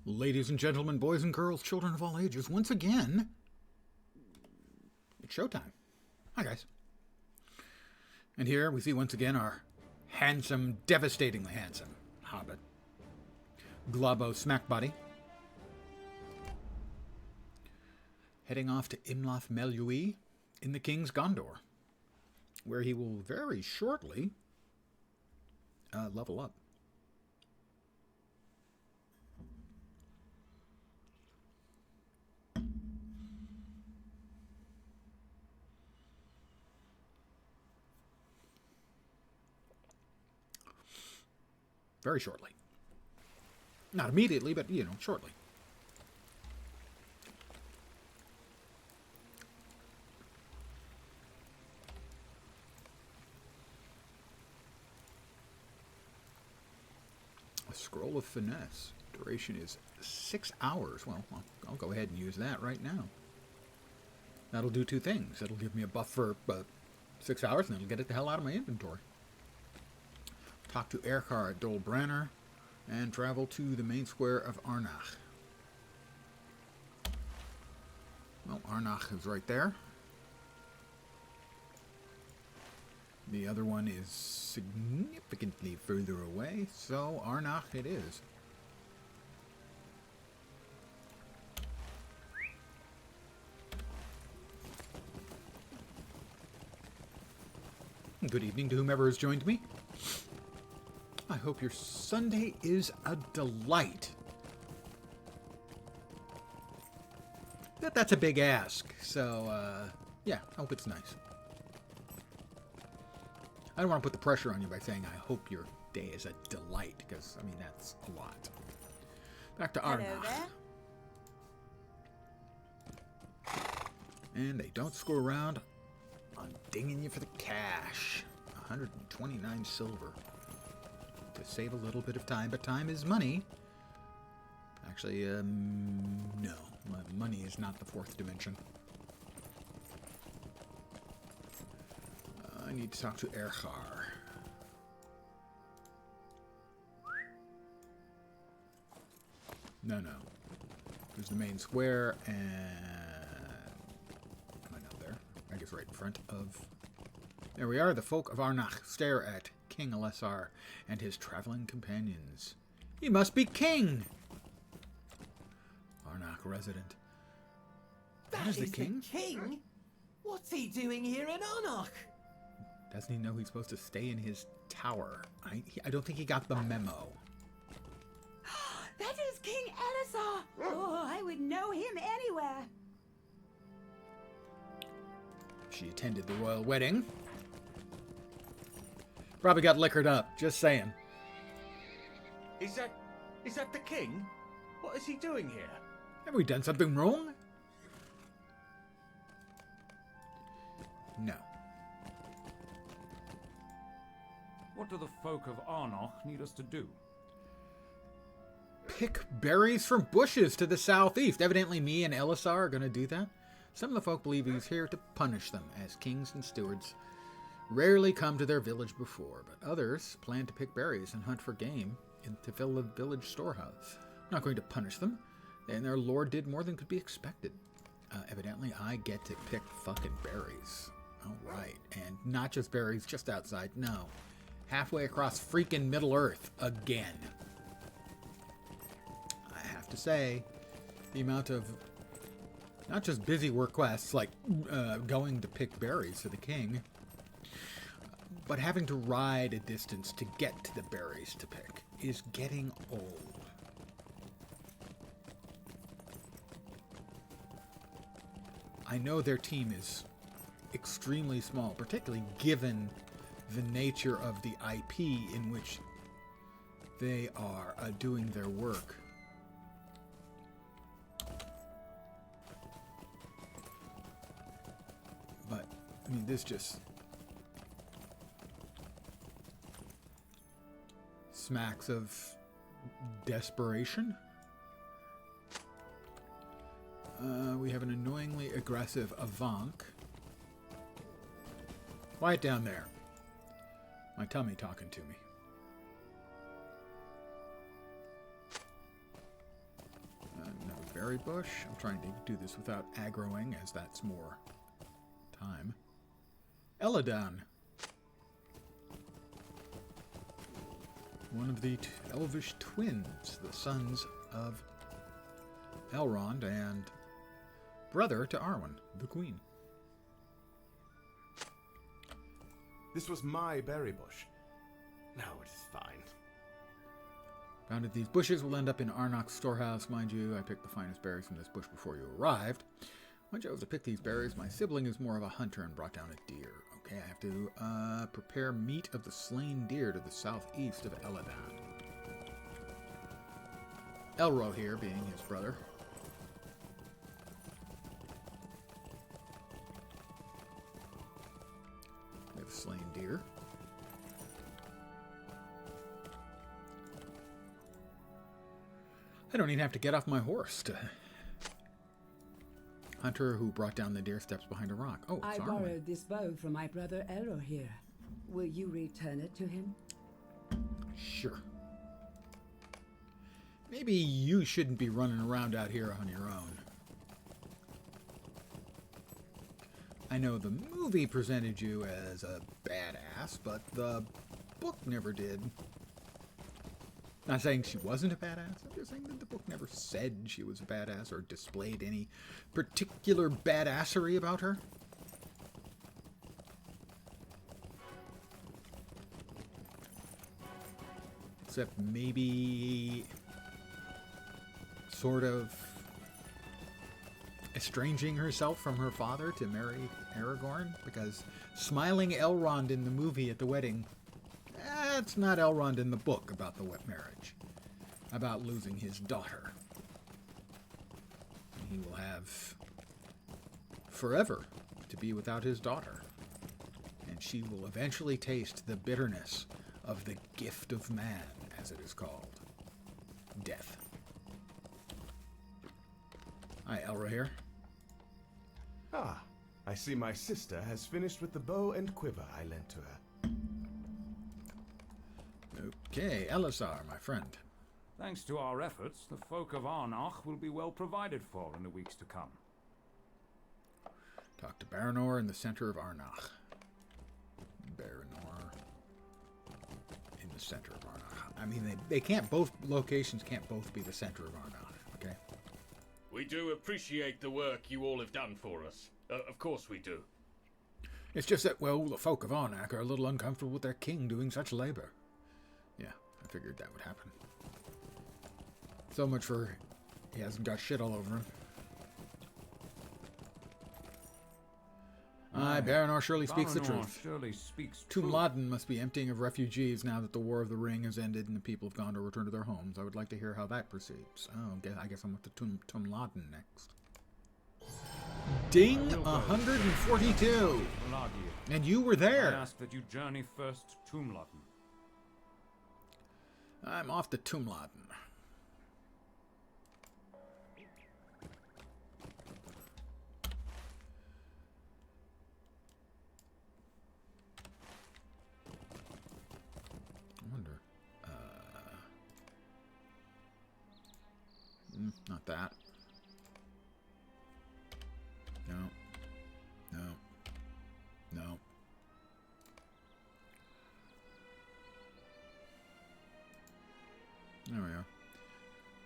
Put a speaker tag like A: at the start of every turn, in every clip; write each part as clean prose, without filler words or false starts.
A: Ladies and gentlemen, boys and girls, children of all ages, once again, it's showtime. Hi, guys. And here we see once again our handsome, devastatingly handsome hobbit, Globbo Smackbotty, heading off to Imloth Melui in the King's Gondor, where he will very shortly level up. Very shortly. Not immediately, but, you know, shortly. A scroll of finesse. Duration is 6 hours. Well, I'll go ahead and use that right now. That'll do two things. It'll give me a buff for 6 hours, and it'll get it the hell out of my inventory. Talk to Erkar at Dol Branner, and travel to the main square of Arnach. Well, Arnach is right there. The other one is significantly further away, so Arnach it is. Good evening to whomever has joined me. I hope your Sunday is a delight. That's a big ask, so, yeah, I hope it's nice. I don't want to put the pressure on you by saying I hope your day is a delight, because, I mean, that's a lot. Back to Arnach. And they don't screw around on dinging you for the cash. 129 silver. To save a little bit of time, but time is money. Actually, no. Money is not the fourth dimension. I need to talk to Erkar. No. There's the main square, and... Am I not there? I guess right in front of... There we are. The folk of Arnach stare at King Elessar and his traveling companions. He must be king! Arnach resident.
B: That is the king? What's he doing here in Arnach?
A: Doesn't he know he's supposed to stay in his tower? I don't think he got the memo.
C: That is King Elessar! Oh, I would know him anywhere.
A: She attended the royal wedding. Probably got liquored up, just saying.
D: Is that the king? What is he doing here?
A: Have we done something wrong? No.
E: What do the folk of Arnach need us to do?
A: Pick berries from bushes to the southeast. Evidently me and Elessar are going to do that. Some of the folk believe he's here to punish them, as kings and stewards rarely come to their village before, but others plan to pick berries and hunt for game to fill the village storehouse. I'm not going to punish them, and their lord did more than could be expected. Evidently, I get to pick fucking berries. Alright, and not just berries just outside, no. Halfway across freaking Middle Earth, again. I have to say, the amount of not just busy work quests, like going to pick berries for the king, but having to ride a distance to get to the berries to pick is getting old. I know their team is extremely small, particularly given the nature of the IP in which they are doing their work. But, I mean, this just smacks of desperation. We have an annoyingly aggressive Avank. Quiet down there. My tummy talking to me. berry bush. I'm trying to do this without aggroing, as that's more time. Eladon. One of the elvish twins, the sons of Elrond and brother to Arwen, the queen.
F: This was my berry bush. Now it is fine.
A: Found that these bushes will end up in Arnoch's storehouse. Mind you, I picked the finest berries from this bush before you arrived. When I chose to pick these berries, my sibling is more of a hunter and brought down a deer. Okay, I have to prepare meat of the slain deer to the southeast of Eladon. Elro here being his brother. We have slain deer. I don't even have to get off my horse to... Hunter who brought down the deer steps behind a rock. Oh, it's
G: I
A: Arwen.
G: borrowed this bow from my brother Elro here. Will you return it to him?
A: Sure. Maybe you shouldn't be running around out here on your own. I know the movie presented you as a badass, but the book never did. Not saying she wasn't a badass, I'm just saying that the book never said she was a badass or displayed any particular badassery about her. Except maybe sort of estranging herself from her father to marry Aragorn, because smiling Elrond in the movie at the wedding, that's not Elrond in the book about the wet marriage, about losing his daughter. He will have forever to be without his daughter, and she will eventually taste the bitterness of the gift of man, as it is called, death. Hi, Elra here.
F: Ah, I see my sister has finished with the bow and quiver I lent to her.
A: Okay, Elisar, my friend.
E: Thanks to our efforts, the folk of Arnoch will be well provided for in the weeks to come.
A: Talk to Baranor in the center of Arnoch. Baranor in the center of Arnoch. I mean, they can't both, locations can't both be the center of Arnoch, okay?
D: We do appreciate the work you all have done for us. Of course we do.
A: It's just that, well, the folk of Arnoch are a little uncomfortable with their king doing such labor. Yeah, I figured that would happen. So much for he hasn't got shit all over him. Aye, Baranor surely speaks the truth.
E: Surely speaks
A: Tomb Laden must be emptying of refugees now that the War of the Ring has ended and the people of Gondor return to their homes. I would like to hear how that proceeds. Oh, I guess I'm with the Tomb Laden next. Ding 142! And you were there!
E: I ask that you journey first to Tomb Laden.
A: I'm off to Tomb Laden. I wonder. Not that. No. No. No. There we are.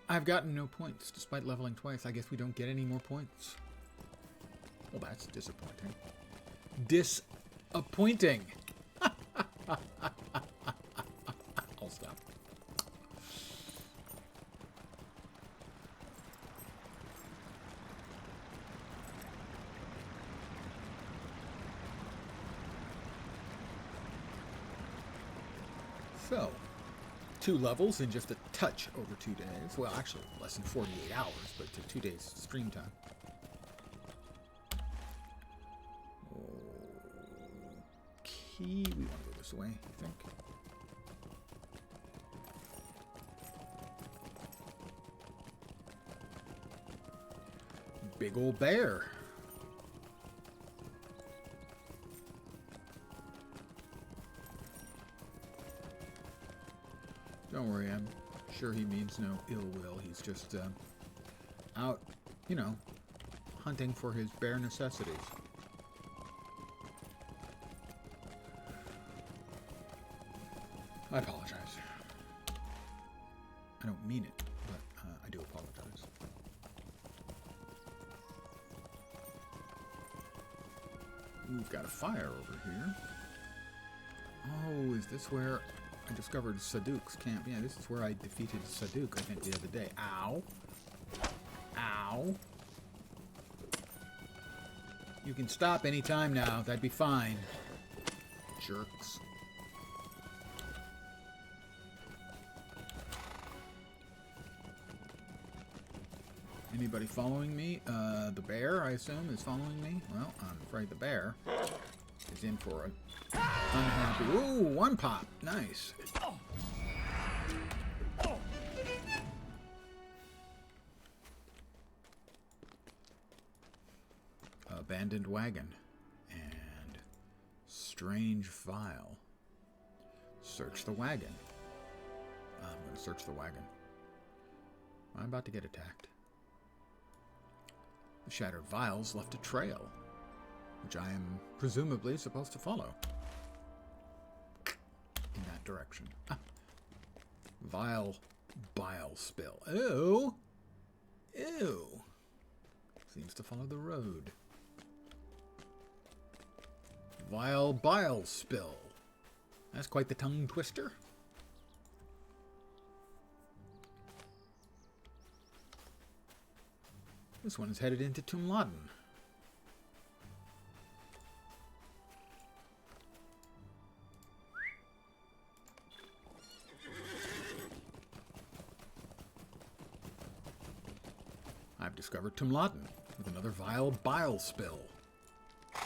A: I've gotten no points, despite leveling twice. I guess we don't get any more points. Well, that's disappointing. Disappointing! I'll stop. So, 2 levels in just a touch over 2 days. Well, actually, less than 48 hours, but to 2 days stream time. Okay, we want to go this way, I think. Big old bear. Don't worry, I'm sure he means no ill will. He's just out, you know, hunting for his bare necessities. I apologize. I don't mean it, but I do apologize. We've got a fire over here. Oh, is this where I discovered Saduk's camp? Yeah, this is where I defeated Saduk, I think, the other day. Ow. Ow. You can stop any time now. That'd be fine. Jerks. Anybody following me? The bear, I assume, is following me. Well, I'm afraid the bear is in for a unhappy. Ooh, one pop. Nice. Abandoned wagon and strange file. Search the wagon. I'm going to search the wagon. I'm about to get attacked. The shattered vials left a trail, which I am presumably supposed to follow. In that direction. Ah. Vial bile spill. Ew. Ew. Seems to follow the road. Vial bile spill. That's quite the tongue twister. This one is headed into Tumladen. I've discovered Tumladen with another vile bile spill. I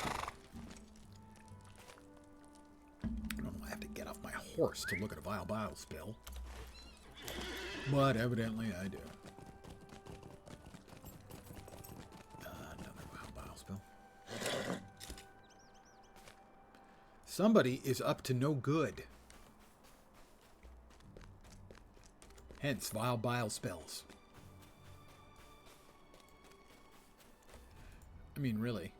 A: have to get off my horse to look at a vile bile spill. But evidently I do. Somebody is up to no good. Hence, vile bile spells. I mean, really.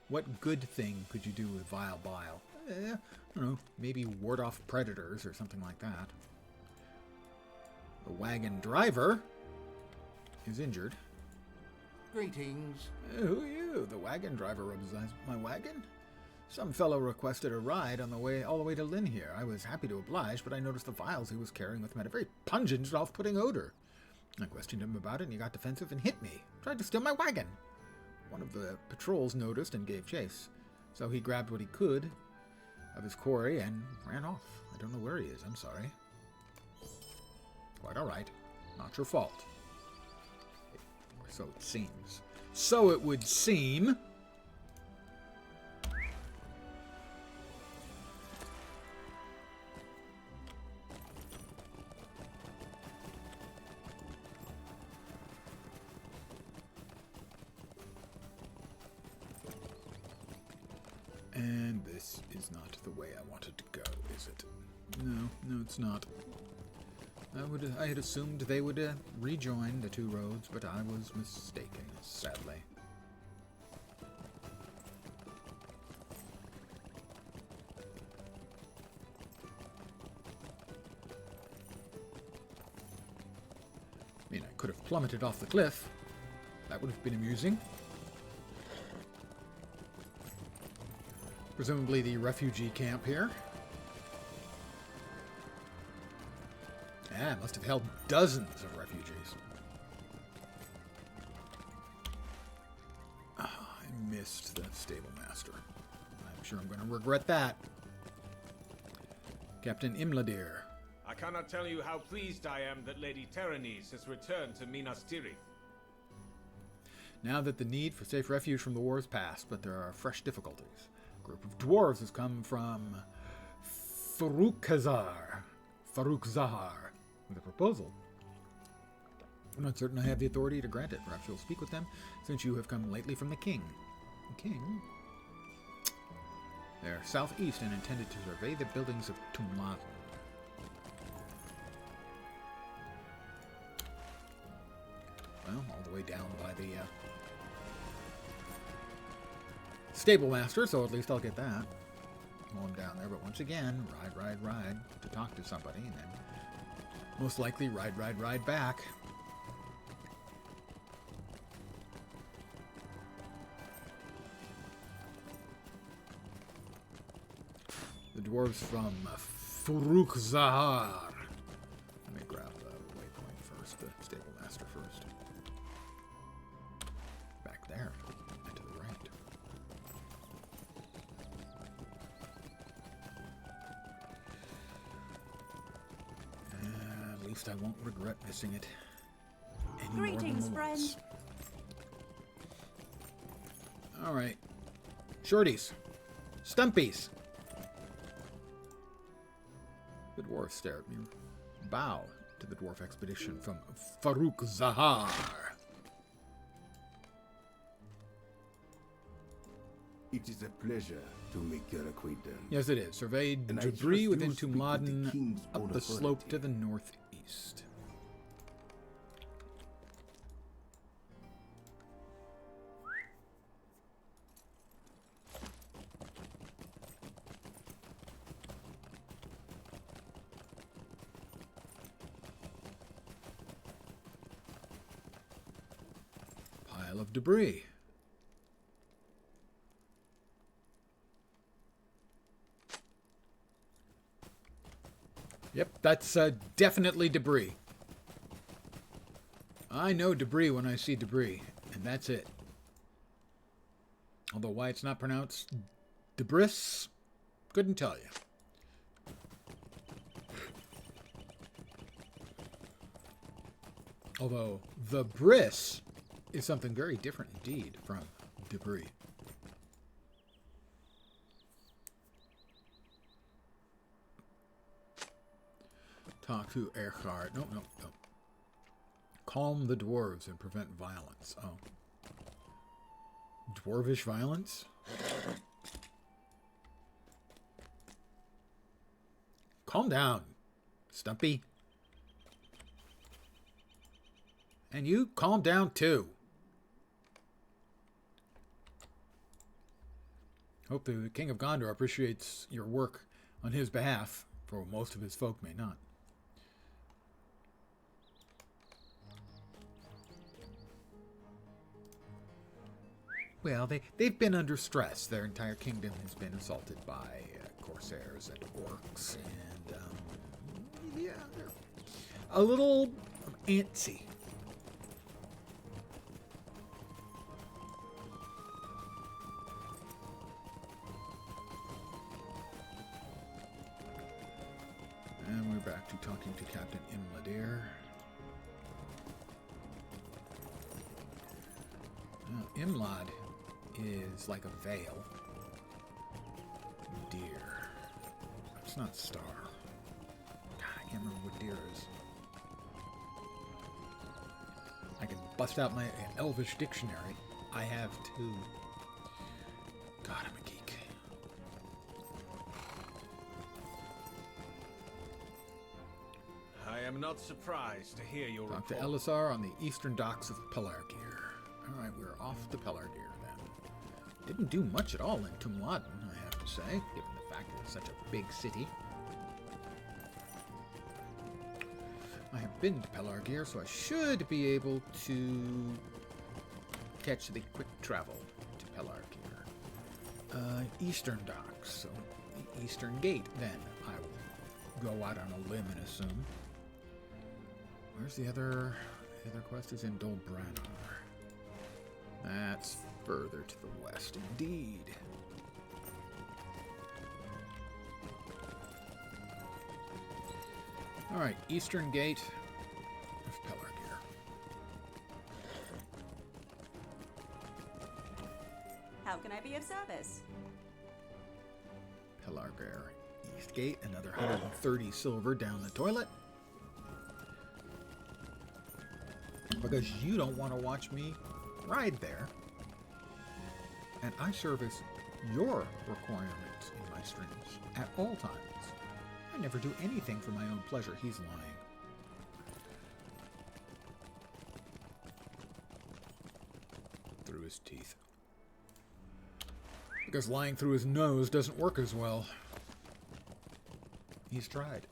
A: What good thing could you do with vile bile? I don't know, maybe ward off predators or something like that. The wagon driver is injured.
D: Greetings.
A: Who are you? The wagon driver represents my wagon? Some fellow requested a ride on the way all the way to Lynn here. I was happy to oblige, but I noticed the vials he was carrying with him had a very pungent and off-putting odor. I questioned him about it, and he got defensive and hit me. Tried to steal my wagon. One of the patrols noticed and gave chase. So he grabbed what he could of his quarry and ran off. I don't know where he is. I'm sorry. Quite all right. Not your fault. Or so it seems. So it would seem. And this is not the way I wanted to go, is it? No, it's not. I had assumed they would rejoin the two roads, but I was mistaken, sadly. I mean, I could have plummeted off the cliff. That would have been amusing. Presumably the refugee camp here. Yeah, it must have held dozens of refugees. I missed the stable master. I'm sure I'm going to regret that. Captain Imladir.
H: I cannot tell you how pleased I am that Lady Teranese has returned to Minas Tirith.
A: Now that the need for safe refuge from the war is past, but there are fresh difficulties. A group of dwarves has come from Faruk Zahar, with a proposal. I'm not certain I have the authority to grant it. Perhaps you'll speak with them, since you have come lately from the king. The king? They're southeast and intended to survey the buildings of Tumladen. Well, all the way down by the stable master, so at least I'll get that while I'm down there. But once again, ride to talk to somebody, and then most likely ride back. The dwarves from Furuk Zahar. Let me grab the waypoint first, the stable master first. Back there, and to the right. At least I won't regret missing it.
C: Greetings, friend.
A: All right, shorties, stumpies. The dwarf stare at me. Bow to the dwarf expedition from Furuk Zahar.
F: It is a pleasure to make your acquaintance.
A: Yes, it is. Survey
F: And I
A: debris
F: trust
A: within
F: you'll speak with the
A: Tumladen
F: king's
A: up
F: own
A: the slope
F: authority.
A: to the northeast. Pile of debris. Yep, that's definitely debris. I know debris when I see debris, and that's it. Although why it's not pronounced debris, couldn't tell you. Although the bris is something very different indeed from debris. Talk to Erhard. No. Calm the dwarves and prevent violence. Oh. Dwarvish violence? Calm down, Stumpy. And you calm down too. Hope the King of Gondor appreciates your work on his behalf, for most of his folk may not. Well, they've been under stress. Their entire kingdom has been assaulted by corsairs and orcs, and yeah, they're a little antsy. And we're back to talking to Captain Imladir. Now, Imlad is like a veil. Deer. It's not star. God, I can't remember what deer is. I can bust out my Elvish dictionary. I have too. God, I'm a geek.
H: I am not surprised to hear your
A: Dr.
H: report.
A: Elisar on the eastern docks of Pelargir. Alright, we're off to Pelargir then. Didn't do much at all in Tumladen, I have to say, given the fact that it's such a big city. I have been to Pelargir, so I should be able to catch the quick travel to Pelargir. Eastern docks, so the Eastern Gate, then. I will go out on a limb and assume. Where's the other? The other quest is in Dol Branor. That's further to the west, indeed. All right, Eastern Gate of Pelargir.
C: How can I be of service?
A: Pelargir East Gate, another 130 silver down the toilet. Because you don't want to watch me ride there. And I service your requirements in my streams at all times. I never do anything for my own pleasure. He's lying. his teeth. Because lying through his nose doesn't work as well. He's tried.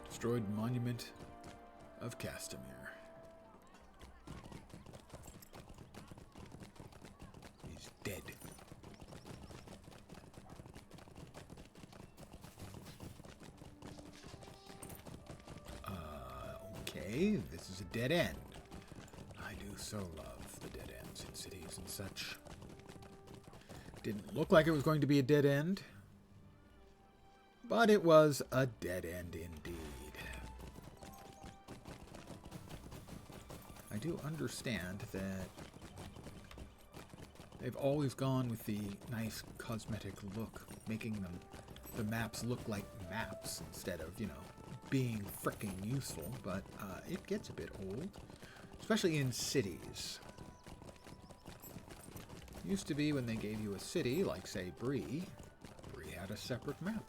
A: Destroyed monument of Castamere. He's dead. Okay, this is a dead end. I do so love the dead ends in cities and such. Didn't look like it was going to be a dead end, but it was a dead end indeed. I do understand that they've always gone with the nice cosmetic look, making them the maps look like maps instead of, you know, being frickin' useful, but it gets a bit old, especially in cities. Used to be when they gave you a city, like say Bree had a separate map.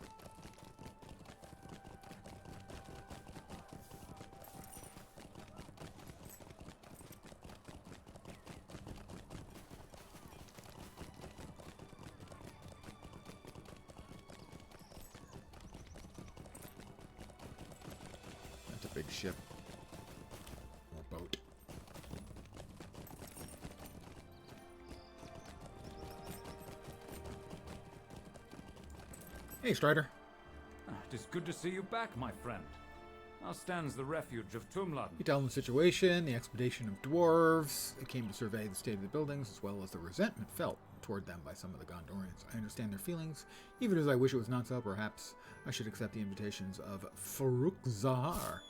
A: Big ship or boat. Hey, Strider.
E: It is good to see you back, my friend. How stands the refuge of Tumlad?
A: You tell them the situation, the expedition of dwarves. They came to survey the state of the buildings, as well as the resentment felt toward them by some of the Gondorians. I understand their feelings, even as I wish it was not so. Perhaps I should accept the invitations of Farouk Zahar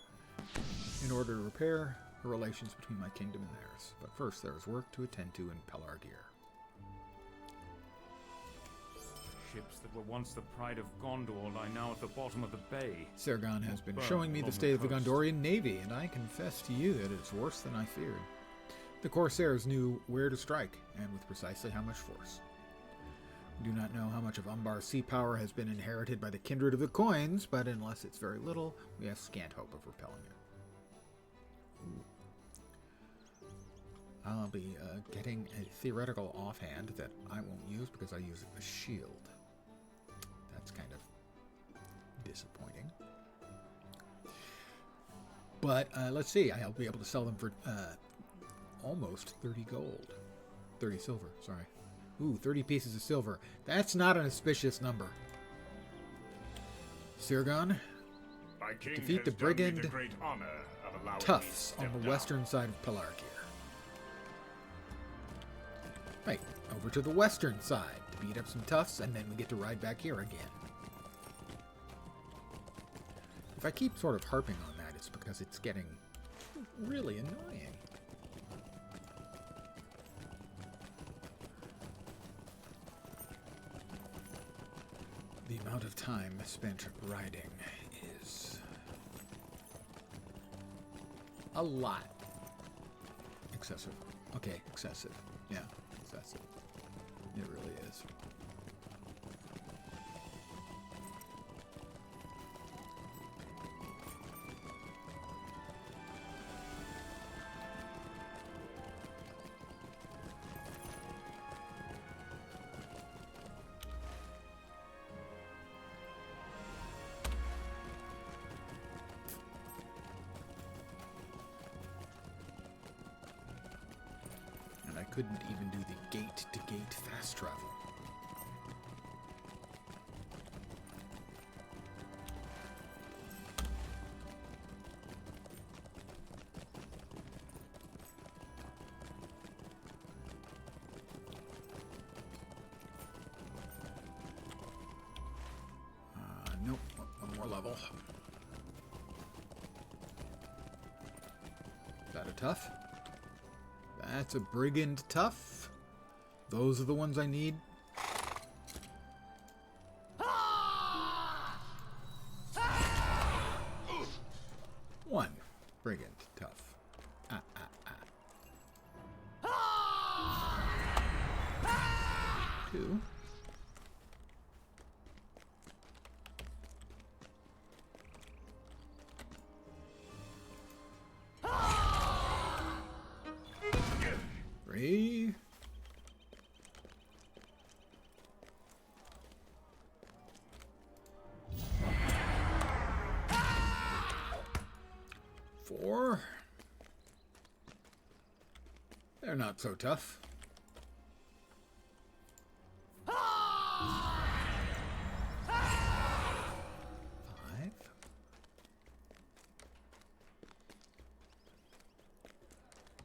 A: in order to repair the relations between my kingdom and theirs. But first, there is work to attend to in Pelargir.
E: Ships that were once the pride of Gondor lie now at the bottom of the bay.
A: Sergon has been showing me the state of the Gondorian navy, and I confess to you that it's worse than I feared. The Corsairs knew where to strike, and with precisely how much force. We do not know how much of Umbar's sea power has been inherited by the kindred of the coins, but unless it's very little, we have scant hope of repelling it. I'll be getting a theoretical offhand that I won't use because I use a shield. That's kind of disappointing. But let's see, I'll be able to sell them for almost 30 gold. 30 silver, sorry. Ooh, 30 pieces of silver. That's not an auspicious number. Sirgon, defeat the brigand Tufts on the western side of Pelargir. Right, over to the western side to beat up some Tufts, and then we get to ride back here again. If I keep sort of harping on that, it's because it's getting really annoying. The amount of time spent riding is a lot. Excessive. Okay, excessive. Yeah, excessive. It really is. Couldn't even do the gate-to-gate fast travel. Nope, one more level. Is that a tough? That's a brigand tough. Those are the ones I need. One brigand tough. Two. Or they're not so tough. 5.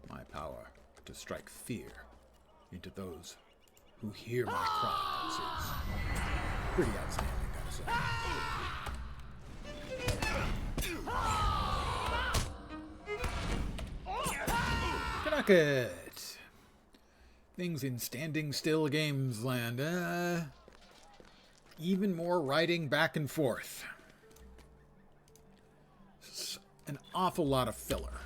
A: My power to strike fear into those who hear my cries is pretty outstanding, gotta say. Connecticut. Things in standing still games land. Even more riding back and forth. An awful lot of filler.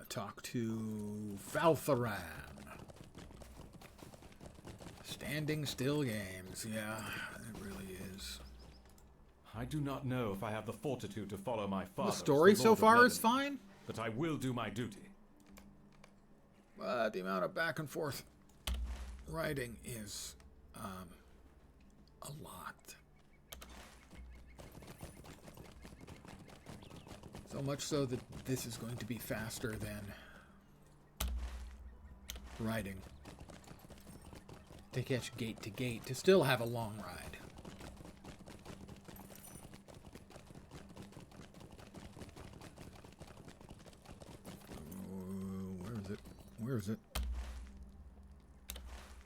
A: Talk to Valtharan. Standing still games. Yeah, it really is.
I: I do not know if I have the fortitude to follow my father.
A: The story so far is fine,
I: but I will do my duty.
A: But the amount of back and forth writing is a lot. So much so that this is going to be faster than riding to catch gate to gate to still have a long ride. Where is it? Where is it?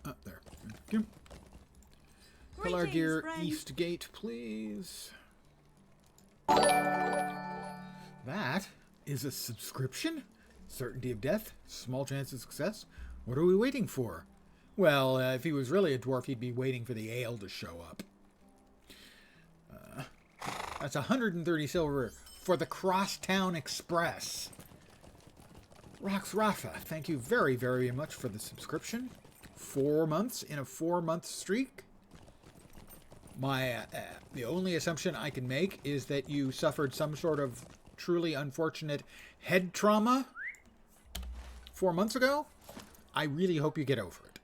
A: Up there. Thank you. Pillar Gear East Gate, please. That is a subscription? Certainty of death? Small chance of success? What are we waiting for? Well, if he was really a dwarf, he'd be waiting for the ale to show up. That's 130 silver for the Crosstown Express. Rox Rafa, thank you very, very much for the subscription. 4 months in a 4-month streak. The only assumption I can make is that you suffered some sort of truly unfortunate head trauma 4 months ago. I really hope you get over it.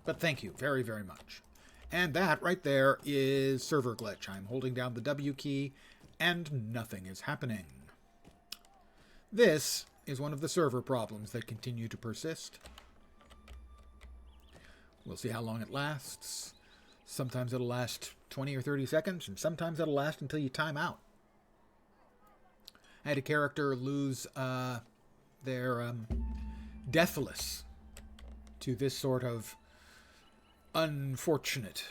A: But thank you very, very much. And that right there is server glitch. I'm holding down the W key and nothing is happening. This is one of the server problems that continue to persist. We'll see how long it lasts. Sometimes it'll last 20 or 30 seconds, and sometimes it'll last until you time out. I had a character lose their Deathless to this sort of unfortunate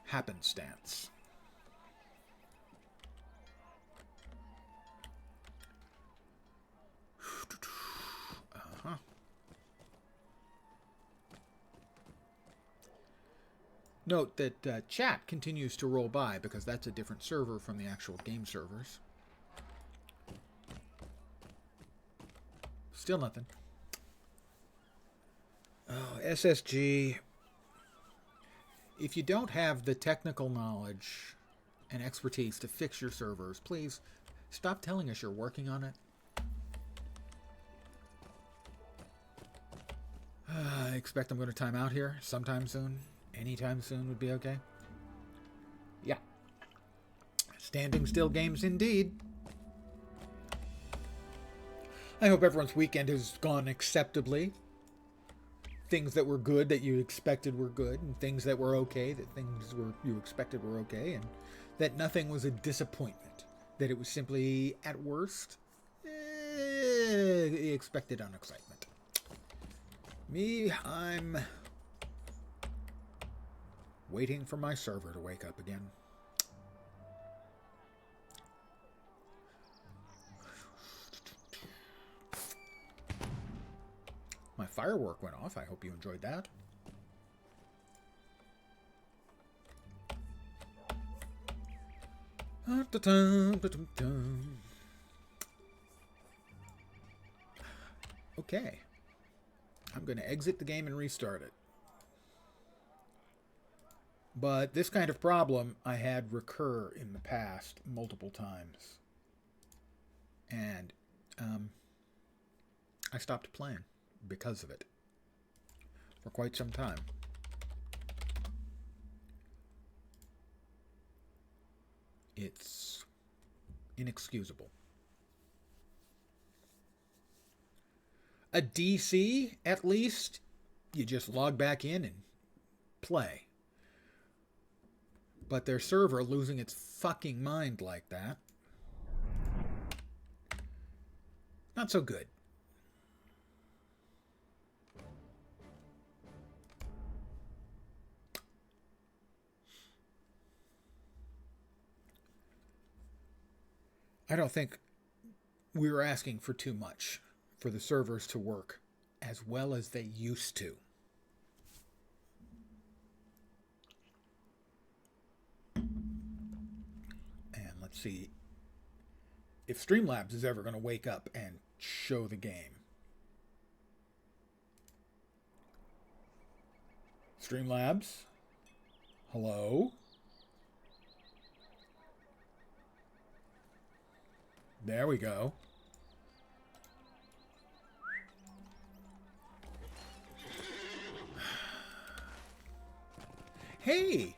A: happenstance. Note that chat continues to roll by because that's a different server from the actual game servers. Still nothing. Oh, SSG. If you don't have the technical knowledge and expertise to fix your servers, please stop telling us you're working on it. I expect I'm going to time out here sometime soon. Anytime soon would be okay. Yeah. Standing still games indeed. I hope everyone's weekend has gone acceptably. Things that were good that you expected were good, and things that were okay that you expected were okay, and that nothing was a disappointment. That it was simply, at worst, expected unexcitement. Me, I'm waiting for my server to wake up again. My firework went off. I hope you enjoyed that. Okay. I'm going to exit the game and restart it. But this kind of problem I had recur in the past multiple times. And I stopped playing because of it for quite some time. It's inexcusable. A DC, at least, you just log back in and play. But their server losing its fucking mind like that, not so good. I don't think we were asking for too much for the servers to work as well as they used to. And let's see if Streamlabs is ever going to wake up and show the game. Streamlabs? Hello? There we go. Hey,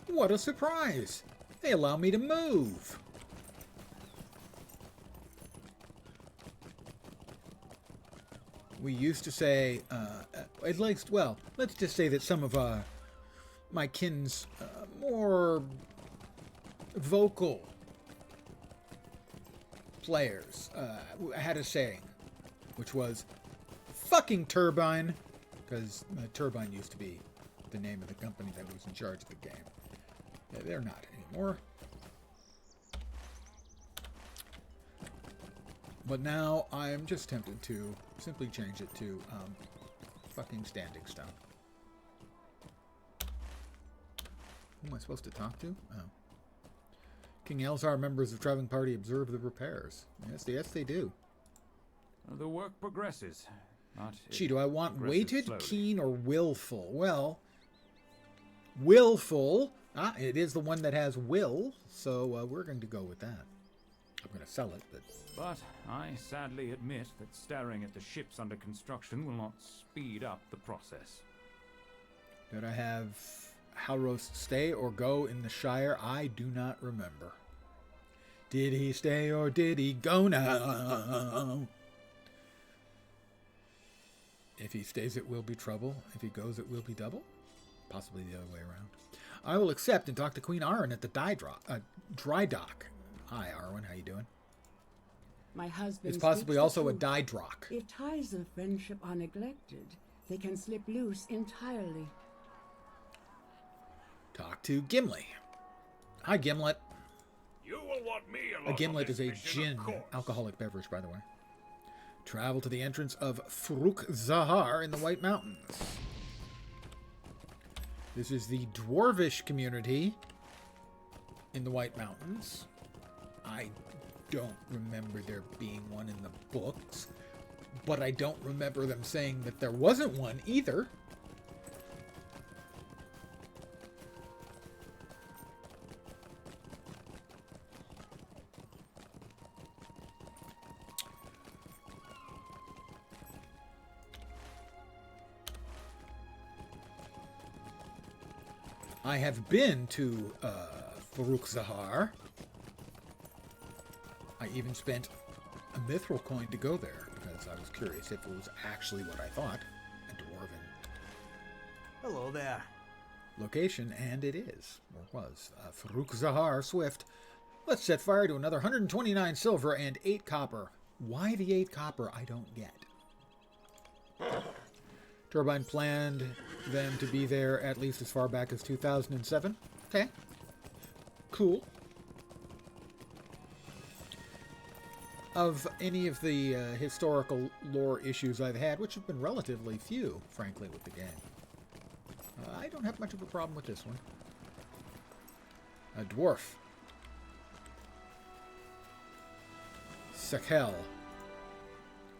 A: what a surprise. They allow me to move. We used to say, at least, well, let's just say that some of my kin's more vocal players had a saying, which was fucking Turbine, because Turbine used to be the name of the company that was in charge of the game. Yeah, they're not anymore. But now I'm just tempted to simply change it to fucking Standing Stone. Who am I supposed to talk to? Oh. King Elzar, members of traveling party observe the repairs. Yes, they do.
E: The work progresses.
A: Gee, do I want weighted,
E: slowly.
A: keen, or willful? Well, willful. It is the one that has will, so we're going to go with that. I'm going to sell it, but...
E: But I sadly admit that staring at the ships under construction will not speed up the process.
A: Did I have Halros stay or go in the Shire? I do not remember. Did he stay or did he go now? If he stays, it will be trouble. If he goes, it will be double. Possibly the other way around. I will accept and talk to Queen Arwen at the dry dock. Hi, Arwen. How you doing?
G: My husband.
A: It's possibly also a dye dock.
G: If ties of friendship are neglected, they can slip loose entirely.
A: Talk to Gimli. Hi, Gimlet.
D: You will want me
A: A gimlet is a gin, alcoholic beverage, by the way. Travel to the entrance of Fruk Zahar in the White Mountains. This is the dwarvish community in the White Mountains. I don't remember there being one in the books, but I don't remember them saying that there wasn't one either. I have been to Faruk Zahar. I even spent a mithril coin to go there because I was curious if it was actually what I thought, a dwarven
B: Hello there.
A: location, and it is, or was. Faruk Zahar Swift. Let's set fire to another 129 silver and 8 copper. Why the 8 copper, I don't get. Turbine planned them to be there at least as far back as 2007. Okay. Cool. Of any of the historical lore issues I've had, which have been relatively few, frankly, with the game, I don't have much of a problem with this one. A dwarf. Sekel.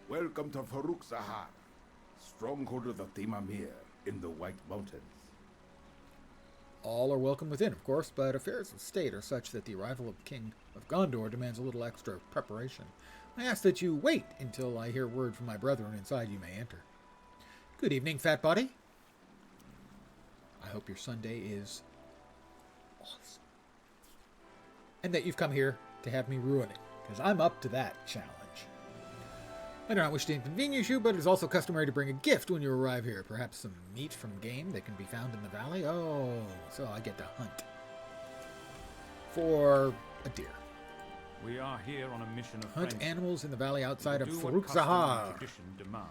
J: Welcome to Faruk Zahar, stronghold of the Timamir in the White Mountains.
A: All are welcome within, of course, but affairs of state are such that the arrival of King of Gondor demands a little extra preparation. I ask that you wait until I hear word from my brethren inside. You may enter. Good evening, fat body. I hope your Sunday is awesome. and that you've come here to have me ruin it, because I'm up to that challenge. I do not wish to inconvenience you, but it is also customary to bring a gift when you arrive here. Perhaps some meat from game that can be found in the valley. Oh, so I get to hunt for a deer.
E: We are here on a mission of
A: Hunt
E: friendship.
A: animals in the valley outside of
E: Do what
A: Farouk
E: custom and
A: Zahar.
E: tradition demand.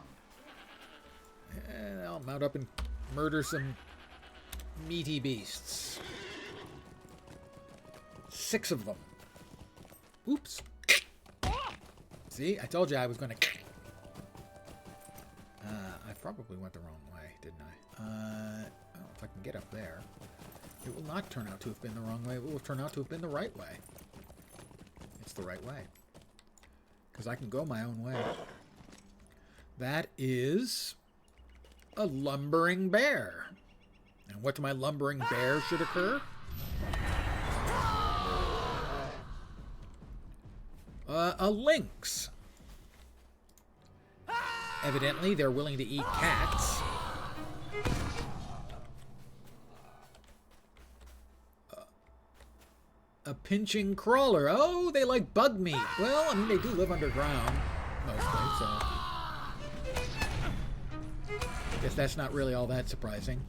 A: And I'll mount up and murder some meaty beasts. 6 of them. Oops. See, I told you I was going to... I probably went the wrong way, didn't I? Well, if I can get up there. It will not turn out to have been the wrong way. It will turn out to have been the right way. It's the right way. Because I can go my own way. That is a lumbering bear. And what to my lumbering bear should occur? A lynx. Evidently, they're willing to eat cats. A pinching crawler. Oh, they like bug meat. Well, I mean, they do live underground, mostly, so... guess that's not really all that surprising.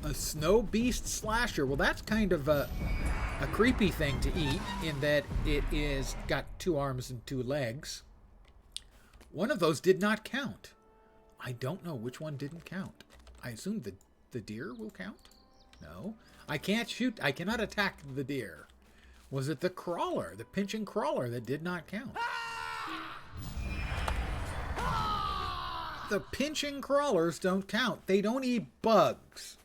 A: A snow beast slasher. Well, that's kind of a creepy thing to eat, in that it is got 2 arms and 2 legs. One of those did not count. I don't know which one didn't count. I assume the deer will count? No. I can't shoot. I cannot attack the deer. Was it the crawler, the pinching crawler, that did not count? The pinching crawlers don't count. They don't eat bugs.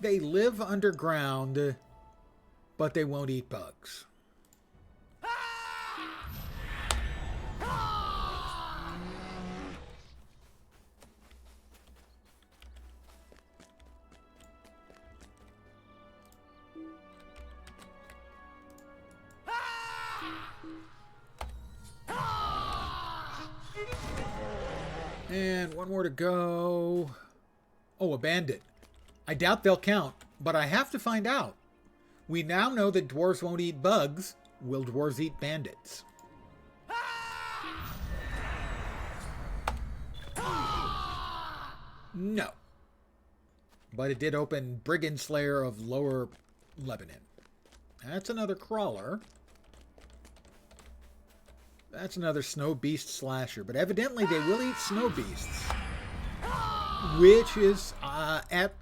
A: They live underground, but they won't eat bugs. And 1 more to go. Oh, a bandit. I doubt they'll count, but I have to find out. We now know that dwarves won't eat bugs. Will dwarves eat bandits? No. But it did open Brigand Slayer of Lower Lebanon. That's another crawler. That's another snow beast slasher. But evidently they will eat snow beasts. Which is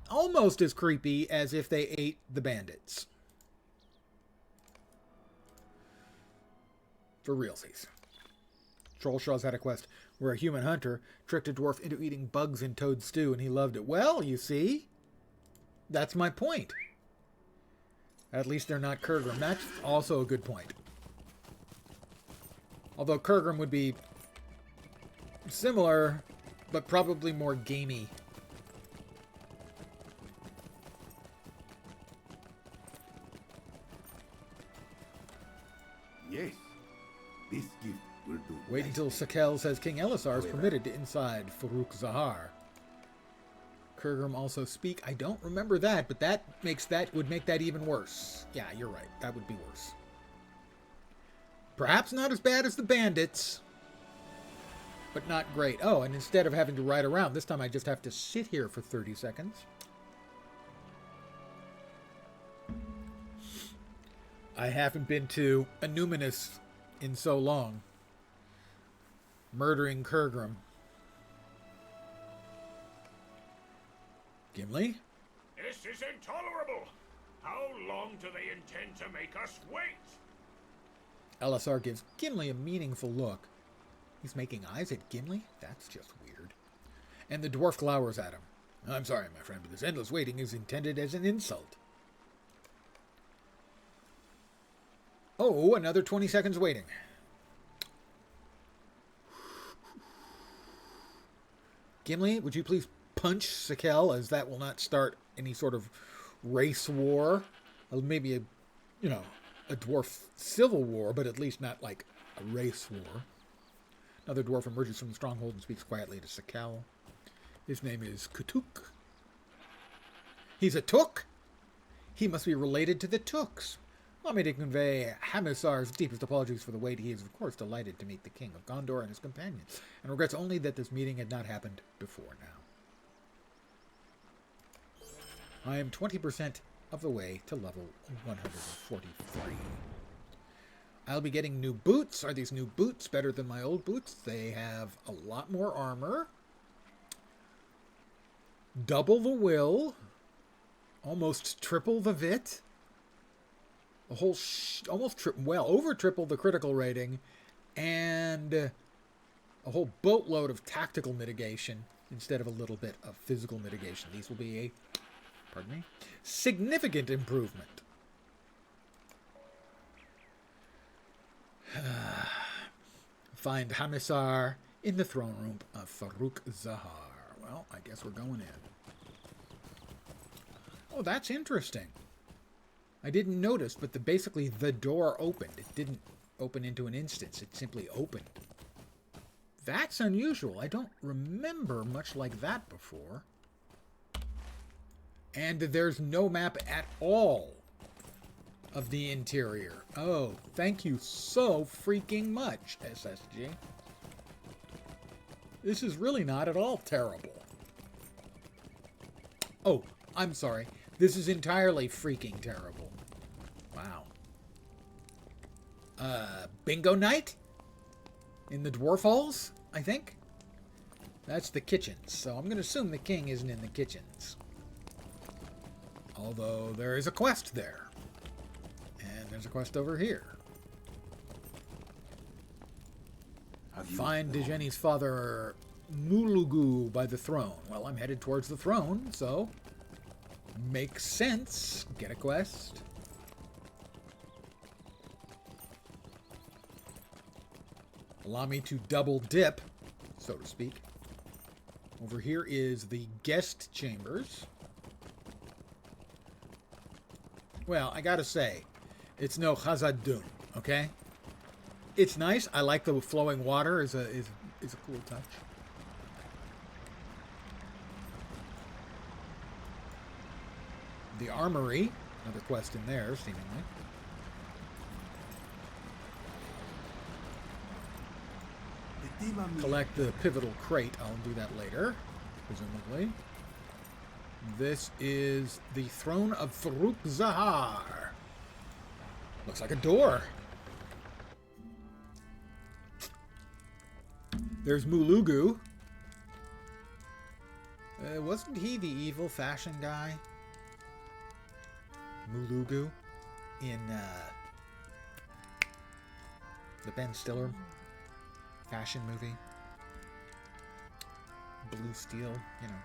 A: almost as creepy as if they ate the bandits. For realsies. Trollshaw's had a quest where a human hunter tricked a dwarf into eating bugs in toad stew, and he loved it. Well, you see, that's my point. At least they're not Kurgrim. That's also a good point. Although Kurgrim would be similar, but probably more gamey.
J: Yes, this gift will do.
A: Wait until Sakel says King Elisar is permitted to inside Farouk Zahar. Kurgrim also speak. I don't remember that, but would make that even worse. Yeah, you're right. That would be worse. Perhaps not as bad as the bandits, but not great. Oh, and instead of having to ride around, this time I just have to sit here for 30 seconds. I haven't been to Anuminus in so long. Murdering Kurgrim. Gimli?
H: This is intolerable! How long do they intend to make us wait?
A: Elisar gives Gimli a meaningful look. He's making eyes at Gimli? That's just weird. And the dwarf glowers at him. I'm sorry, my friend, but this endless waiting is intended as an insult. Oh, another 20 seconds waiting. Gimli, would you please punch Sakel, as that will not start any sort of race war? Maybe a dwarf civil war, but at least not like a race war. Another dwarf emerges from the stronghold and speaks quietly to Sakel. His name is Kutuk. He's a took? He must be related to the Tooks. Allow me to convey Hamisar's deepest apologies for the wait. He is, of course, delighted to meet the King of Gondor and his companions, and regrets only that this meeting had not happened before now. I am 20% of the way to level 143. I'll be getting new boots. Are these new boots better than my old boots? They have a lot more armor. Double the will. Almost triple the vit. A whole over triple the critical rating. And a whole boatload of tactical mitigation instead of a little bit of physical mitigation. These will be a, pardon me, significant improvement. Find Hamisar in the throne room of Farouk Zahar. Well, I guess we're going in. Oh, that's interesting. I didn't notice, but basically the door opened. It didn't open into an instance. It simply opened. That's unusual. I don't remember much like that before. And there's no map at all of the interior. Oh, thank you so freaking much, SSG. This is really not at all terrible. Oh, I'm sorry. This is entirely freaking terrible. Wow. Bingo night? In the dwarf halls, I think? That's the kitchens, so I'm going to assume the king isn't in the kitchens. Although there is a quest there. And there's a quest over here. Find Dejeni's father, Mulugu, by the throne. Well, I'm headed towards the throne, so makes sense. Get a quest. Allow me to double dip, so to speak. Over here is the guest chambers. Well, I gotta say, it's no Khazad-dûm, okay? It's nice. I like the flowing water is a cool touch. The armory, another quest in there, seemingly. Collect the pivotal crate. I'll do that later, presumably. This is the throne of Farouk Zahar. Looks like a door. There's Mulugu. Wasn't he the evil fashion guy? Mulugu in the Ben Stiller fashion movie. Blue Steel, you know.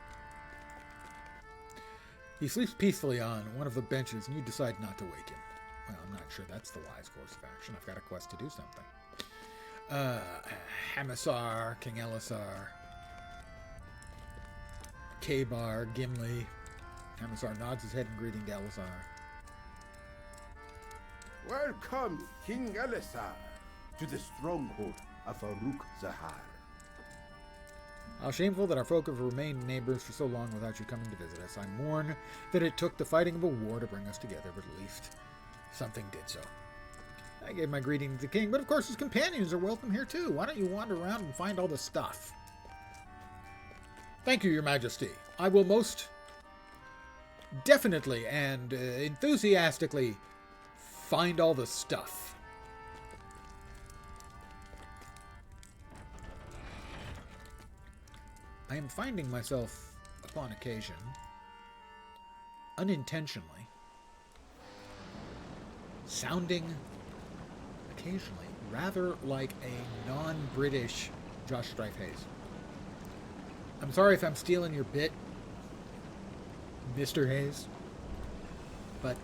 A: He sleeps peacefully on one of the benches, and you decide not to wake him. Well, I'm not sure that's the wise course of action. I've got a quest to do something. Hamisar, King Elisar, Kabar, Gimli. Hamisar nods his head in greeting to Elisar.
J: Welcome, King Elisar, to the stronghold of Farouk Zahar.
A: How shameful that our folk have remained neighbors for so long without you coming to visit us. I mourn that it took the fighting of a war to bring us together, but at least something did so. I gave my greeting to the king, but of course his companions are welcome here too. Why don't you wander around and find all the stuff? Thank you, your majesty. I will most definitely and enthusiastically find all the stuff. I am finding myself, upon occasion, unintentionally, sounding occasionally rather like a non-British Josh Strife Hayes. I'm sorry if I'm stealing your bit, Mr. Hayes, but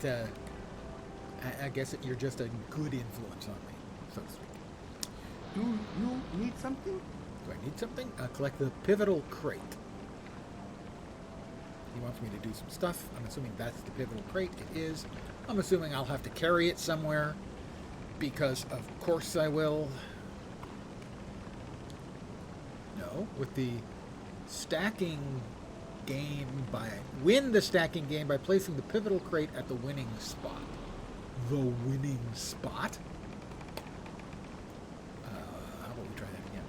A: I guess you're just a good influence on me, so to speak.
J: Do you need something?
A: Do I need something? Collect the pivotal crate. He wants me to do some stuff. I'm assuming that's the pivotal crate. It is. I'm assuming I'll have to carry it somewhere, because of course I will. No, with the stacking win the stacking game by placing the pivotal crate at the winning spot. The winning spot? How about we try that again?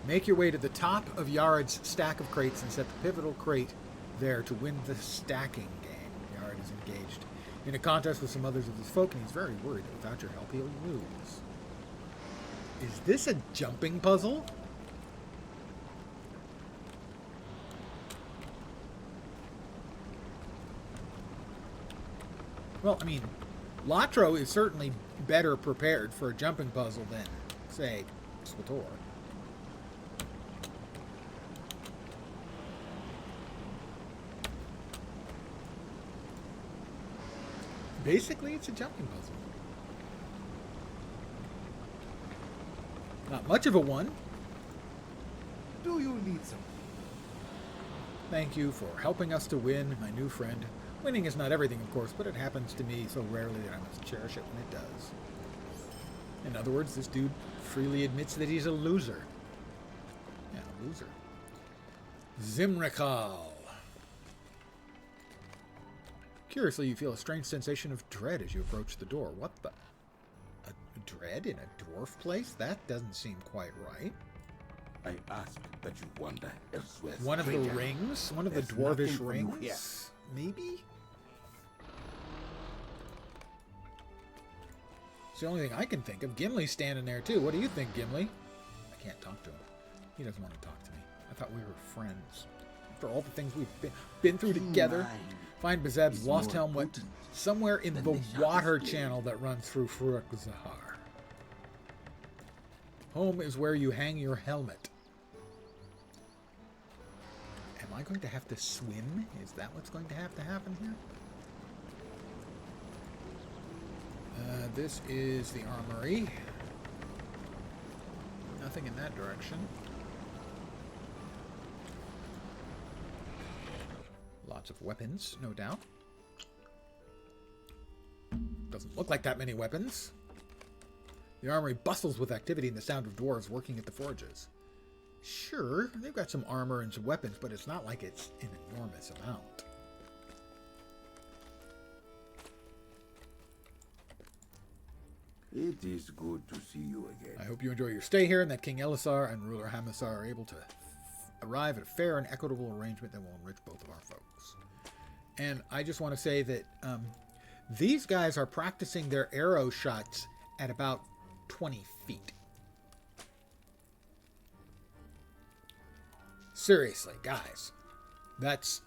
A: Make your way to the top of Yared's stack of crates and set the pivotal crate there to win the stacking game. Yared is engaged in a contest with some others of his folk, and he's very worried that without your help he'll lose. Is this a jumping puzzle? Well, I mean, LotRO is certainly better prepared for a jumping puzzle than, say, SWTOR. Basically, it's a jumping puzzle. Not much of a one.
J: Do you need some?
A: Thank you for helping us to win, my new friend. Winning is not everything, of course, but it happens to me so rarely that I must cherish it when it does. In other words, this dude freely admits that he's a loser. Yeah, a loser. Zimrikal. Curiously, you feel a strange sensation of dread as you approach the door. What the? A dread in a dwarf place? That doesn't seem quite right.
J: I ask that you wander elsewhere.
A: One of the
J: stranger.
A: rings? One of the
J: There's
A: dwarvish
J: nothing for you here.
A: rings? Maybe? It's the only thing I can think of. Gimli's standing there, too. What do you think, Gimli? I can't talk to him. He doesn't want to talk to me. I thought we were friends. After all the things we've been through together, find Bazab's lost helmet somewhere in the water channel that runs through Furuq-Zahar. Home is where you hang your helmet. Am I going to have to swim? Is that what's going to have to happen here? This is the armory. Nothing in that direction. Lots of weapons, no doubt. Doesn't look like that many weapons. The armory bustles with activity and the sound of dwarves working at the forges. Sure, they've got some armor and some weapons, but it's not like it's an enormous amount.
J: It is good to see you again.
A: I hope you enjoy your stay here and that King Elisar and ruler Hamasar are able to arrive at a fair and equitable arrangement that will enrich both of our folks. And I just want to say that these guys are practicing their arrow shots at about 20 feet. Seriously, guys. That's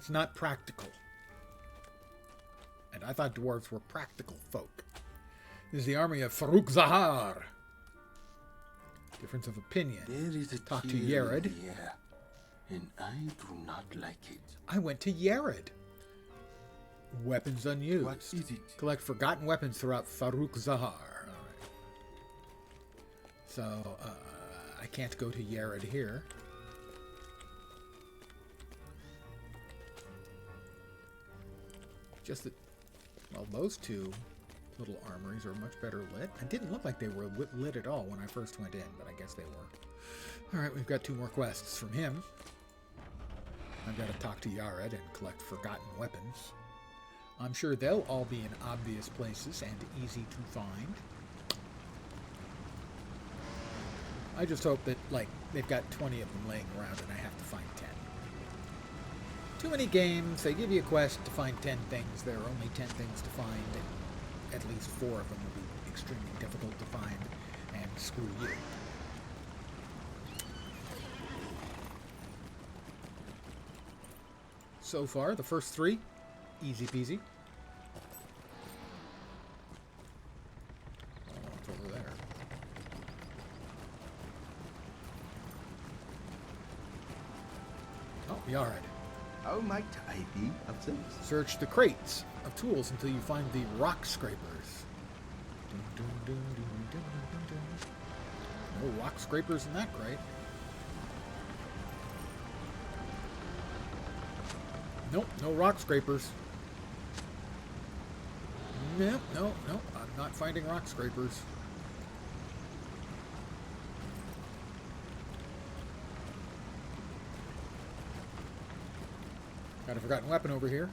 A: not practical. And I thought dwarves were practical folk. This is the army of Furuq-Zahar. Difference of opinion.
J: There is a
A: Talk to
J: chill
A: Yared.
J: in the air, and I do not like it.
A: I went to Yared. Weapons unused.
J: What is it?
A: Collect forgotten weapons throughout Furuq-Zahar. Alright. So, I can't go to Yared here. Just that, well, those two little armories are much better lit. It didn't look like they were lit at all when I first went in, but I guess they were. Alright, we've got 2 more quests from him. I've got to talk to Yared and collect forgotten weapons. I'm sure they'll all be in obvious places and easy to find. I just hope that, like, they've got 20 of them laying around and I have to find 10. Too many games, they give you a quest to find 10 things. There are only 10 things to find, and at least 4 of them will be extremely difficult to find, and screw you. So far, the first 3, easy peasy. Oh, it's over there. Oh, Yared.
J: How might I be of service?
A: Search the crates of tools until you find the rock scrapers. No rock scrapers in that crate. Nope, no rock scrapers. Nope, no, I'm not finding rock scrapers. Got a forgotten weapon over here.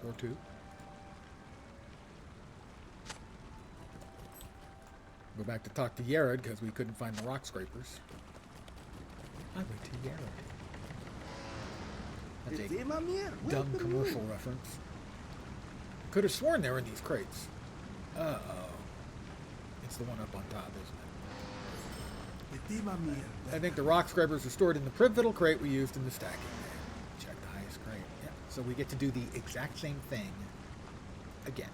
A: Or two. Go back to talk to Yared because we couldn't find the rock scrapers. Highway to Yared. That's a dumb commercial reference. Could have sworn they were in these crates. Uh-oh. It's the one up on top, isn't it? I think the rock scrapers are stored in the pivotal crate we used in the stacking. Check the highest crate. Yep. So we get to do the exact same thing again.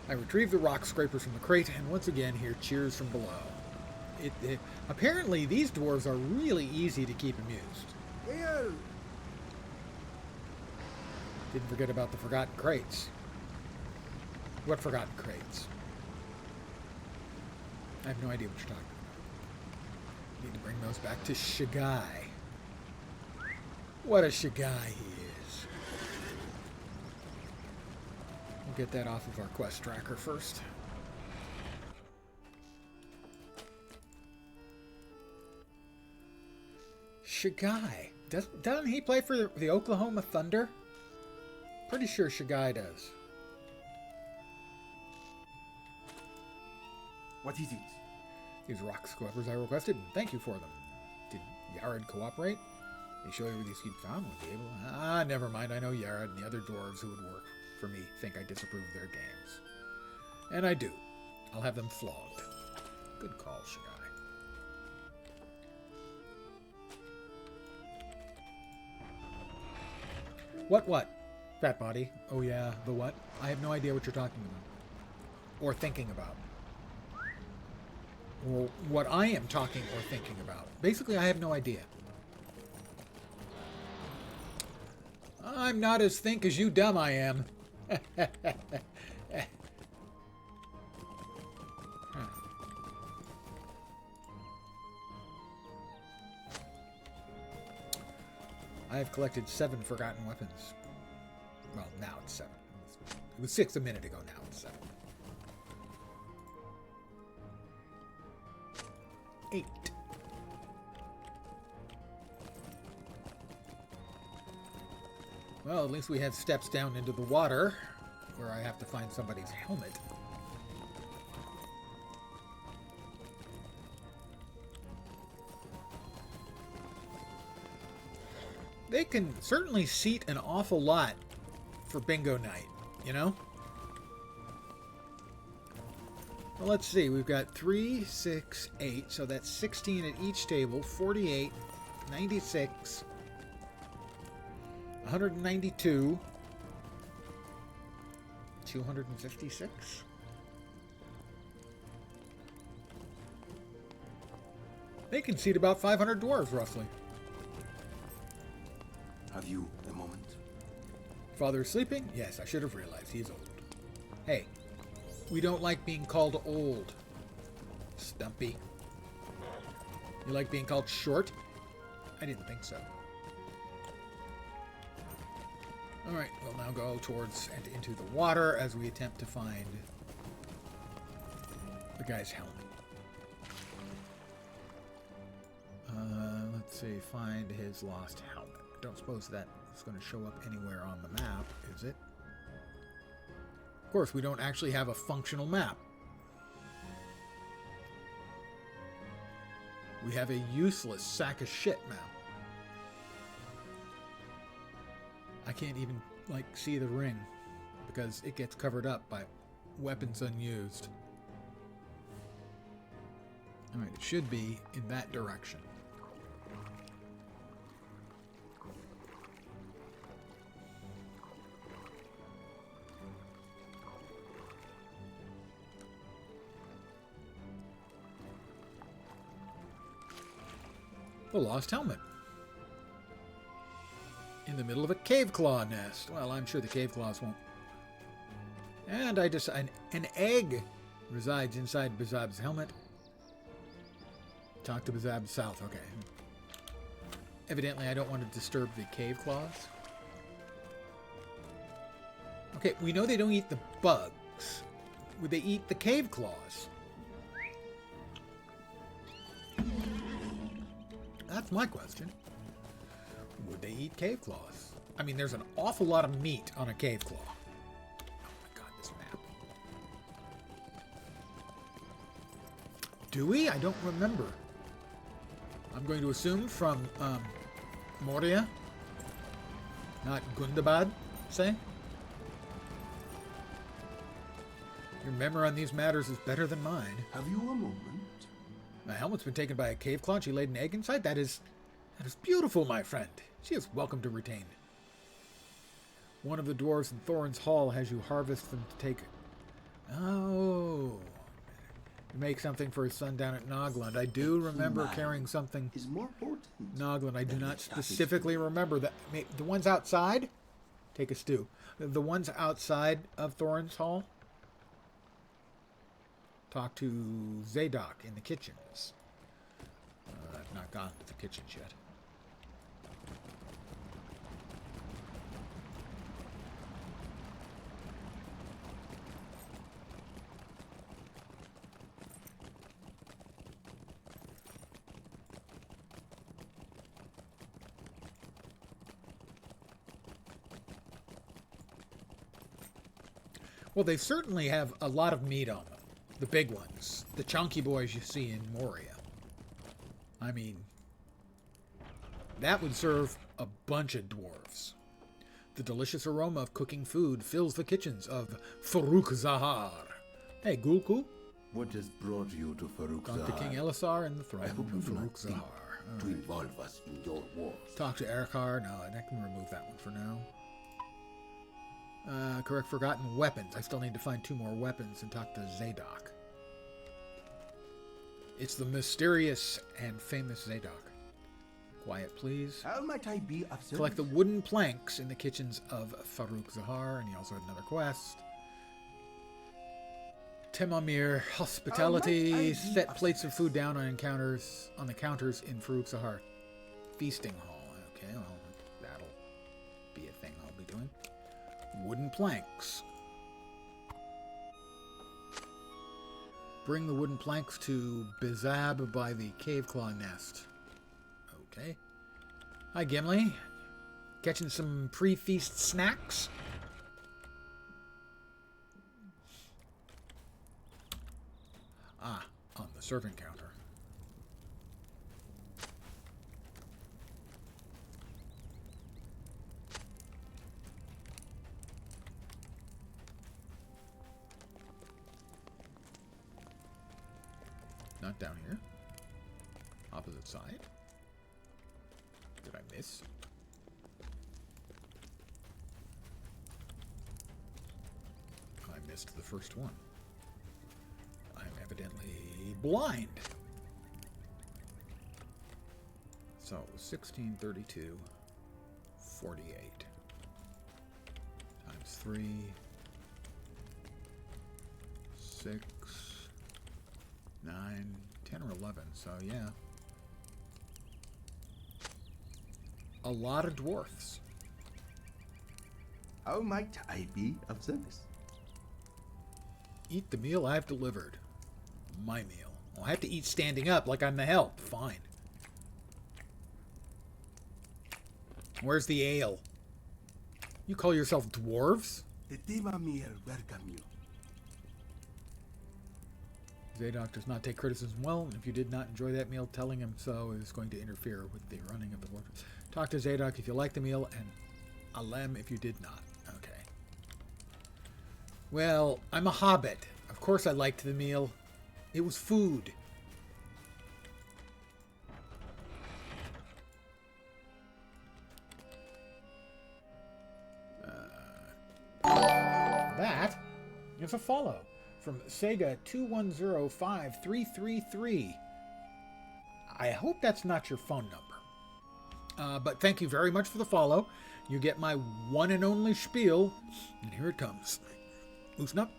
A: I retrieve the rock scrapers from the crate, and once again hear cheers from below. Apparently, these dwarves are really easy to keep amused. Didn't forget about the forgotten crates. What forgotten crates? I have no idea what you're talking about. Need to bring those back to Shagai. What a Shagai he is. We'll get that off of our quest tracker first. Shagai. Doesn't he play for the Oklahoma Thunder? Pretty sure Shagai does.
J: What is it?
A: These rock scrubbers I requested, and thank you for them. Did Yared cooperate? They show you where these keep found? Would be able... never mind. I know Yared and the other dwarves who would work for me think I disapprove of their games. And I do. I'll have them flogged. Good call, Shagai. What? Fat body. Oh yeah, the what? I have no idea what you're talking about. Or thinking about. Or what I am talking or thinking about. Basically, I have no idea. I'm not as think as you dumb I am. I have collected 7 forgotten weapons. Well, now it's 7. It was 6 a minute ago, now it's 7. 8. Well, at least we have steps down into the water, where I have to find somebody's helmet. They can certainly seat an awful lot for bingo night, you know? Well, let's see. We've got 3, 6, 8, so that's 16 at each table, 48, 96, 192, 256. They can seat about 500 dwarves, roughly.
J: Have you a moment?
A: Father is sleeping? Yes, I should have realized. He's old. Hey, we don't like being called old. Stumpy. You like being called short? I didn't think so. Alright, we'll now go towards and into the water as we attempt to find the guy's helmet. Let's see, find his lost helmet. I don't suppose that is going to show up anywhere on the map, is it? Of course, we don't actually have a functional map. We have a useless sack of shit map. I can't even, like, see the ring because it gets covered up by weapons unused. Alright, it should be in that direction. The lost helmet. In the middle of a cave claw nest. Well, I'm sure the cave claws won't. And an egg resides inside Bazab's helmet. Talk to Bazab south. Okay. Evidently, I don't want to disturb the cave claws. Okay, we know they don't eat the bugs. Would they eat the cave claws? That's my question. Would they eat cave claws? I mean, there's an awful lot of meat on a cave claw. Oh my god, this map. Do we? I don't remember. I'm going to assume from Moria, not Gundabad, say? Your memory on these matters is better than mine.
J: Have you a moment?
A: My helmet's been taken by a cave claw and she laid an egg inside? That is beautiful, my friend. She is welcome to retain. One of the dwarves in Thorin's Hall has you harvest them to take... Oh. Make something for his son down at Nogland. I do remember carrying something...
J: Is more potent.
A: Nogland. I do not specifically remember that. The ones outside? Take a stew. The ones outside of Thorin's Hall? Talk to Zadok in the kitchens. I've not gone to the kitchens yet. Well, they certainly have a lot of meat on them. The big ones. The chunky boys you see in Moria. I mean, that would serve a bunch of dwarves. The delicious aroma of cooking food fills the kitchens of Farouk Zahar. Hey, Gulku.
J: What has brought you to Farouk
A: Talk to
J: Zahar?
A: King Elisar and the throne
J: I hope you
A: of
J: do
A: Farouk
J: not think
A: Zahar.
J: to involve us in your wars.
A: Talk to Erkar. No, I can remove that one for now. Correct forgotten weapons. I still need to find 2 more weapons and talk to Zadok. It's the mysterious and famous Zadok. Quiet, please.
J: How might I be of service?
A: Collect the wooden planks in the kitchens of Farouk Zahar, and he also had another quest. Temamir hospitality. Set plates of food down on the counters in Farouk Zahar. Feasting hall. Okay, well, that'll be a thing I'll be doing. Wooden planks. Bring the wooden planks to Bizab by the cave claw nest. Okay. Hi, Gimli. Catching some pre-feast snacks? Ah, on the servant counter. Not down here. Opposite side. Did I miss? I missed the first one. I'm evidently blind. So, 1632, 48. Times 3. 6. 9, 10, or 11, so yeah. A lot of dwarfs.
J: How might I be of service?
A: Eat the meal I've delivered. My meal. I'll have to eat standing up like I'm the help. Fine. Where's the ale? You call yourself dwarves?
J: The Timamir welcome you.
A: Zadok does not take criticism well, and if you did not enjoy that meal, telling him so is going to interfere with the running of the fortress. Talk to Zadok if you like the meal, and Alem if you did not. Okay. Well, I'm a hobbit. Of course I liked the meal. It was food. That is a follow from Sega 2105333. I hope that's not your phone number. But thank you very much for the follow. You get my one and only spiel, and here it comes. Loosen up.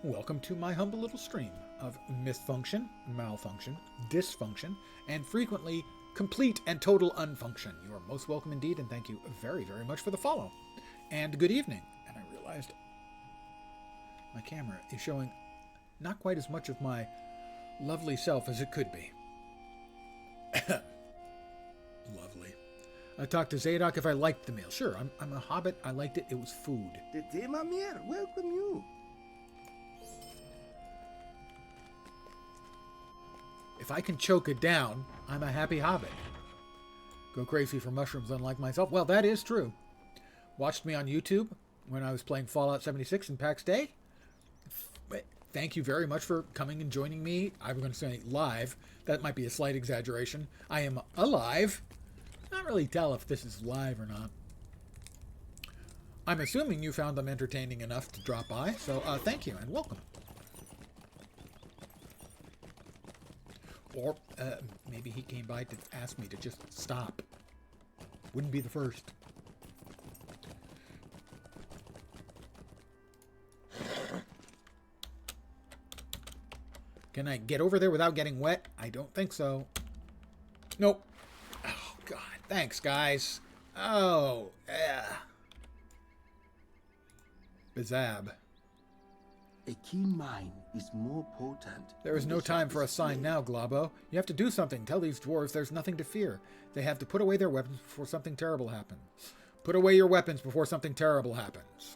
A: Welcome to my humble little stream of misfunction, malfunction, dysfunction, and frequently complete and total unfunction. You are most welcome indeed, and thank you very, very much for the follow. And good evening. And I realized My camera is showing not quite as much of my lovely self as it could be. Lovely. I talked to Zadok if I liked the meal. Sure, I'm a hobbit. I liked it. It was food.
J: The Temamir welcome you.
A: If I can choke it down, I'm a happy hobbit. Go crazy for mushrooms, unlike myself. Well, that is true. Watched me on YouTube when I was playing Fallout 76 in PAX Day. Thank you very much for coming and joining me. I'm going to say live. That might be a slight exaggeration. I am alive. Not really tell if this is live or not. I'm assuming you found them entertaining enough to drop by, so thank you and welcome. Or maybe he came by to ask me to just stop. Wouldn't be the first. Can I get over there without getting wet? I don't think so. Nope. Oh, God. Thanks, guys. Oh, yeah. Bazab.
J: A keen mind is more potent.
A: There is no time for a sign now, Globbo. You have to do something. Tell these dwarves there's nothing to fear. They have to put away their weapons before something terrible happens. Put away your weapons before something terrible happens.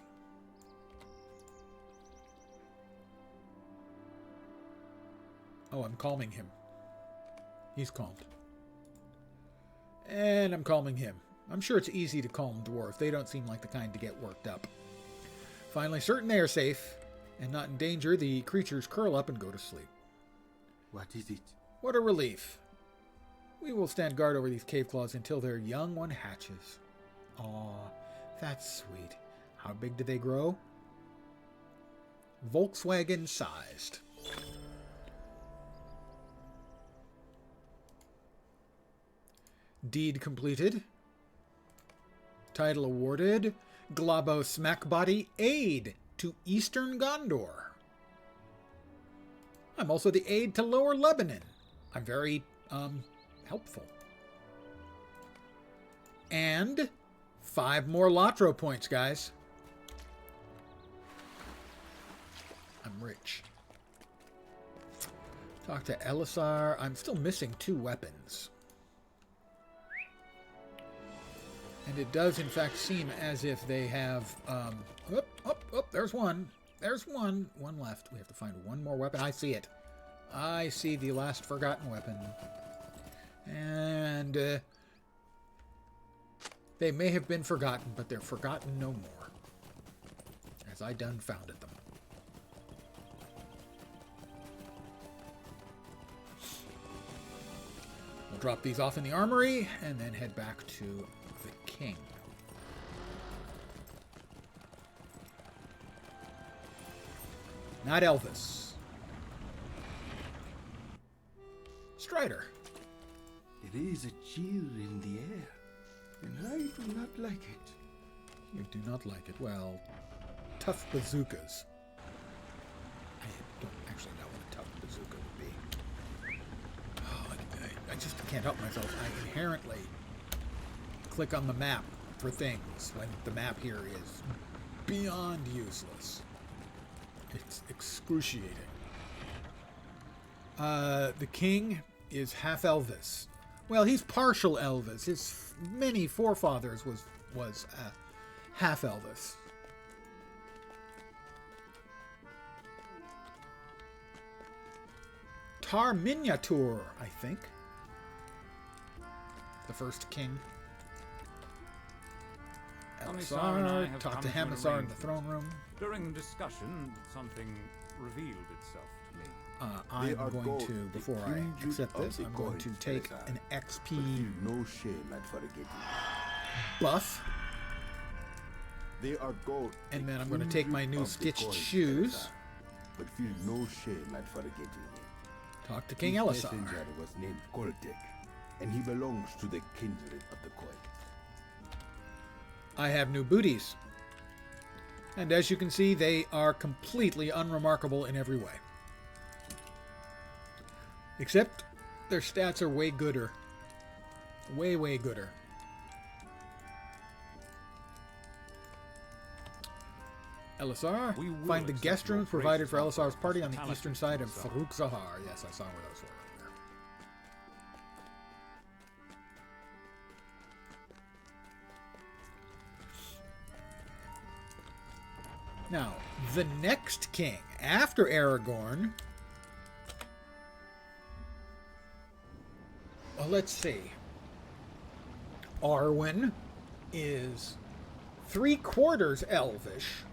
A: Oh, I'm calming him. He's calmed. And I'm calming him. I'm sure it's easy to calm dwarves. They don't seem like the kind to get worked up. Finally, certain they are safe and not in danger, the creatures curl up and go to sleep.
J: What is it?
A: What a relief. We will stand guard over these cave claws until their young one hatches. Aw, that's sweet. How big do they grow? Volkswagen-sized. Deed completed. Title awarded. Globbo Smackbotty aid to Eastern Gondor. I'm also the aid to Lower Lebanon. I'm very, helpful. And 5 more LotRO points, guys. I'm rich. Talk to Elisar. I'm still missing 2 weapons. And it does, in fact, seem as if they have... there's one. There's one. One left. We have to find one more weapon. I see it. I see the last forgotten weapon. And they may have been forgotten, but they're forgotten no more. As I done founded them. We'll drop these off in the armory, and then head back to the king. Not Elvis. Strider.
J: There is a chill in the air, and I do not like it.
A: You do not like it. Well, tough bazookas. I don't actually know what a tough bazooka would be. Oh, I just can't help myself. I inherently click on the map for things when the map here is beyond useless. It's excruciating. The king is half Elvis. Well, he's partial Elvis. His many forefathers was half Elvis. Tar Miniature, I think. The first king. Elisar, talk to Hamisar in the throne room.
E: During the discussion, something revealed itself to me.
A: I'm going to, before I accept this, I'm going to take an XP
J: No shame at forgetting.
A: buff.
J: They are gold.
A: And then I'm going to take my new stitched shoes.
J: But feel no shame at forgetting it.
A: Talk to King
J: His
A: Elisar.
J: messenger was named Goltek, and he belongs to the kindred of the coin.
A: I have new booties. And as you can see, they are completely unremarkable in every way. Except their stats are way gooder. Way, way gooder. Elisar.
E: We will
A: Find the
E: accept
A: guest
E: your
A: rooms provided for
E: gracious
A: Elisar's
E: offer of
A: party on the
E: hospitality,
A: eastern side of
E: Elisar.
A: Farouk Zahar. Yes, I saw where those were earlier. Now, the next king after Aragorn. Well, let's see. Arwen is 3/4 Elvish.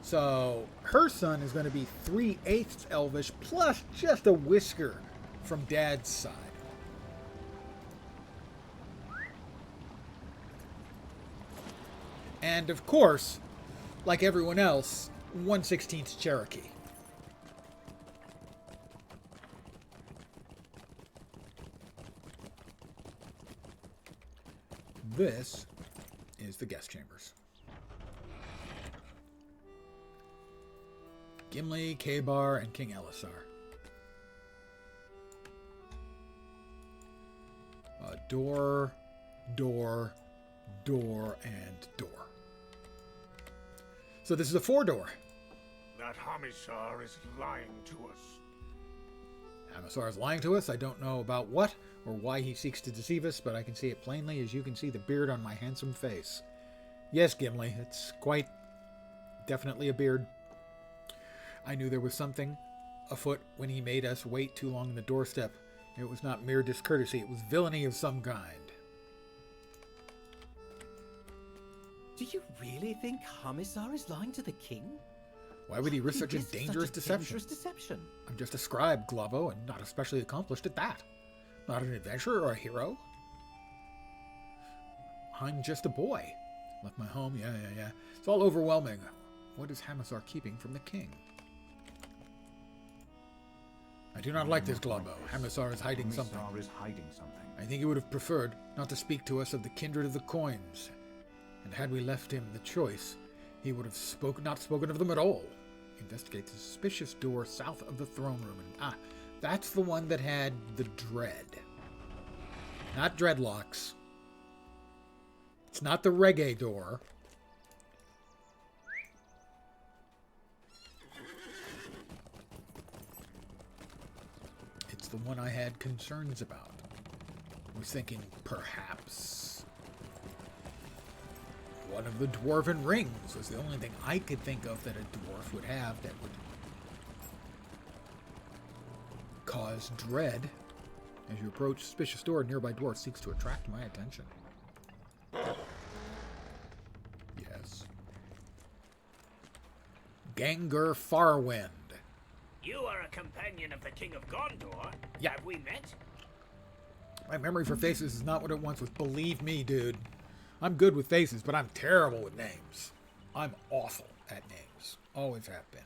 A: So her son is going to be 3/8 Elvish plus just a whisker from Dad's side. And of course, like everyone else, 1/16 Cherokee. This is the guest chambers. Gimli, Kabar, and King Elisar. Door, door, door, and door. So this is a 4-door.
J: That Hamisar is lying to us.
A: Hamisar is lying to us. I don't know about what or why he seeks to deceive us, but I can see it plainly as you can see the beard on my handsome face. Yes, Gimli, it's quite definitely a beard. I knew there was something afoot when he made us wait too long on the doorstep. It was not mere discourtesy, it was villainy of some kind.
B: Do you really think Hamisar is lying to the king?
A: Why would he risk such a
B: Yes,
A: dangerous deception?
B: Dangerous deception.
A: I'm just a scribe, Globbo, and not especially accomplished at that. Not an adventurer or a hero. I'm just a boy. Left my home, yeah. It's all overwhelming. What is Hamisar keeping from the king? I do not like this, Globbo. Hamisar is hiding something.
E: Hamisar is hiding something.
A: I think he would have preferred not to speak to us of the kindred of the coins. And had we left him the choice, he would have not spoken of them at all. Investigate the suspicious door south of the throne room. And, that's the one that had the dread. Not dreadlocks. It's not the reggae door. It's the one I had concerns about. I was thinking perhaps one of the dwarven rings was the only thing I could think of that a dwarf would have that would cause dread. As you approach suspicious door, a nearby dwarf seeks to attract my attention. Yes. Gangur Farwind.
K: You are a companion of the King of Gondor.
A: Yeah.
K: Have we met?
A: My memory for faces is not what it once was. Believe me, dude. I'm good with faces, but I'm terrible with names. I'm awful at names. Always have been.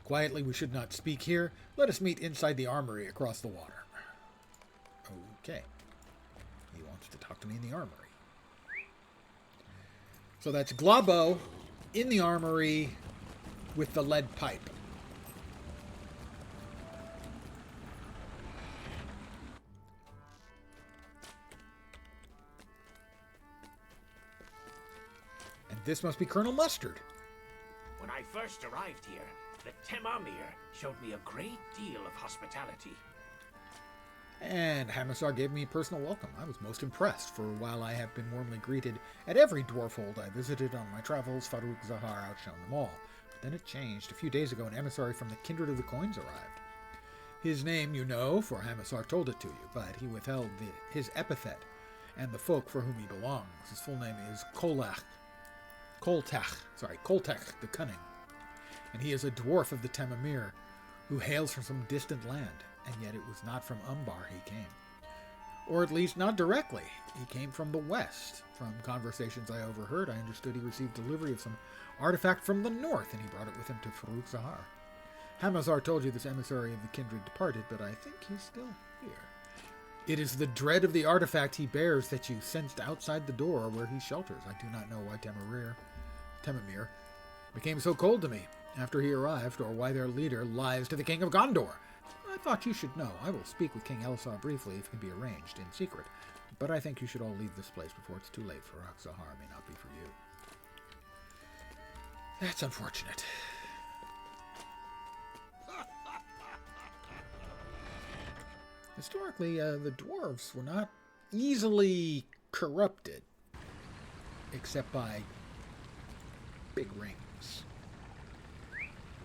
A: Quietly, we should not speak here. Let us meet inside the armory across the water. Okay. He wants to talk to me in the armory. So that's Globbo in the armory with the lead pipe. And this must be Colonel Mustard.
K: When I first arrived here, the Temamir showed me a great deal of hospitality.
A: And Hamisar gave me a personal welcome. I was most impressed, for while I have been warmly greeted at every dwarfhold I visited on my travels, Farouk Zahar outshone them all. But then it changed. A few days ago, an emissary from the Kindred of the Coins arrived. His name you know, for Hamisar told it to you, but he withheld his epithet and the folk for whom he belongs. His full name is Koltech the Cunning. And he is a dwarf of the Temamir, who hails from some distant land. And yet it was not from Umbar he came. Or at least not directly. He came from the west. From conversations I overheard, I understood he received delivery of some artifact from the north, and he brought it with him to Farouk Zahar. Hamazar told you this emissary of the kindred departed, but I think he's still here. It is the dread of the artifact he bears that you sensed outside the door where he shelters. I do not know why Temamir became so cold to me after he arrived, or why their leader lies to the King of Gondor. I thought you should know. I will speak with King Elisar briefly if it can be arranged in secret. But I think you should all leave this place before it's too late. For Zahar may not be for That's unfortunate. Historically, the dwarves were not easily corrupted, except by big rings.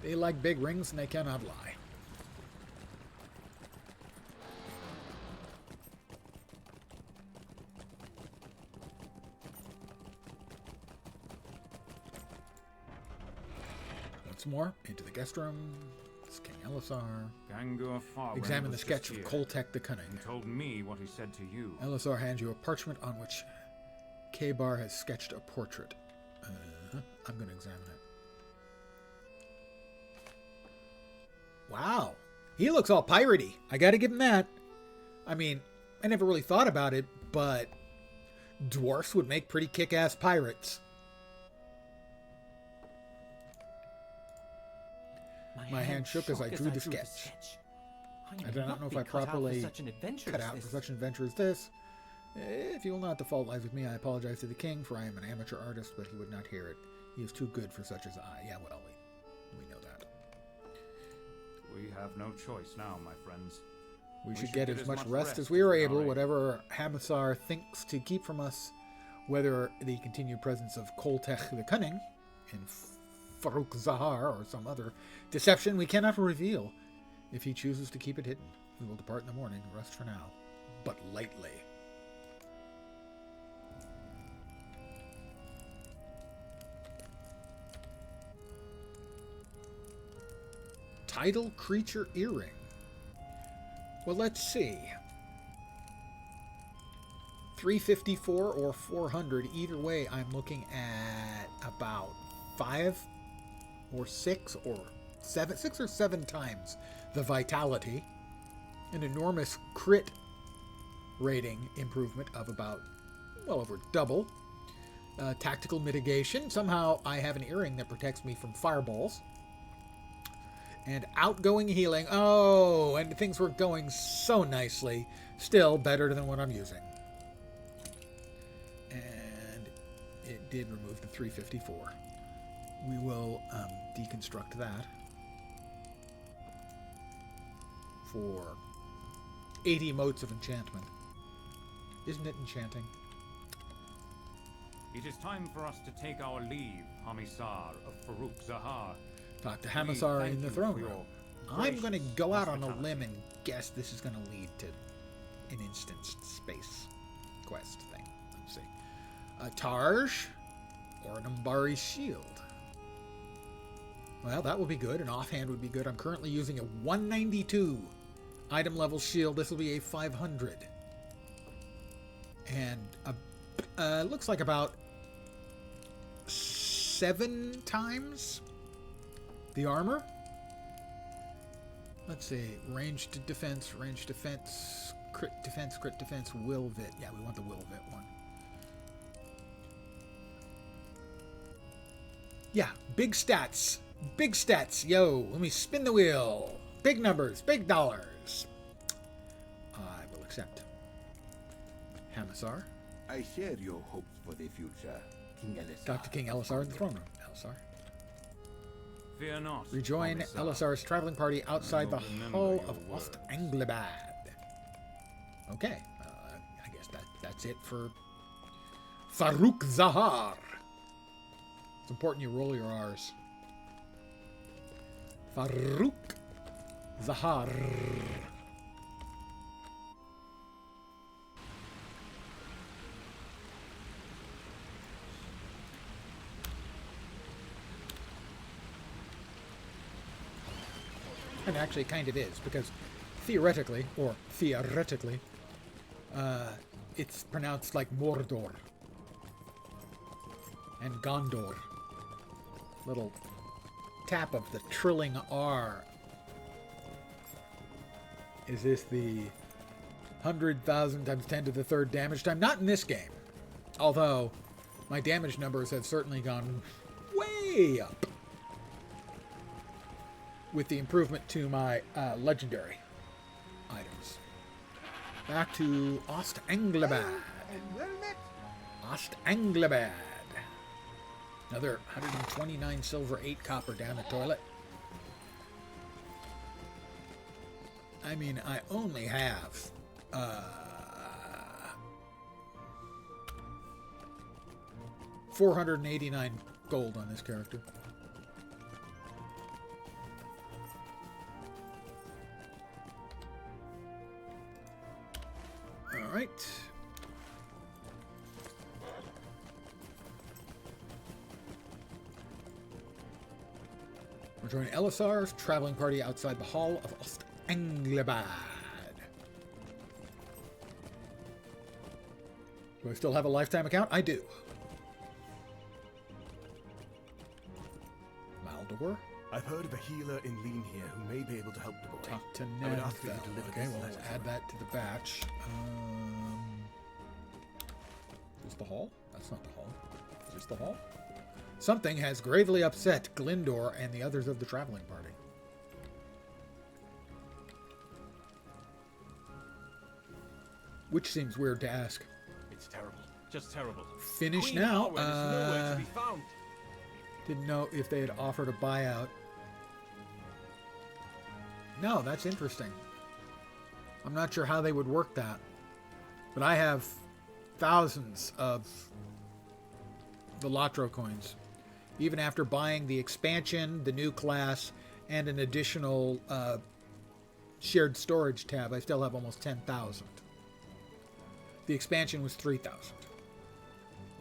A: They like big rings and they cannot lie. Once more, into the guest room. It's King Elisar.
E: Gangur Farwen
A: Examine the
E: was
A: sketch
E: just
A: of
E: here.
A: Koltek the Cunning.
E: He told me what he said to you.
A: Elisar hands you a parchment on which K-Bar has sketched a portrait. I'm going to examine it. Wow. He looks all piratey. I got to give him that. I mean, I never really thought about it, but dwarfs would make pretty kick-ass pirates. My hand shook as I drew the sketch. I do not know if I properly cut out for such an adventure as this. If you will not, the fault lies with me. I apologize to the king, for I am an amateur artist, but he would not hear it. He is too good for such as I. Yeah, well, we know that.
E: We have no choice now, my friends.
A: We should get as much rest as we are able, whatever Hamisar thinks to keep from us, whether the continued presence of Koltek the Cunning and Farouk Zahar or some other deception we cannot reveal. If he chooses to keep it hidden, we will depart in the morning, rest for now, but lightly. Tidal creature earring. Well, let's see. 354 or 400. Either way, I'm looking at about 5 or 6 or 7, 6 or 7 times the vitality. An enormous crit rating improvement of about, well, over double. Tactical mitigation. Somehow I have an earring that protects me from fireballs. And outgoing healing. Oh, and things were going so nicely. Still better than what I'm using. And it did remove the 354. We will deconstruct that for 80 motes of enchantment. Isn't it enchanting?
E: It is time for us to take our leave, Hamisar of Farouk Zahar.
A: Talk to Hamisar in the throne room. I'm going to go out on a limb and guess this is going to lead to an instanced space quest thing. Let's see. A Tarj or an Umbari shield. Well, that would be good. An offhand would be good. I'm currently using a 192 item level shield. This will be a 500. And looks like about 7 times the armor. Let's see. Ranged defense, crit defense, will vit. Yeah, we want the will vit one. Yeah, big stats. Big stats. Yo, let me spin the wheel. Big numbers, big dollars. I will accept. Hamisar.
J: I share your hopes for the future, King Elisar.
A: Talk to King Elisar in the throne room. Elisar.
E: Fear not.
A: Rejoin Elisar's traveling party outside the Hall of Ost-Anglebad. Okay, I guess that's it for Farouk Zahar. It's important you roll your R's. Farouk Zahar. And actually it kind of is, because theoretically, it's pronounced like Mordor and Gondor. Little tap of the trilling R. Is this the 100,000 times 10 to the third damage time? Not in this game. Although, my damage numbers have certainly gone way up with the improvement to my legendary items. Back to Ost-Anglebad. Ost-Anglebad. Another 129 silver, 8 copper down the toilet. I mean, I only have 489 gold on this character. All right. We're joining Elisar's traveling party outside the Hall of Ost-Anglabad. Do I still have a lifetime account? I do. Maldor.
F: I've heard of a healer in Lean here who may be able to help the boy.
A: Talk to
F: I would ask you to
A: Ned.
F: deliver
A: Okay,
F: this
A: well,
F: letter
A: let's
F: to
A: add
F: her.
A: that to the batch. Is this the hall? That's not the hall. Is this the hall? Something has gravely upset Gondor and the others of the traveling party. Which seems weird to ask.
H: It's terrible. Just terrible.
A: Finish
H: Queen
A: now.
H: Arwen is nowhere to be found.
A: Didn't know if they had offered a buyout. No, that's interesting. I'm not sure how they would work that. But I have thousands of the LotRO coins. Even after buying the expansion, the new class, and an additional shared storage tab, I still have almost 10,000. The expansion was 3,000.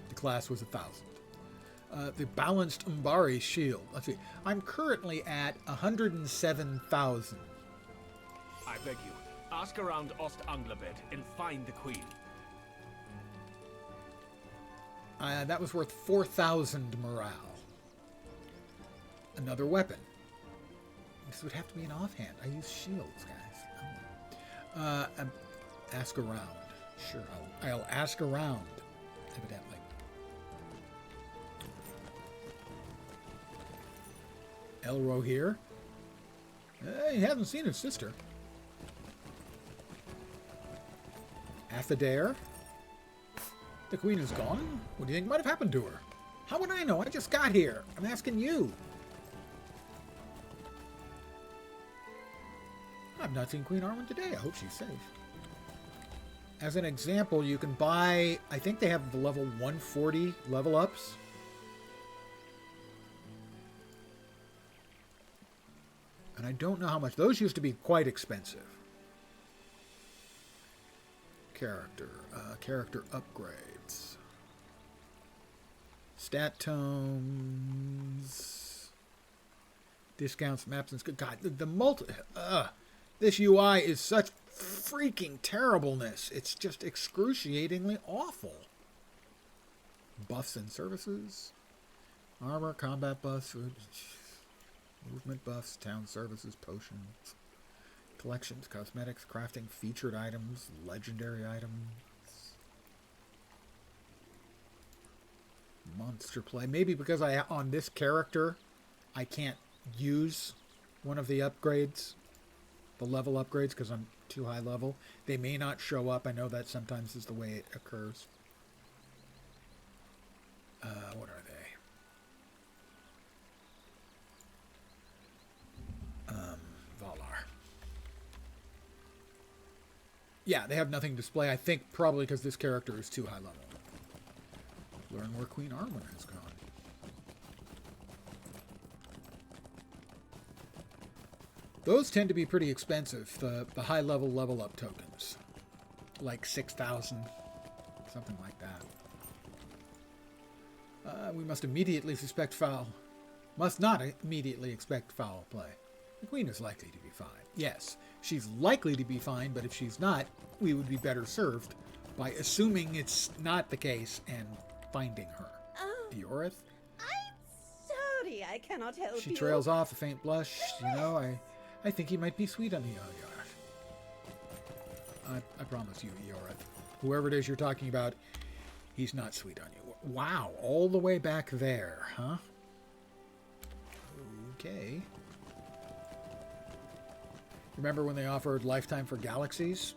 A: The class was 1,000. The balanced Umbari shield. Let's see. I'm currently at 107,000.
H: I beg you, ask around Ost-Anglabad and find the queen.
A: That was worth 4,000 morale. Another weapon. This would have to be an offhand. I use shields, guys. Ask around. Sure, I'll ask around, evidently. Elro here. He hasn't seen his sister. Affadair. The queen is gone? What do you think might have happened to her? How would I know? I just got here. I'm asking you. I've not seen Queen Arwen today. I hope she's safe. As an example, you can buy, I think they have the level 140 level ups. And I don't know how much. Those used to be quite expensive. Character upgrades. Stat tomes. Discounts, maps, and... God, this UI is such freaking terribleness. It's just excruciatingly awful. Buffs and services. Armor, combat buffs, movement buffs, town services, potions. Collections, cosmetics, crafting, featured items, legendary items. Monster play. Maybe because on this character, I can't use one of the upgrades. The level upgrades, because I'm too high level. They may not show up. I know that sometimes is the way it occurs. What are they? Valar. Yeah, they have nothing to display. I think probably because this character is too high level. Learn where Queen Arwen has gone. Those tend to be pretty expensive, the high-level level-up tokens. Like 6,000, something like that. We must immediately suspect foul. Must not immediately expect foul play. The Queen is likely to be fine. Yes, she's likely to be fine, but if she's not, we would be better served by assuming it's not the case and finding her. Eorith?
C: I'm sorry I cannot help you.
A: She trails off, a faint blush. You know, I think he might be sweet on the Eorith. I promise you, Eorith. Whoever it is you're talking about, he's not sweet on you. Wow, all the way back there, huh? Okay. Remember when they offered lifetime for galaxies?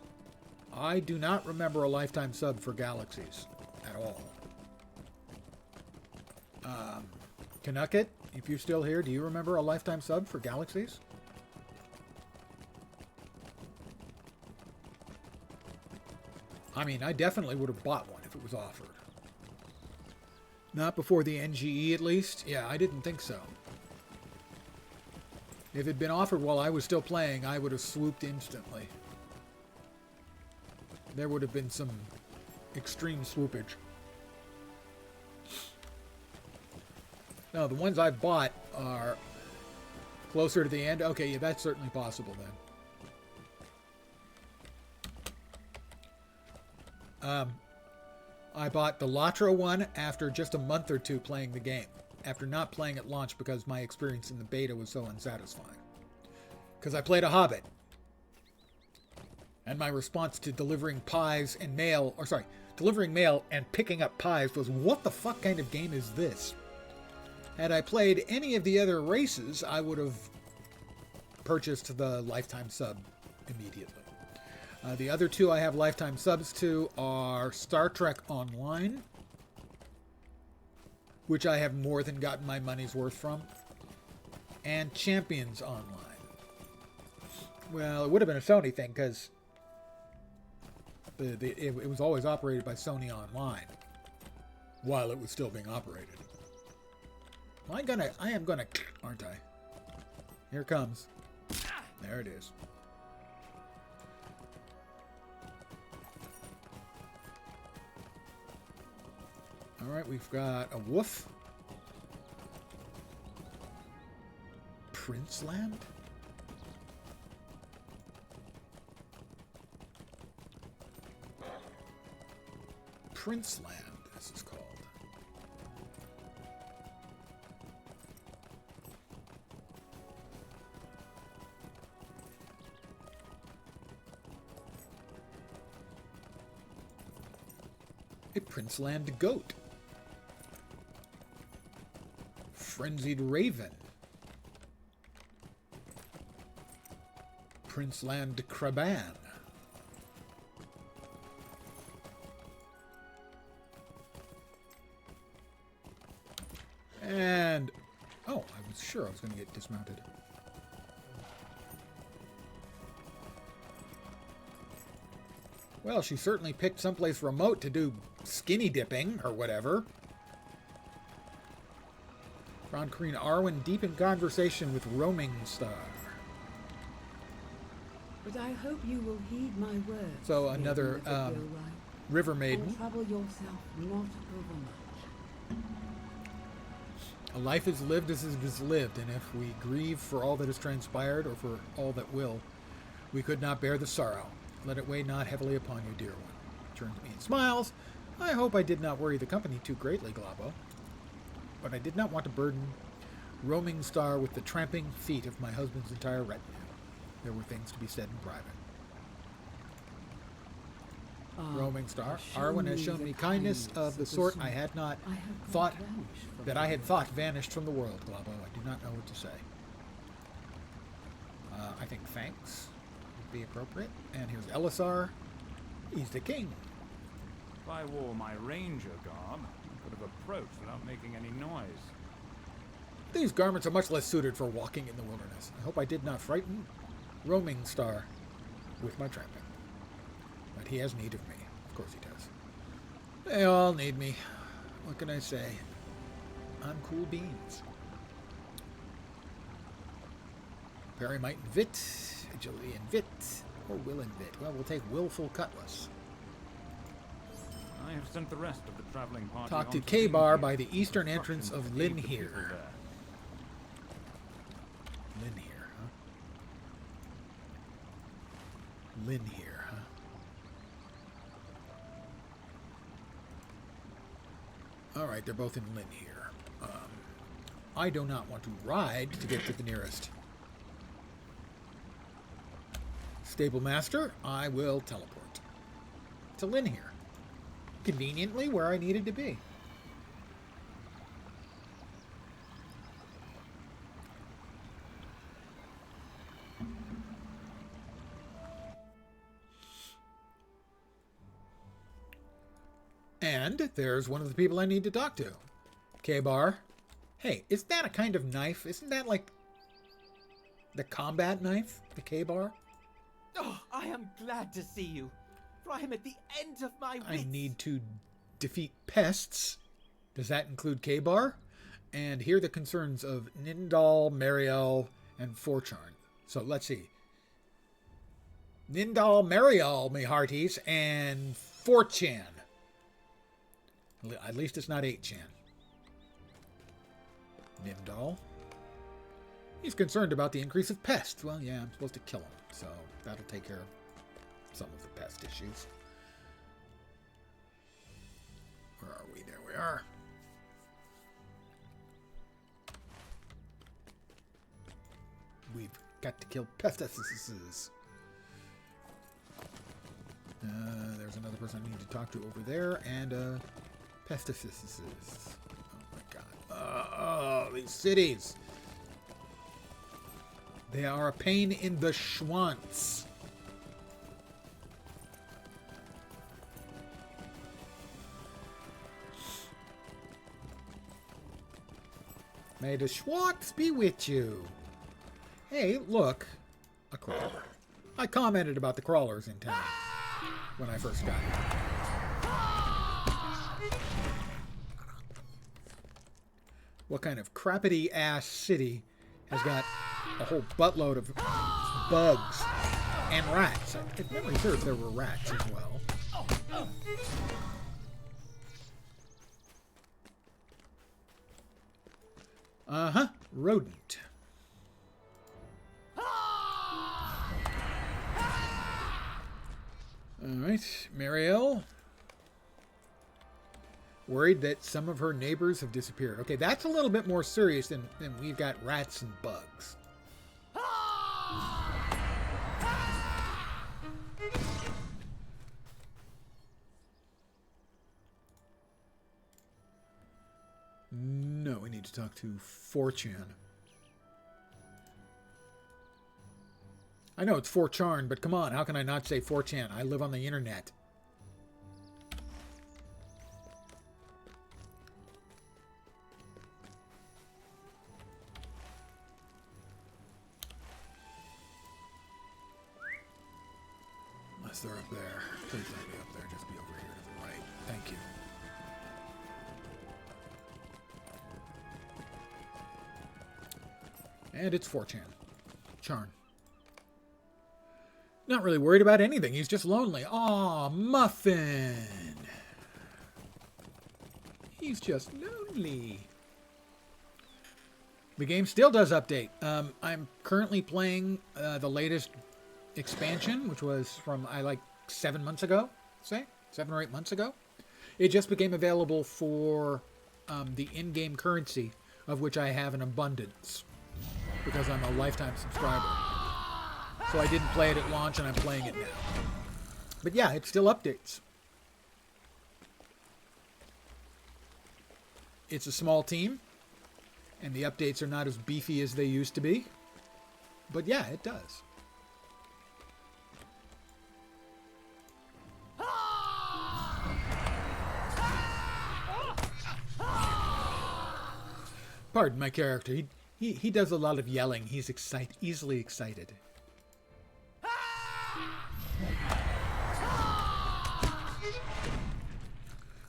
A: I do not remember a lifetime sub for galaxies at all. Canucket, if you're still here, do you remember a lifetime sub for Galaxies? I mean, I definitely would have bought one if it was offered. Not before the NGE, at least. Yeah, I didn't think so. If it had been offered while I was still playing, I would have swooped instantly. There would have been some extreme swoopage. No, the ones I've bought are closer to the end. Okay, yeah, that's certainly possible then. I bought the LotRO one after just a month or two playing the game. After not playing at launch because my experience in the beta was so unsatisfying. Because I played a Hobbit. And my response to delivering pies and mail, or sorry, delivering mail and picking up pies was, what the fuck kind of game is this? Had I played any of the other races, I would have purchased the lifetime sub immediately. The other two I have lifetime subs to are Star Trek Online, which I have more than gotten my money's worth from, and Champions Online. Well, it would have been a Sony thing, because it was always operated by Sony Online, while it was still being operated. I am gonna, aren't I? Here it comes. There it is. All right, we've got a wolf. Princeland? Princeland, this is called. A Princeland goat. Frenzied Raven. Princeland Kraban. And, oh, I was sure I was going to get dismounted. Well, she certainly picked someplace remote to do skinny dipping or whatever. Ron Kareen Arwen deep in conversation with Roaming Star.
G: But I hope you will heed my words.
A: So another River Maiden.
G: And trouble yourself not overmuch.
A: A life is lived as it is lived, and if we grieve for all that has transpired or for all that will, we could not bear the sorrow. Let it weigh not heavily upon you, dear one. Turn to me and smiles. I hope I did not worry the company too greatly, Globbo. But I did not want to burden Roaming Star with the tramping feet of my husband's entire retinue. There were things to be said in private. Roaming Star, Arwen has shown me kindness of the sort I had not thought that I had thought vanished from the world, Globbo. I do not know what to say. I think thanks would be appropriate. And here's Elisar. He's the king.
E: If I wore my ranger garb, I could have approached without making any noise.
A: These garments are much less suited for walking in the wilderness. I hope I did not frighten Roaming Star with my tramping. But he has need of me. Of course he does. They all need me. What can I say? I'm cool beans. Parry might and vit, agility and vit, or will and vit. Well, we'll take willful cutlass.
E: I have sent the rest of the traveling party.
A: Talk to K-Bar by the eastern entrance of Linhir. Linhir, huh? Linhir, huh? Alright, they're both in Linhir. I do not want to ride to get to the nearest stable master. I will teleport to Linhir. Conveniently where I needed to be. And there's one of the people I need to talk to. K-Bar. Hey, isn't that a kind of knife? Isn't that like the combat knife? The K-bar?
B: Oh, I am glad to see you, for I am at the end of my wits.
A: I need to defeat pests. Does that include K-bar? And here are the concerns of Nindal, Mariel, and Forcharn. So let's see. Nindal, Mariel, me hearties, and 4chan. At least it's not 8chan. Nindal. He's concerned about the increase of pests. Well, yeah, I'm supposed to kill him, so that'll take care of some of the pest issues. Where are we? There we are. We've got to kill pests. There's another person I need to talk to over there, and pesticides. Oh my god. These cities. They are a pain in the schwanz. May the schwanz be with you. Hey, look. A crawler. I commented about the crawlers in town when I first got here. What kind of crappity ass city has got a whole buttload of bugs and rats? If memory serves, there were rats as well. Uh-huh. Rodent. Alright, Mariel. Worried that some of her neighbors have disappeared. Okay, that's a little bit more serious than we've got rats and bugs. No, we need to talk to 4chan. I know it's 4chan, but come on, how can I not say 4chan? I live on the internet. Unless they're up there. Please don't be up there, just be over here to the right. Thank you. And it's 4chan. Charn. Not really worried about anything. He's just lonely. Aw, Muffin. He's just lonely. The game still does update. I'm currently playing the latest expansion, which was from, 7 months ago, say? 7 or 8 months ago. It just became available for the in-game currency, of which I have an abundance, because I'm a lifetime subscriber. So I didn't play it at launch, and I'm playing it now. But yeah, it still updates. It's a small team, and the updates are not as beefy as they used to be. But yeah, it does. Pardon my character. He does a lot of yelling. He's easily excited.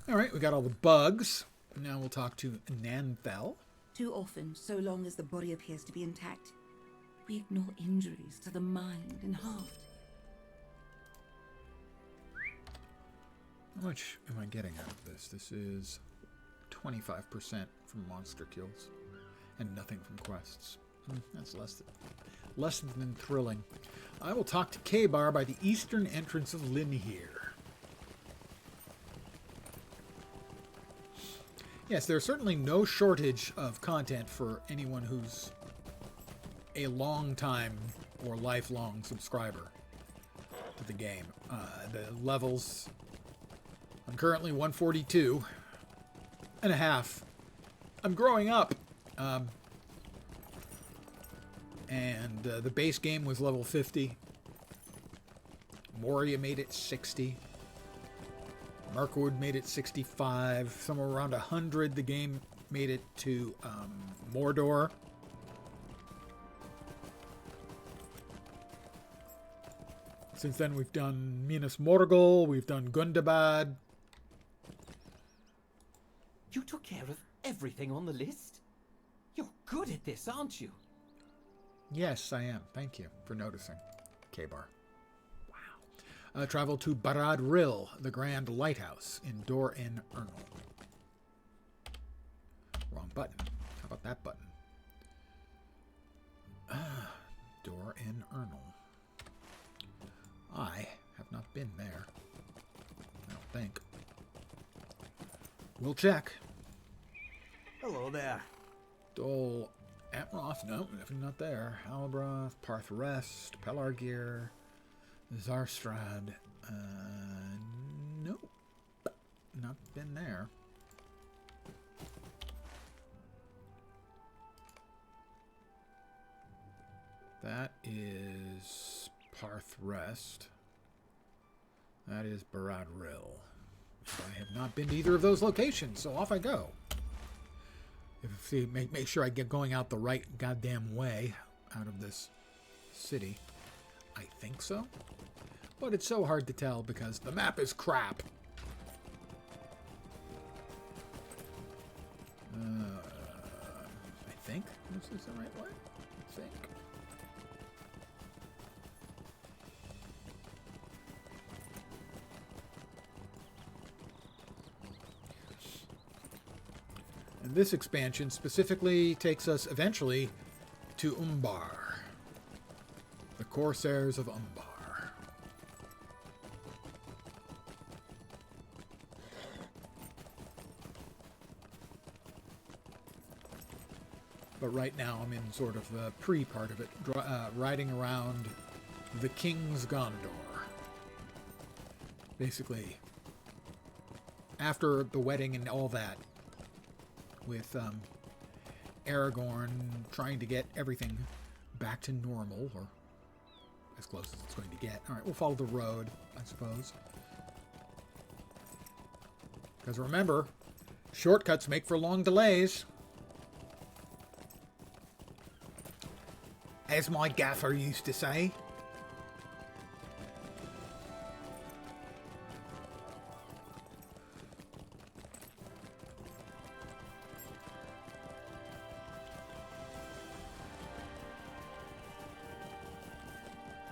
A: Alright, we got all the bugs. Now we'll talk to Nanthel.
C: Too often, so long as the body appears to be intact, we ignore injuries to the mind and heart.
A: How much am I getting out of this? This is 25% from monster kills and nothing from quests. That's less than thrilling. I will talk to K-Bar by the eastern entrance of Linhir. Yes, there's certainly no shortage of content for anyone who's a long-time or lifelong subscriber to the game. The levels, I'm currently 142 and a half. I'm growing up. And the base game was level 50. Moria made it 60. Mirkwood made it 65. Somewhere around 100, the game made it to Mordor. Since then, we've done Minas Morgul, we've done Gundabad.
B: You took care of everything on the list? You're good at this, aren't you?
A: Yes, I am. Thank you for noticing, K-Bar. Wow. Travel to Barad Rill, the Grand Lighthouse in Dor en Ernal. Wrong button. How about that button? Dor en Ernal. I have not been there. I don't think. We'll check.
B: Hello there.
A: Dol Atmos, no, definitely not there. Halbroth, Parth Rest, Pelargir, Zarstrad. Nope. Not been there. That is Parth Rest. That is Barad Rill. I have not been to either of those locations, so off I go. Make sure I get going out the right goddamn way out of this city. I think so. But it's so hard to tell because the map is crap. I think this is the right way. I think. And this expansion specifically takes us eventually to Umbar. The Corsairs of Umbar. But right now I'm in sort of the pre-part of it, riding around the King's Gondor. Basically, after the wedding and all that, with Aragorn trying to get everything back to normal, or as close as it's going to get. All right, we'll follow the road, I suppose. Because remember, shortcuts make for long delays. As my gaffer used to say.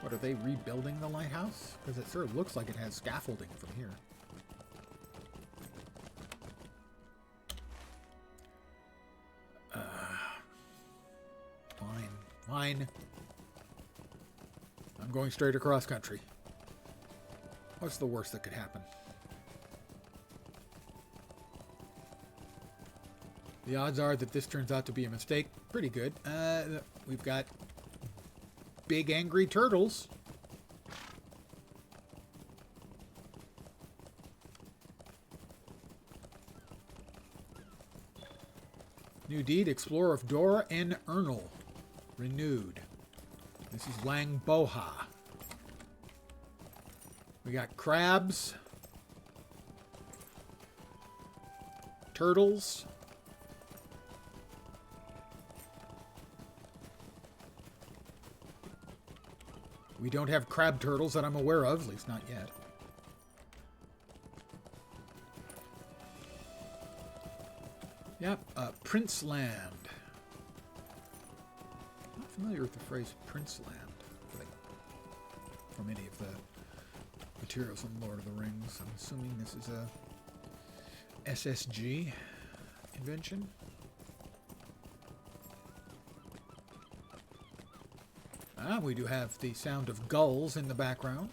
A: What, are they rebuilding the lighthouse? Because it sort of looks like it has scaffolding from here. Fine. I'm going straight across country. What's the worst that could happen? The odds are that this turns out to be a mistake. Pretty good. We've got big angry turtles. New deed, Explorer of Dor en Ernal. Renewed. This is Lang Boha. We got crabs. Turtles. We don't have crab turtles that I'm aware of, at least not yet. Yep, Prince Land. Not familiar with the phrase Prince Land from any of the materials on Lord of the Rings. I'm assuming this is a SSG invention. We do have the sound of gulls in the background.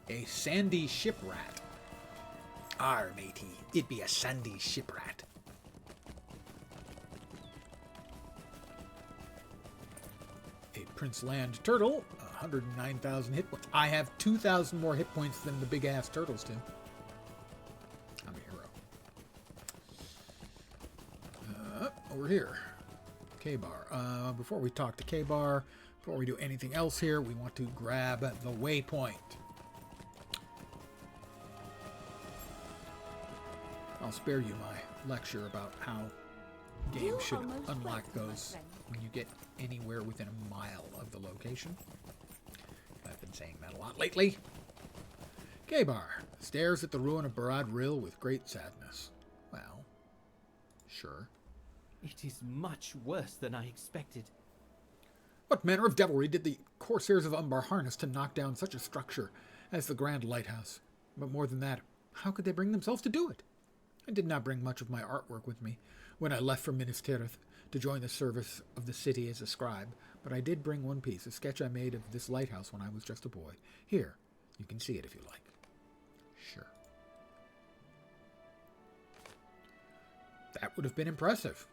A: A sandy shiprat. Arr, matey, it'd be a sandy shiprat. A Prince Land turtle, 109,000 hit points. I have 2,000 more hit points than the big-ass turtles do. I'm a hero. over here. K-Bar. Before we talk to K-Bar, before we do anything else here, we want to grab the waypoint. I'll spare you my lecture about how games should unlock those when you get anywhere within a mile of the location. I've been saying that a lot lately. K-Bar stares at the ruin of Barad Rill with great sadness. Well, sure.
B: It is much worse than I expected.
A: What manner of devilry did the Corsairs of Umbar harness to knock down such a structure as the Grand Lighthouse? But more than that, how could they bring themselves to do it? I did not bring much of my artwork with me when I left for Minas Tirith to join the service of the city as a scribe, but I did bring one piece, a sketch I made of this lighthouse when I was just a boy. Here, you can see it if you like. Sure. That would have been impressive.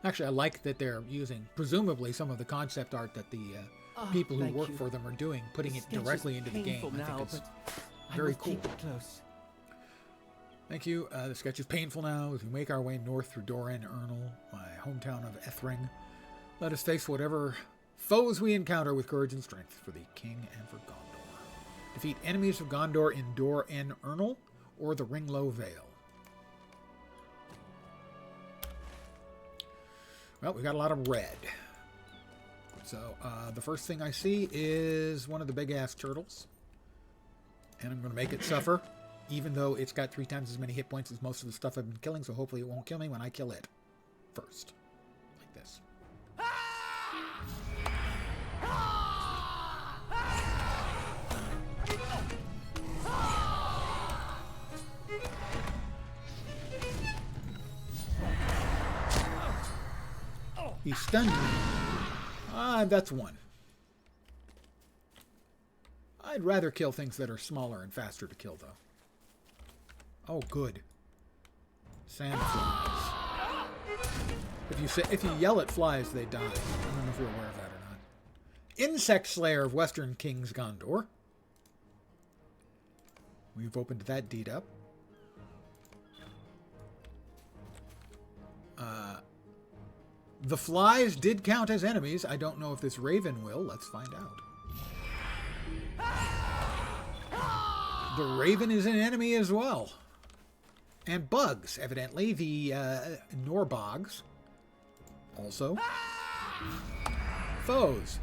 A: Actually, I like that they're using, presumably, some of the concept art that the people who work for them are doing, putting it directly into the game. I think it's very cool.
B: Close.
A: Thank you. The sketch is painful now as we make our way north through Doran Ernal, my hometown of Ethring. Let us face whatever foes we encounter with courage and strength for the king and for Gondor. Defeat enemies of Gondor in Doran Ernal or the Ringlow Vale. Well, we got a lot of red. So, the first thing I see is one of the big-ass turtles. And I'm going to make it suffer, even though it's got 3 times as many hit points as most of the stuff I've been killing, so hopefully it won't kill me when I kill it first. Like this. He stunned me. That's one. I'd rather kill things that are smaller and faster to kill, though. Oh, good. Sand flies. If you yell at flies, they die. I don't know if you're aware of that or not. Insect Slayer of Western Kings Gondor. We've opened that deed up. The flies did count as enemies. I don't know if this raven will. Let's find out. The raven is an enemy as well. And bugs, evidently. The Norbogs. Also. Foes.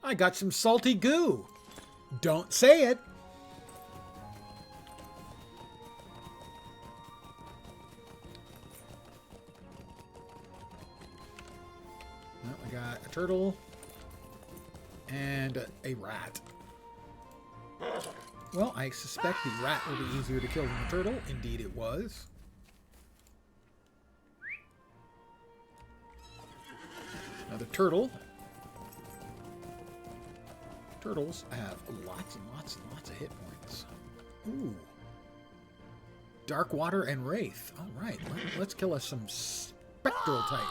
A: I got some salty goo. Don't say it. Well, we got a turtle and a rat. Well, I suspect the rat will be easier to kill than the turtle. Indeed it was. Another turtle. Turtles have lots and lots and lots of hit points. Ooh. Darkwater and Wraith. All right, let's kill us some spectral titans.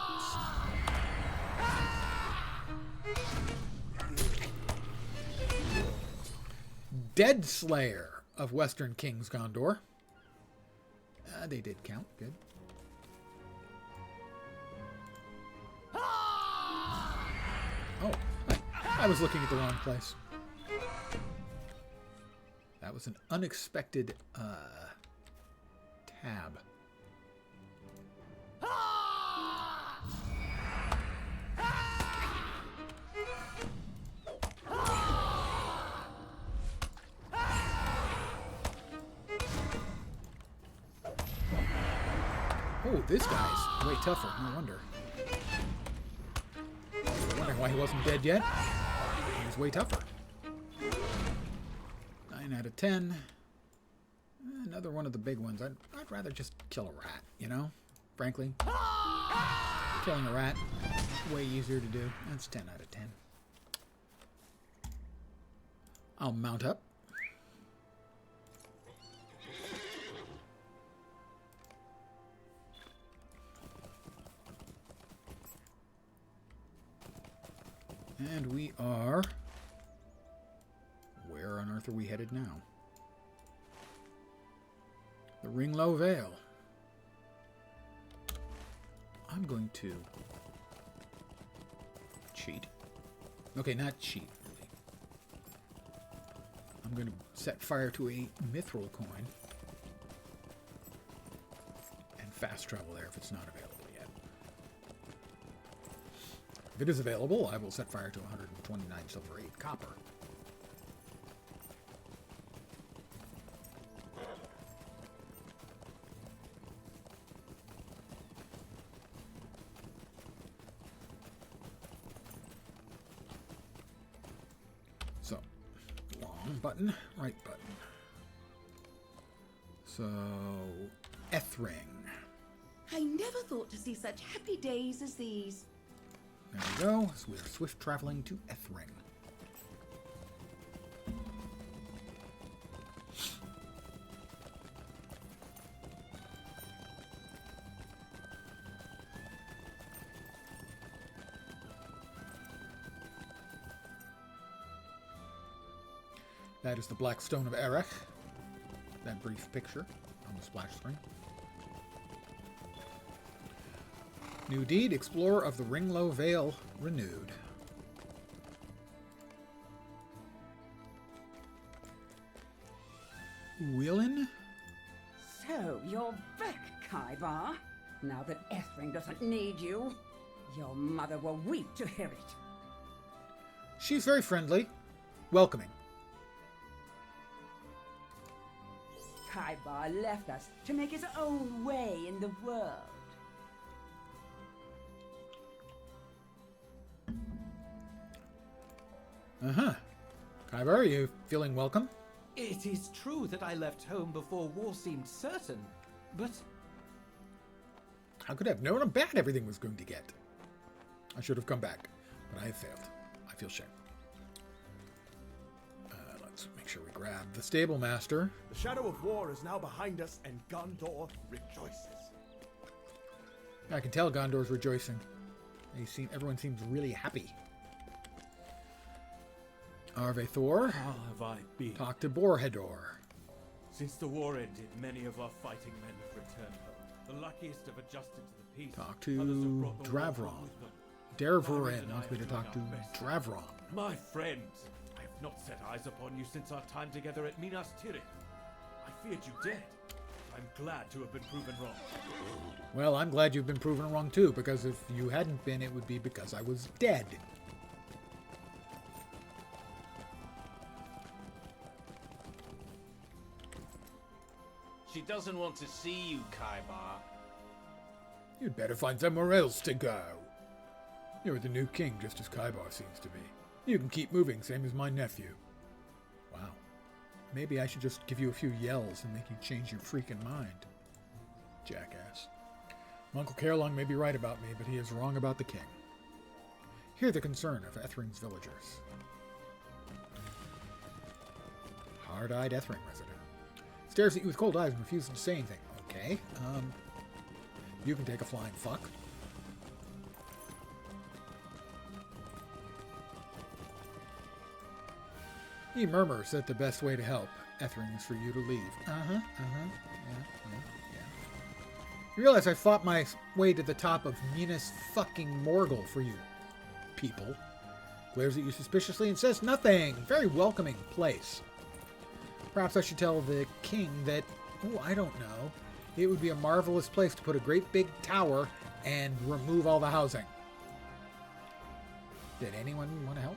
A: Dead Slayer of Western Kings Gondor. They did count. Good. Oh, I was looking at the wrong place. That was an unexpected tab. Oh, this guy's way tougher. No wonder. Wondering why he wasn't dead yet. He was way tougher. 9 out of 10. Another one of the big ones. I'd rather just kill a rat, you know? Frankly. Killing a rat, way easier to do. That's 10 out of 10. I'll mount up. And we are... Where on earth are we headed now? The Ringlow Vale. I'm going to... cheat. Okay, not cheat, really. I'm going to set fire to a mithril coin. And fast travel there if it's not available yet. If it is available, I will set fire to 129 silver, 8 copper. So, long button, right button. So, Ethring.
C: I never thought to see such happy days as these.
A: There we go. So we're swift traveling to Ethring. That is the Black Stone of Erech. That brief picture on the splash screen. New deed, Explorer of the Ringlow Vale renewed. Willin?
G: So, you're back, Kaibar. Now that Ethring doesn't need you. Your mother will weep to hear it.
A: She's very friendly, welcoming.
G: Kaibar left us to make his own way in the world.
A: Uh-huh. Kaibar, are you feeling welcome?
B: It is true that I left home before war seemed certain, but...
A: How could I have known how bad everything was going to get? I should have come back, but I have failed. I feel shame. Let's make sure we grab the Stable Master.
F: The shadow of war is now behind us, and Gondor rejoices.
A: I can tell Gondor's rejoicing. Everyone seems really happy. Arve Thor.
I: How have I been?
A: Talk to Borhedor.
I: Since the war ended, many of our fighting men have returned home. The luckiest have adjusted to the peace.
A: Talk to Dravron. Dervorin wants me to talk to Dravron.
I: My friend, I have not set eyes upon you since our time together at Minas Tirith. I feared you dead. I'm glad to have been proven wrong.
A: Well, I'm glad you've been proven wrong too, because if you hadn't been, it would be because I was dead.
K: She doesn't want to see you, Kaibar.
A: You'd better find somewhere else to go. You're the new king, just as Kaibar seems to be. You can keep moving, same as my nephew. Wow. Maybe I should just give you a few yells and make you change your freaking mind. Jackass. Uncle Carolung may be right about me, but he is wrong about the king. Hear the concern of Ethering's villagers. Hard-eyed Ethering resident. Stares at you with cold eyes and refuses to say anything. Okay, you can take a flying fuck. He murmurs that the best way to help Ethering is for you to leave. Yeah. You realize I fought my way to the top of Minas fucking Morgul for you people. Glares at you suspiciously and says nothing. Very welcoming place. Perhaps I should tell the king that, oh, I don't know, it would be a marvelous place to put a great big tower and remove all the housing. Did anyone want to help?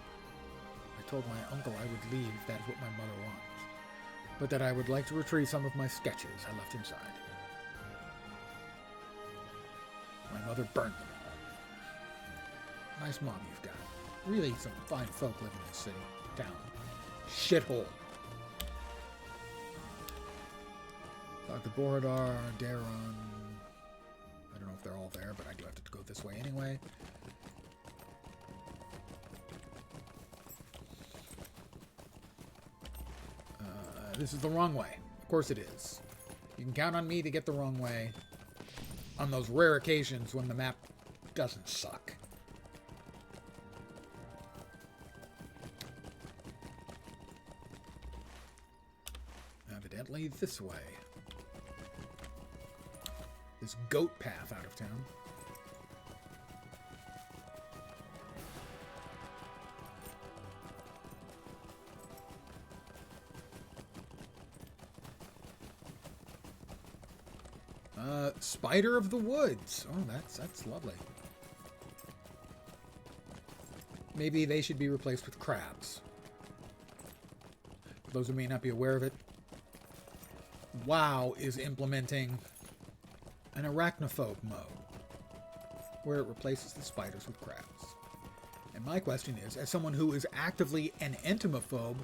A: I told my uncle I would leave if that is what my mother wants, but that I would like to retrieve some of my sketches I left inside. My mother burned them all. Nice mom you've got. Really some fine folk live in this city, town. Shithole. Dr. Borodar, Daron. I don't know if they're all there, but I do have to go this way anyway. This is the wrong way. Of course it is. You can count on me to get the wrong way on those rare occasions when the map doesn't suck. Apparently this way. This goat path out of town. Spider of the woods. Oh, that's lovely. Maybe they should be replaced with crabs. For those who may not be aware of it, WoW is implementing an arachnophobe mode where it replaces the spiders with crabs. And my question is, as someone who is actively an entomophobe,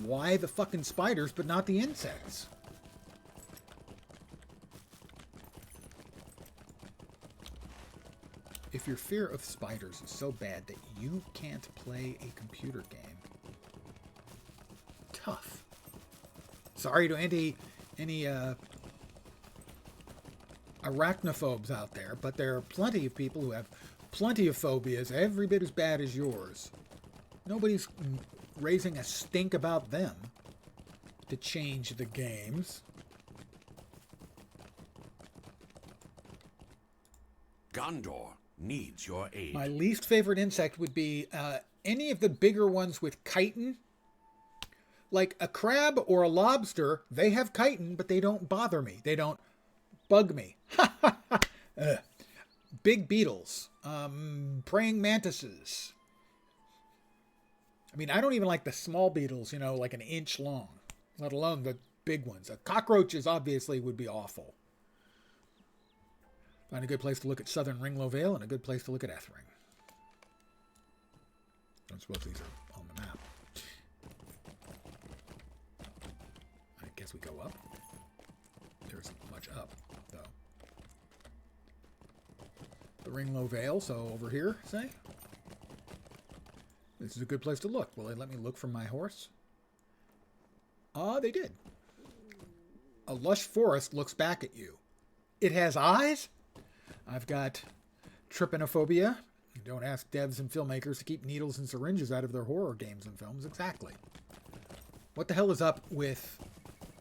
A: why the fucking spiders but not the insects? If your fear of spiders is so bad that you can't play a computer game, tough. Sorry to any arachnophobes out there, but there are plenty of people who have plenty of phobias every bit as bad as yours. Nobody's raising a stink about them to change the games.
K: Gondor needs your aid.
A: My least favorite insect would be any of the bigger ones with chitin. Like a crab or a lobster, they have chitin, but they don't bother me. They don't bug me. Big beetles, praying mantises. I mean, I don't even like the small beetles, you know, like an inch long, let alone the big ones. Cockroaches obviously would be awful. Find a good place to look at southern Ringlow Vale and a good place to look at Ethring. I don't suppose these are on the map. I guess we go up. There isn't much up, though. The Ringlow Vale, so over here, say. This is a good place to look. Will they let me look from my horse? They did. A lush forest looks back at you. It has eyes? I've got trypanophobia. Don't ask devs and filmmakers to keep needles and syringes out of their horror games and films. Exactly. What the hell is up with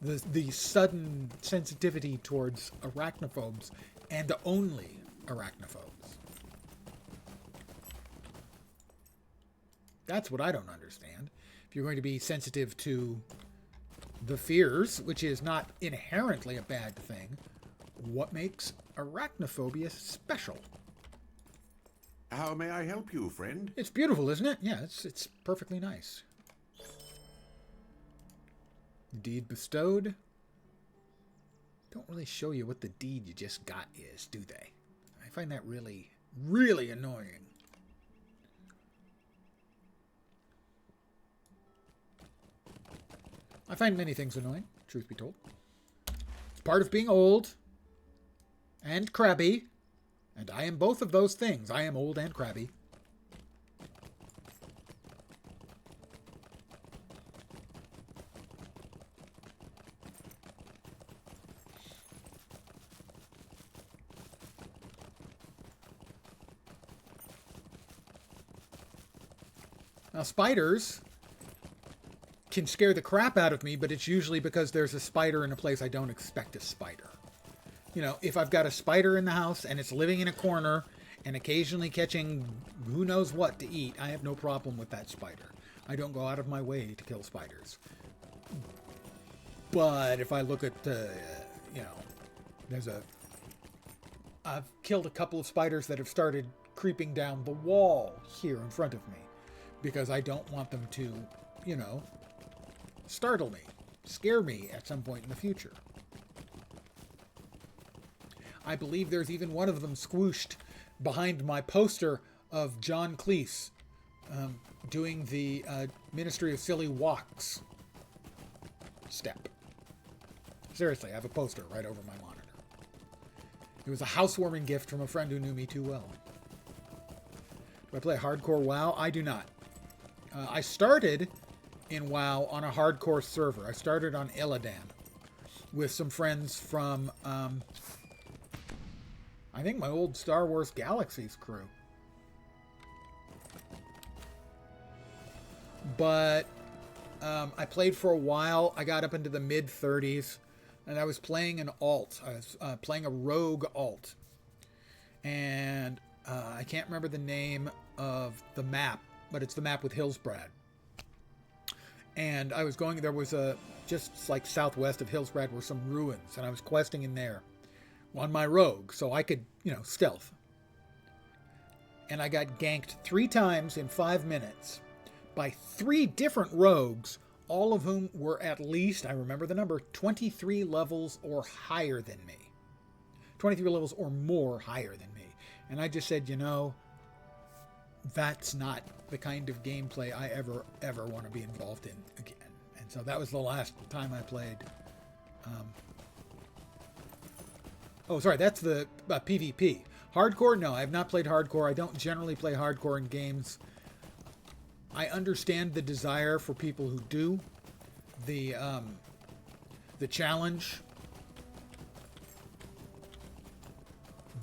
A: the sudden sensitivity towards arachnophobes and only arachnophobes? That's what I don't understand. If you're going to be sensitive to the fears, which is not inherently a bad thing, what makes arachnophobia special?
J: How may I help you, friend?
A: It's beautiful, isn't it? Yeah, it's perfectly nice. Deed bestowed. Don't really show you what the deed you just got is, do they? I find that really, really annoying. I find many things annoying, truth be told. It's part of being old and crabby, and I am both of those things. I am old and crabby. Now, spiders can scare the crap out of me, but it's usually because there's a spider in a place I don't expect a spider. You know, if I've got a spider in the house and it's living in a corner and occasionally catching who knows what to eat, I have no problem with that spider. I don't go out of my way to kill spiders. But if I look at, you know, I've killed a couple of spiders that have started creeping down the wall here in front of me because I don't want them to, you know, startle me, scare me at some point in the future. I believe there's even one of them squooshed behind my poster of John Cleese doing the Ministry of Silly Walks step. Seriously, I have a poster right over my monitor. It was a housewarming gift from a friend who knew me too well. Do I play hardcore WoW? I do not. I started in WoW on a hardcore server. I started on Illidan with some friends from, I think my old Star Wars Galaxies crew. But I played for a while. I got up into the mid-30s, and I was playing an alt. I was playing a rogue alt. And I can't remember the name of the map, but it's the map with Hillsbrad. And I was going, there was just like southwest of Hillsbrad were some ruins, and I was questing in there on my rogue, so I could, stealth. And I got ganked 3 times in 5 minutes by 3 different rogues, all of whom were at least, I remember the number, 23 levels or higher than me. 23 levels or more higher than me. And I just said, that's not the kind of gameplay I ever want to be involved in again. And so that was the last time I played. That's the PvP. Hardcore? No, I have not played hardcore. I don't generally play hardcore in games. I understand the desire for people who do. The challenge.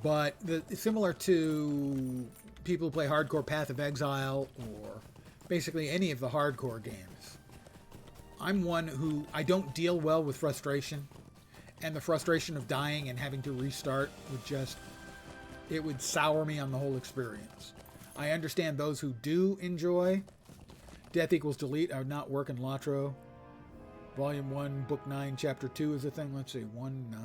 A: But similar to people who play hardcore Path of Exile or basically any of the hardcore games, I'm one who I don't deal well with frustration. And the frustration of dying and having to restart it would sour me on the whole experience. I understand those who do enjoy. Death equals delete. I would not work in LotRO. Volume 1, Book 9, Chapter 2 is the thing. Let's see, 1-9.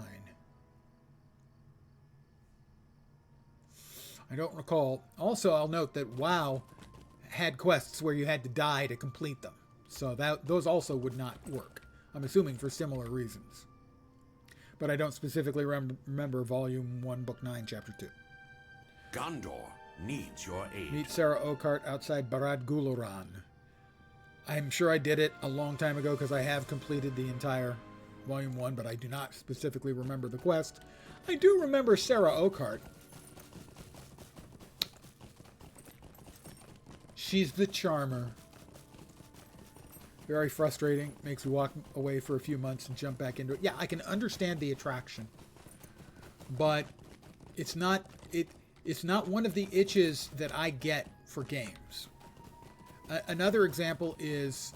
A: I don't recall. Also, I'll note that WoW had quests where you had to die to complete them. So those also would not work. I'm assuming for similar reasons. But I don't specifically remember Volume 1, Book 9, Chapter 2.
K: Gondor needs your aid.
A: Meet Sarah Oakart outside Barad Guluran. I'm sure I did it a long time ago because I have completed the entire Volume 1, but I do not specifically remember the quest. I do remember Sarah Oakart. She's the charmer. Very frustrating. Makes you walk away for a few months and jump back into it. Yeah, I can understand the attraction. But it's not one of the itches that I get for games. Another example is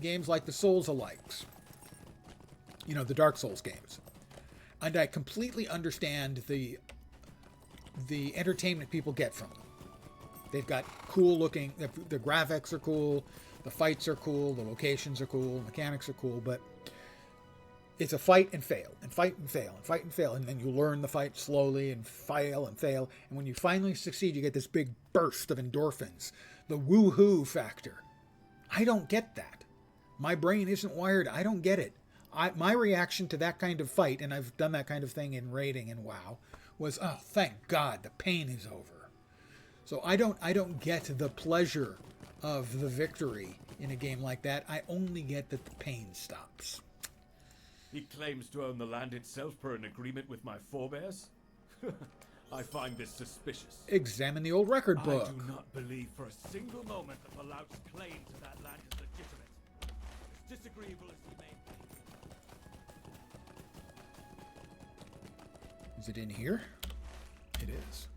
A: games like the Souls-alikes. The Dark Souls games. And I completely understand the entertainment people get from them. They've got cool looking, the graphics are cool, the fights are cool, the locations are cool, mechanics are cool, but it's a fight and fail, and fight and fail, and fight and fail, and then you learn the fight slowly and fail, and when you finally succeed, you get this big burst of endorphins, the woohoo factor. I don't get that. My brain isn't wired, I don't get it. My reaction to that kind of fight, and I've done that kind of thing in raiding and WoW, was, oh, thank God, the pain is over. So I don't get the pleasure of the victory in a game like that. I only get that the pain stops.
I: He claims to own the land itself per an agreement with my forebears? I find this suspicious.
A: Examine the old record book.
I: I do not believe for a single moment that the Lout's claim to that land is legitimate. As disagreeable as he may be.
A: Is it in here? It is.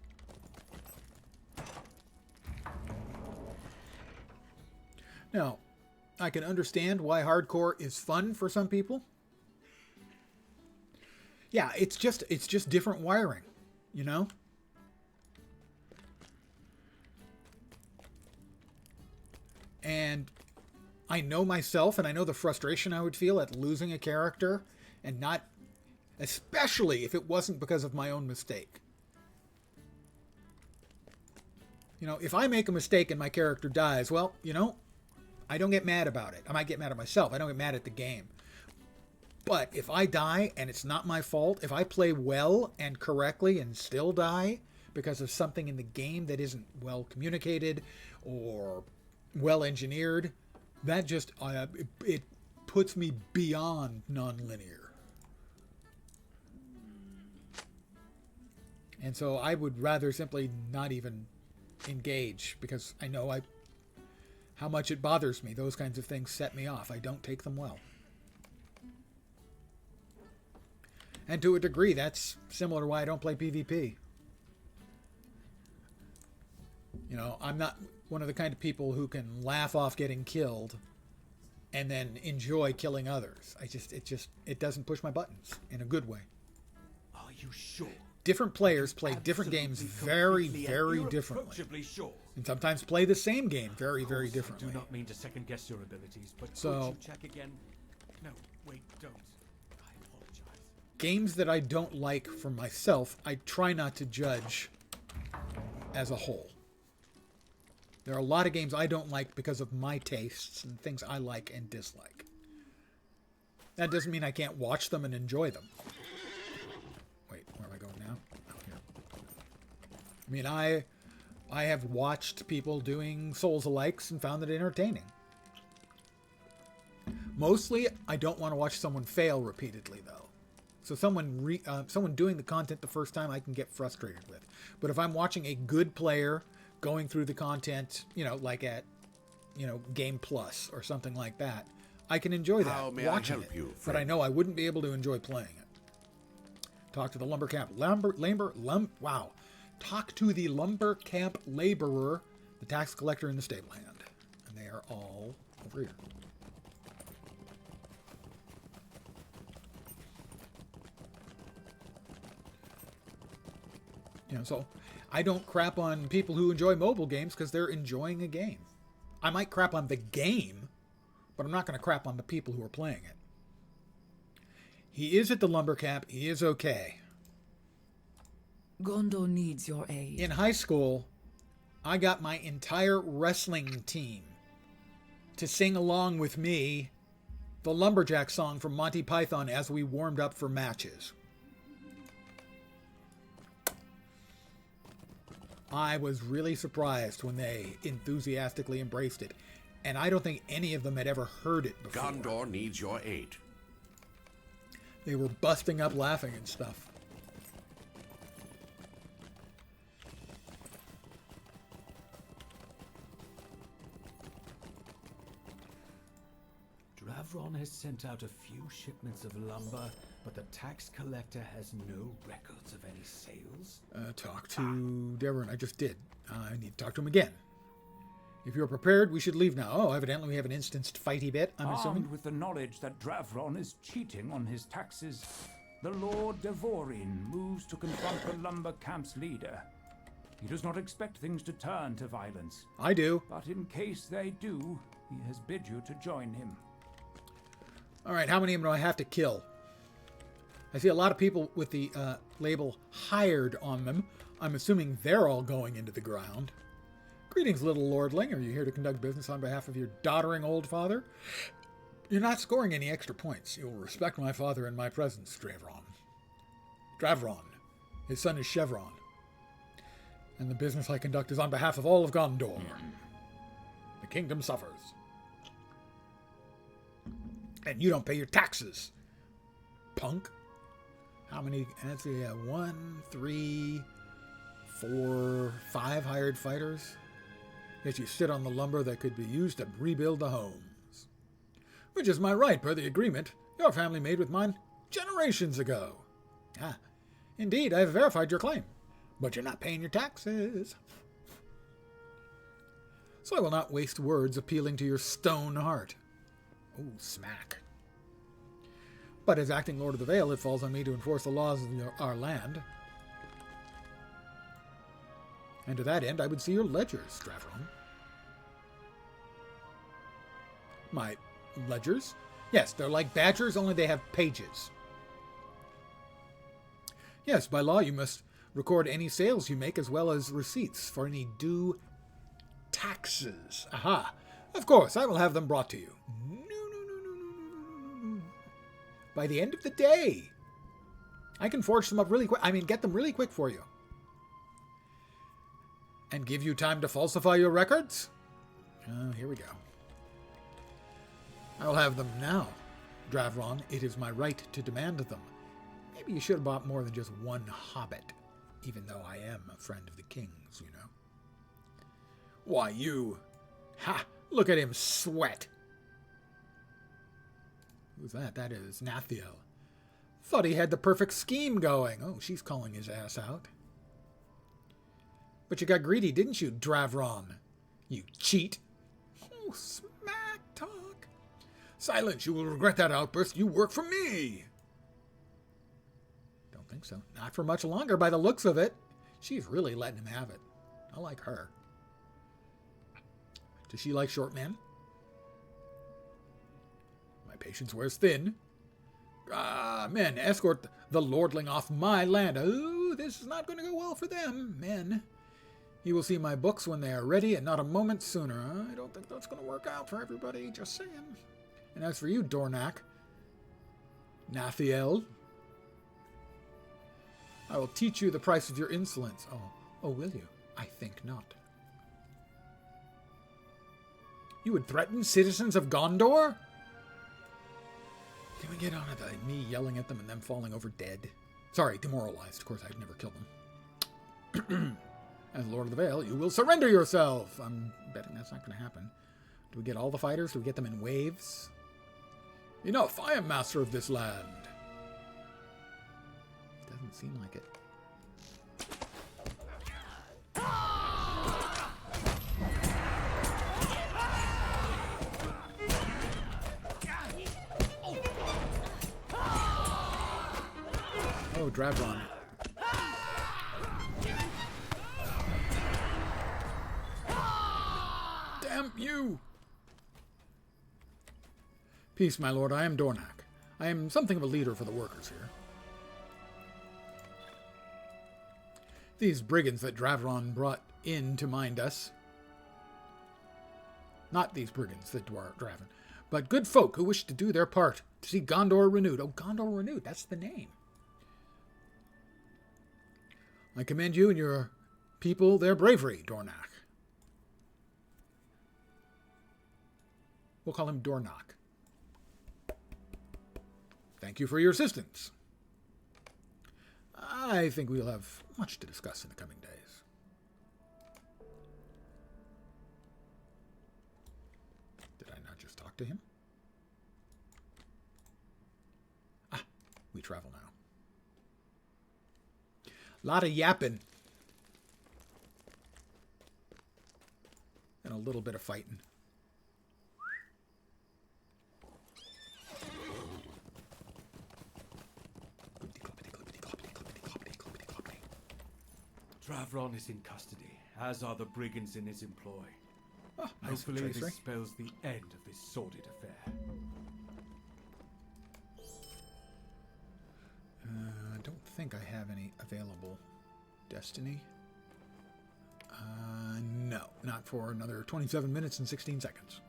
A: Now, I can understand why hardcore is fun for some people. Yeah, it's just different wiring, And I know myself, and I know the frustration I would feel at losing a character and not, especially if it wasn't because of my own mistake. If I make a mistake and my character dies, well, I don't get mad about it. I might get mad at myself. I don't get mad at the game. But if I die and it's not my fault, if I play well and correctly and still die because of something in the game that isn't well communicated or well engineered, that just it puts me beyond non-linear. And so I would rather simply not even engage because I know how much it bothers me. Those kinds of things set me off. I don't take them well. And to a degree, that's similar to why I don't play PvP. I'm not one of the kind of people who can laugh off getting killed and then enjoy killing others. It doesn't push my buttons in a good way.
I: Are you sure?
A: Different players play different games very, very differently.
I: Sure.
A: And sometimes play the same game very, very
I: I
A: differently.
I: do not mean to second guess your abilities, but
A: So-
I: could you check again? No, wait, don't. I apologize.
A: Games that I don't like for myself, I try not to judge as a whole. There are a lot of games I don't like because of my tastes and things I like and dislike. That doesn't mean I can't watch them and enjoy them. Wait, where am I going now? Oh, here. I mean, I have watched people doing Souls-alikes and found it entertaining. Mostly, I don't want to watch someone fail repeatedly, though. So someone doing the content the first time, I can get frustrated with. But if I'm watching a good player going through the content, like at, Game Plus or something like that, I can enjoy that,
J: How may
A: watching
J: I help
A: it.
J: you,
A: But I know I wouldn't be able to enjoy playing it. Talk to the lumber camp. Talk to the lumber camp laborer, the tax collector, and the stable hand. And they are all over here. So I don't crap on people who enjoy mobile games because they're enjoying a game. I might crap on the game, but I'm not going to crap on the people who are playing it. He is at the lumber camp. He is okay.
L: Gondor needs your aid.
A: In high school, I got my entire wrestling team to sing along with me the Lumberjack song from Monty Python as we warmed up for matches. I was really surprised when they enthusiastically embraced it, and I don't think any of them had ever heard it before.
J: Gondor needs your aid.
A: They were busting up laughing and stuff.
I: Dravron has sent out a few shipments of lumber, but the tax collector has no records of any sales.
A: Talk to Devon. I just did. I need to talk to him again. If you're prepared, we should leave now. Oh, evidently we have an instanced fighty bit, I'm assuming.
E: Armed with the knowledge that Dravron is cheating on his taxes, the Lord Devorin moves to confront the lumber camp's leader. He does not expect things to turn to violence.
A: I do.
E: But in case they do, he has bid you to join him.
A: All right, how many of them do I have to kill? I see a lot of people with the label hired on them. I'm assuming they're all going into the ground. Greetings, little lordling. Are you here to conduct business on behalf of your doddering old father? You're not scoring any extra points. You will respect my father in my presence, Dravron. His son is Chevron. And the business I conduct is on behalf of all of Gondor. The kingdom suffers. And you don't pay your taxes, punk. How many? Let's see, 1, 3, 4, 5 hired fighters. Yet you sit on the lumber that could be used to rebuild the homes. Which is my right per the agreement your family made with mine generations ago. Ah, indeed, I have verified your claim. But you're not paying your taxes. So I will not waste words appealing to your stone heart. Oh, smack. But as acting Lord of the Vale, it falls on me to enforce the laws of our land. And to that end, I would see your ledgers, Dravron. My ledgers? Yes, they're like badgers, only they have pages. Yes, by law you must record any sales you make as well as receipts for any due taxes. Aha! Of course, I will have them brought to you. No. By the end of the day. I can forge them up really quick. Get them really quick for you. And give you time to falsify your records? Here we go. I'll have them now. Dravron, it is my right to demand them. Maybe you should have bought more than just one hobbit, even though I am a friend of the king's, you know. Why, you... Ha! Look at him sweat! Who's that? That is Nathiel. Thought he had the perfect scheme going. Oh, she's calling his ass out. But you got greedy, didn't you, Dravron? You cheat. Oh, smack talk. Silence! You will regret that outburst. You work for me! Don't think so. Not for much longer by the looks of it. She's really letting him have it. I like her. Does she like short men? My patience wears thin. Ah, men, escort the lordling off my land. Oh, this is not going to go well for them, men. You will see my books when they are ready, and not a moment sooner. I don't think that's going to work out for everybody, just saying. And as for you, Dornak, Nathiel, I will teach you the price of your insolence. Oh, will you? I think not. You would threaten citizens of Gondor? Can we get on to me yelling at them and them falling over dead? Sorry, demoralized. Of course, I'd never kill them. As Lord of the Vale, you will surrender yourself. I'm betting that's not going to happen. Do we get all the fighters? Do we get them in waves? Enough! I am master of this land. Doesn't seem like it. Oh, Dravron. Damn you! Peace, my lord. I am Dornak. I am something of a leader for the workers here. These brigands that Dravron brought in to mind us. Not these brigands that Dravon, but good folk who wish to do their part to see Gondor renewed. Oh, Gondor renewed. That's the name. I commend you and your people their bravery, Dornak. We'll call him Dornak. Thank you for your assistance. I think we'll have much to discuss in the coming days. Did I not just talk to him? Ah, we travel now. Lot of yapping. And a little bit of fighting.
I: Dravron is in custody, as are the brigands in his employ.
A: Oh, nice.
I: Hopefully this spells the end of this sordid affair.
A: I don't think I have any available destiny. No, not for another 27 minutes and 16 seconds.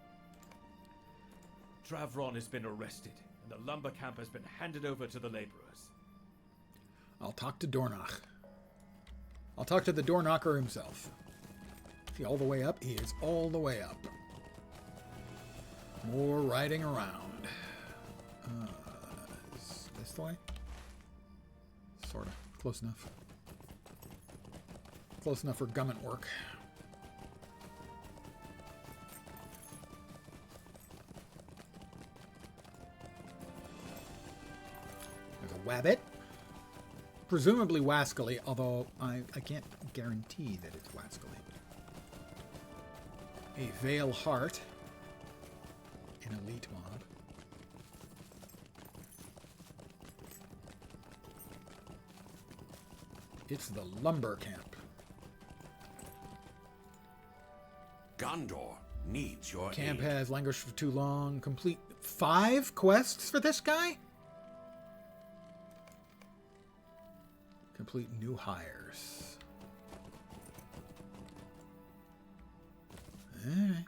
I: Dravron has been arrested, and the lumber camp has been handed over to the laborers.
A: I'll talk to Dornak. I'll talk to the door knocker himself. Is he all the way up? He is all the way up. More riding around. Is this the way? Sort of. Close enough. Close enough for gummit work. There's a wabbit. Presumably wascally, although I can't guarantee that it's wascally. A Vale Heart. An elite mob. It's the lumber camp.
K: Gondor needs your
A: Camp
K: aid.
A: has languished for too long. Complete 5 quests for this guy? Complete new hires. Alright. Alright.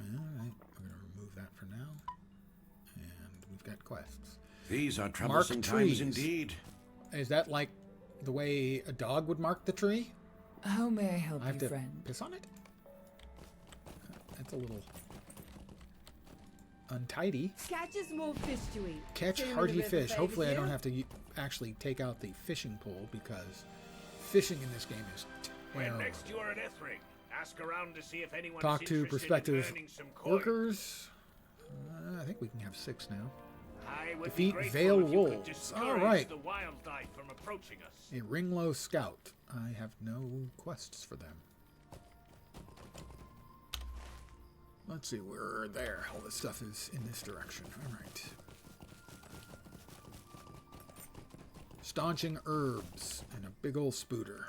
A: We're going to remove that for now. And we've got quests.
K: These are troublesome times indeed.
A: Is that like the way a dog would mark the tree?
L: How may I help
A: I have
L: you,
A: to
L: friend?
A: piss on it? That's a little untidy.
M: Catches more fish to eat.
A: Catch
M: Same
A: hearty
M: with the river,
A: fish. Hopefully I
M: baby,
A: don't
M: too.
A: have to actually take out the fishing pole, because fishing in this game is
K: When
A: terrible.
K: next you are at Ethring, ask around to see if anyone
A: Talk
K: is
A: to
K: interested
A: prospective
K: in earning some coin.
A: workers. I think we can have 6 now.
K: I would
A: Defeat
K: be grateful
A: Vale
K: if you could
A: Wolves.
K: discourage
A: All right.
K: the wildlife from approaching us.
A: A Ringlow Scout. I have no quests for them. Let's see, we're there. All this stuff is in this direction. All right. Staunching herbs and a big old spooter.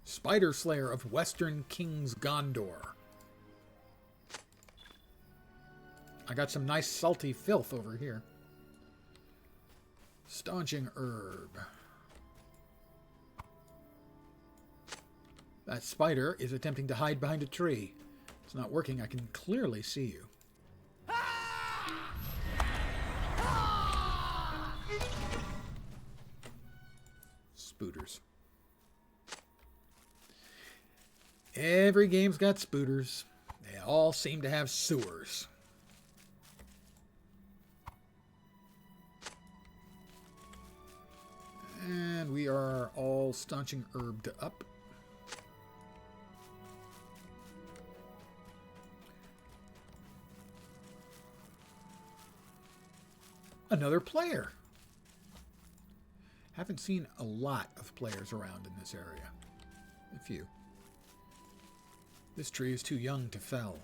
A: Spider Slayer of Western King's Gondor. I got some nice salty filth over here. Staunching herb. That spider is attempting to hide behind a tree. It's not working. I can clearly see you. Spooters. Every game's got spooters. They all seem to have sewers. And we are all staunching herbed up. Another player. Haven't seen a lot of players around in this area. A few. This tree is too young to fell.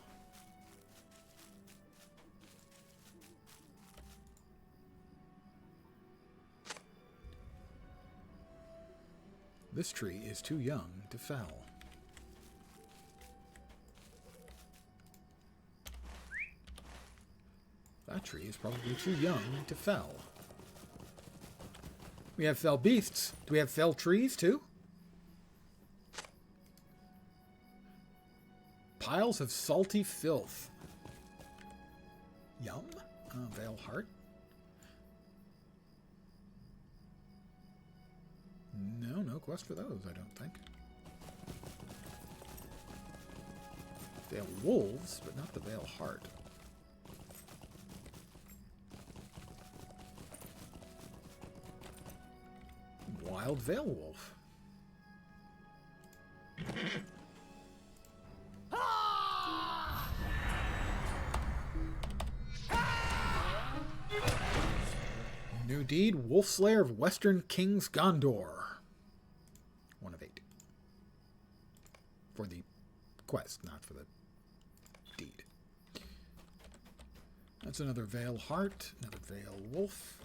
A: This tree is too young to fell. That tree is probably too young to fell. We have fell beasts. Do we have fell trees too? Piles of salty filth. Yum. Vale Heart. No quest for those, I don't think. Vale Wolves, but not the Vale Heart. Wild Vale Wolf. New deed, Wolf Slayer of Western King's Gondor. 1 of 8. For the quest, not for the deed. That's another Vale Heart, another Vale Wolf.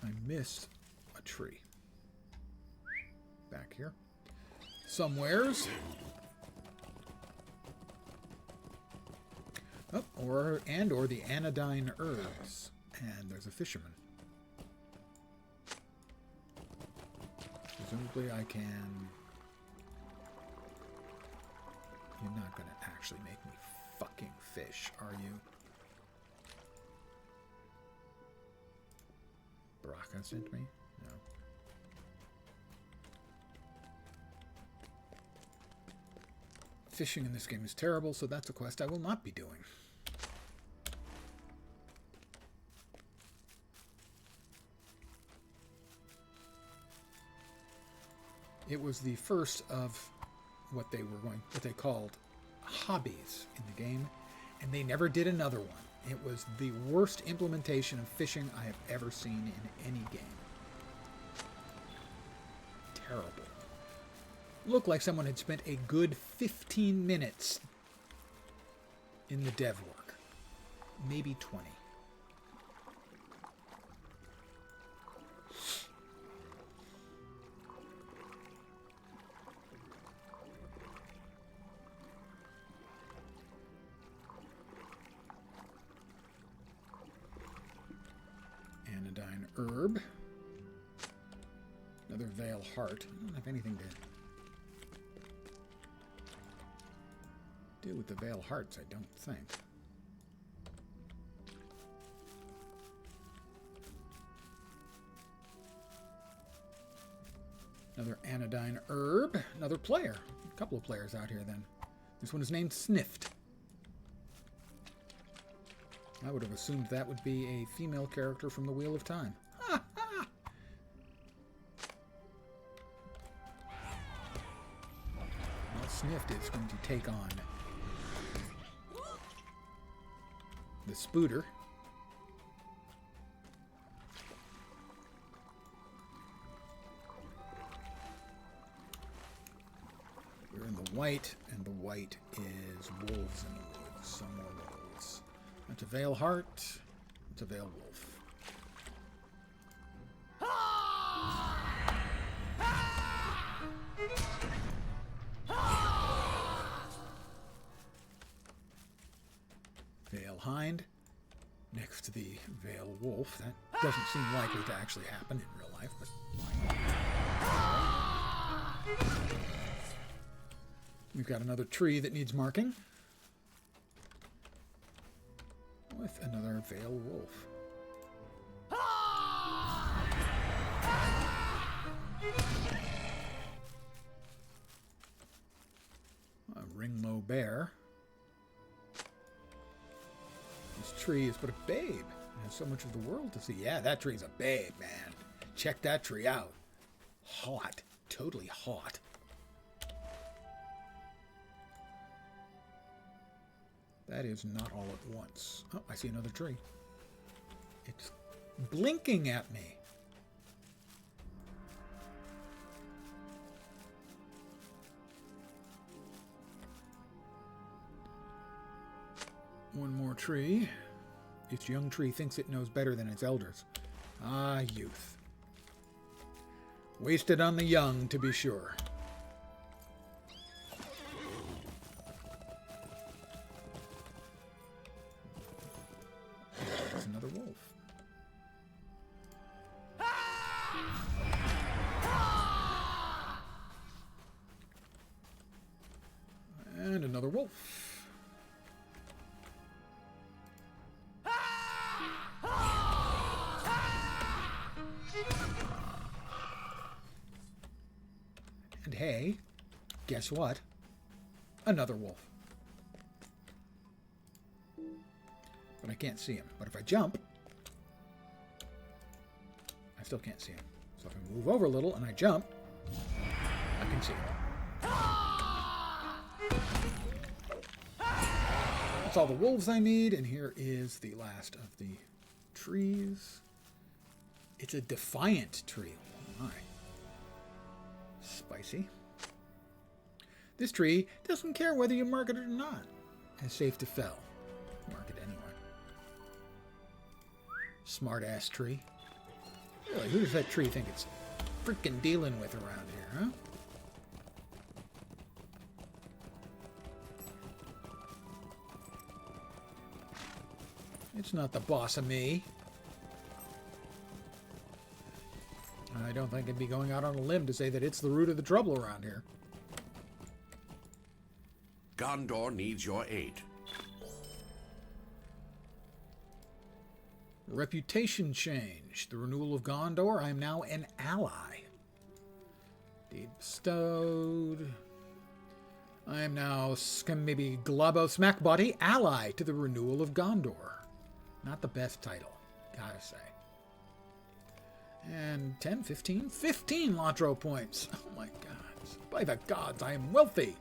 A: I missed a tree. Back here. Somewheres. Oh, or the anodyne herbs. And there's a fisherman. Presumably I can... You're not going to actually make me fucking fish, are you? Baraka sent me? No. Fishing in this game is terrible, so that's a quest I will not be doing. It was the first of what they called hobbies in the game, and they never did another one. It was the worst implementation of fishing I have ever seen in any game. Terrible. Looked like someone had spent a good 15 minutes in the dev work. Maybe 20. Anodyne herb. Another Vale Heart. I don't have anything to do with the Vale Hearts, I don't think. Another anodyne herb. Another player. A couple of players out here then. This one is named Sniffed. I would have assumed that would be a female character from the Wheel of Time. Ha ha! Well, Sniffed is going to take on the spooter. We're in the white, and the white is wolves in the woods. Some more wolves. That's a Vale Heart. It's a Vale Wolf. Vale Hind next to the Vale Wolf. That doesn't seem likely to actually happen in real life, but we've got another tree that needs marking with another Vale Wolf. A Ringlow Bear. This tree is but a babe. It has so much of the world to see. Yeah, that tree's a babe, man. Check that tree out. Hot. Totally hot. That is not all at once. Oh, I see another tree. It's blinking at me. One more tree. Its young tree thinks it knows better than its elders. Ah, youth. Wasted on the young, to be sure. There's another wolf. And another wolf. And hey, guess what? Another wolf. But I can't see him. But if I jump, I still can't see him. So if I move over a little and I jump, I can see him. That's all the wolves I need, and here is the last of the trees. It's a defiant tree. Oh my. Spicy. This tree doesn't care whether you mark it or not. It's safe to fell. Mark it anyway. Smart-ass tree. Really, who does that tree think it's freaking dealing with around here, huh? It's not the boss of me. I don't think I'd be going out on a limb to say that it's the root of the trouble around here.
K: Gondor needs your aid.
A: Reputation change. The renewal of Gondor. I am now an ally. Deed bestowed. I am now maybe Globbo Smackbotty, ally to the renewal of Gondor. Not the best title, gotta say. And 10, 15, 15 LotRO points. Oh my gods. By the gods, I am wealthy.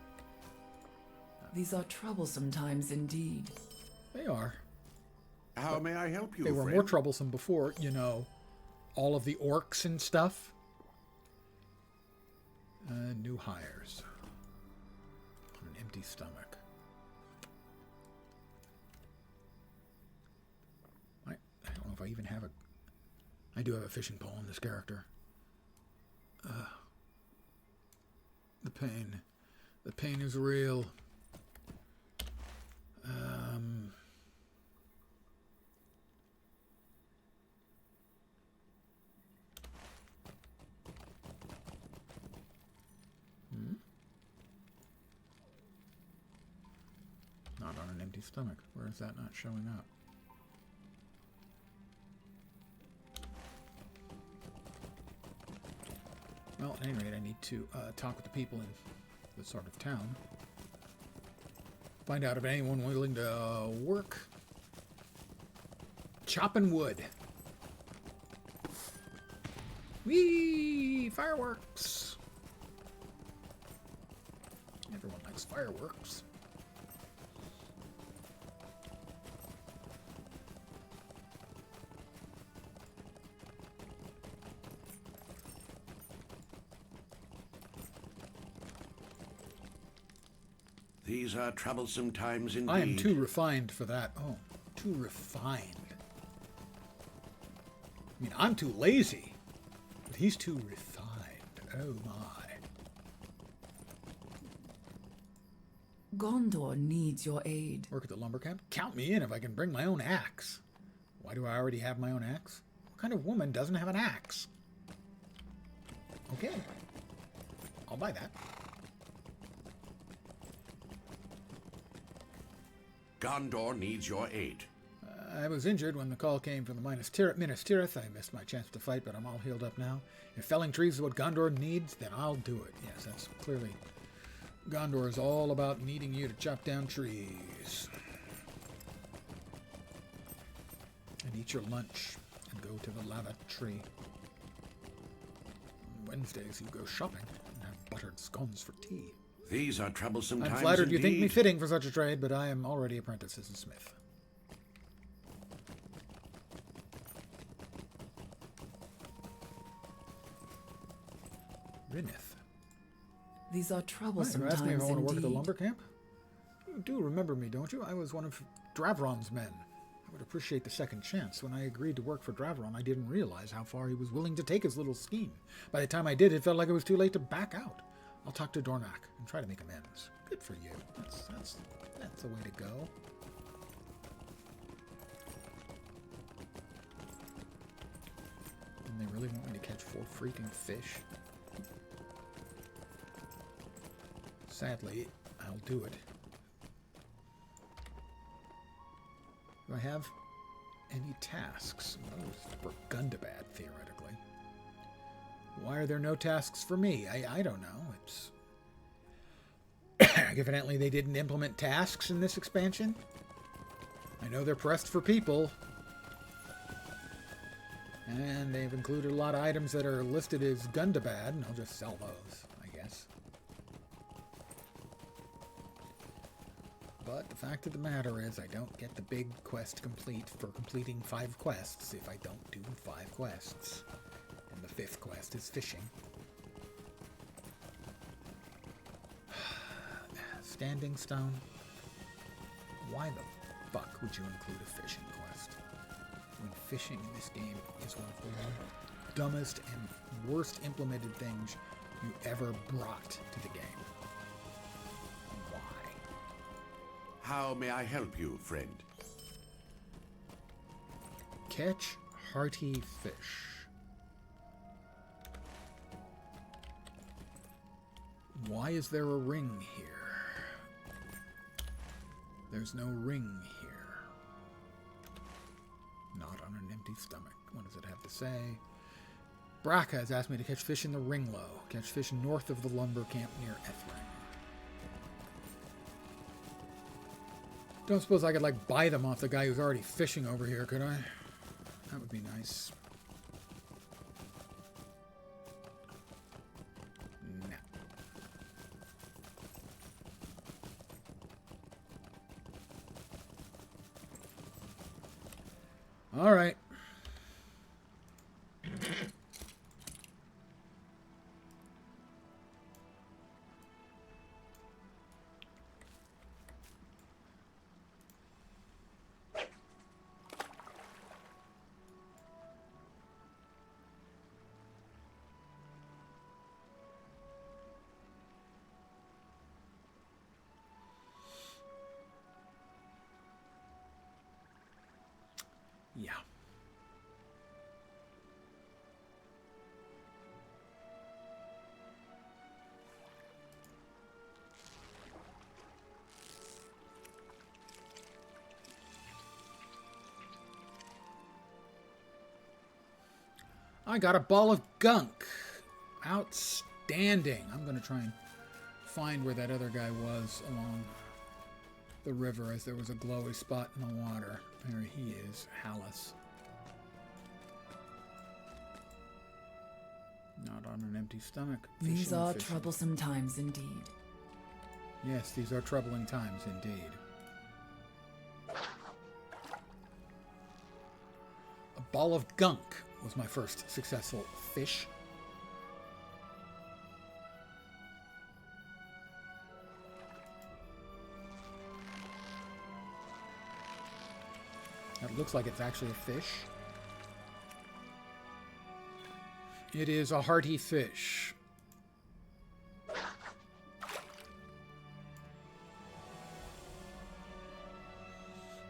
L: These are troublesome times indeed.
A: They are.
J: How may I help you,
A: They were
J: friend?
A: more troublesome before, you know, all of the orcs and stuff. New hires. On an empty stomach. I don't know if I even have a... I do have a fishing pole in this character. The pain. The pain is real. Not on an empty stomach. Where is that not showing up? Well, at any rate, I need to talk with the people in this sort of town. Find out if anyone willing to work chopping wood. Whee! Fireworks! Everyone likes fireworks.
N: These are troublesome times indeed.
A: I am too refined for that. Oh, too refined. I mean, I'm too lazy, but he's too refined. Oh my.
L: Gondor needs your aid.
A: Work at the lumber camp? Count me in if I can bring my own axe. Why do I already have my own axe? What kind of woman doesn't have an axe? Okay. I'll buy that.
N: Gondor needs your aid.
A: I was injured when the call came from the Minas Tirith. I missed my chance to fight, but I'm all healed up now. If felling trees is what Gondor needs, then I'll do it. Yes, that's clearly... Gondor is all about needing you to chop down trees. And eat your lunch and go to the lava tree. On Wednesdays you go shopping and have buttered scones for tea.
N: These are troublesome times
A: I'm flattered
N: indeed.
A: you think me fitting for such a trade, but I am already apprentice as a smith. Rinnith.
L: These are troublesome
A: You
L: times
A: asked me if I want to work at the
L: indeed.
A: lumber camp? You do remember me, don't you? I was one of Dravron's men. I would appreciate the second chance. When I agreed to work for Dravron, I didn't realize how far he was willing to take his little scheme. By the time I did, it felt like it was too late to back out. I'll talk to Dornak and try to make amends. Good for you. That's the way to go. And they really want me to catch 4 freaking fish? Sadly, I'll do it. Do I have any tasks? Those were Gundabad, theoretically. Why are there no tasks for me? I don't know. It's... Evidently they didn't implement tasks in this expansion. I know they're pressed for people. And they've included a lot of items that are listed as Gundabad, and I'll just sell those, I guess. But the fact of the matter is I don't get the big quest complete for completing 5 quests if I don't do 5 quests. And the 5th quest is fishing. Standing stone. Why the fuck would you include a fishing quest? When fishing in this game is one of the dumbest and worst implemented things you ever brought to the game. Why?
N: How may I help you, friend?
A: Catch hearty fish. Why is there a ring here? There's no ring here. Not on an empty stomach. What does it have to say? Braca has asked me to catch fish in the Ringlow. Catch fish north of the lumber camp near Ethring. Don't suppose I could, like, buy them off the guy who's already fishing over here, could I? That would be nice. All right. Yeah. I got a ball of gunk. Outstanding. I'm going to try and find where that other guy was along the river, as there was a glowy spot in the water. There he is, Hallis. Not on an empty stomach.
L: These are troublesome times indeed.
A: Yes, these are troubling times indeed. A ball of gunk was my first successful fish. That looks like it's actually a fish. It is a hearty fish.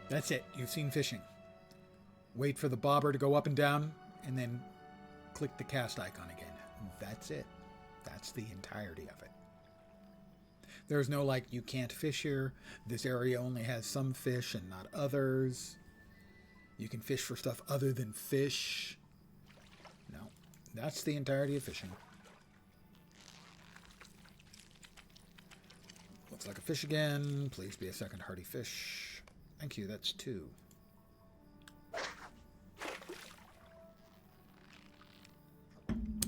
A: That's it. You've seen fishing. Wait for the bobber to go up and down, and then click the cast icon again. That's it. That's the entirety of it. There's no like, you can't fish here. This area only has some fish and not others. You can fish for stuff other than fish. No, that's the entirety of fishing. Looks like a fish again. Please be a second hearty fish. Thank you, that's 2.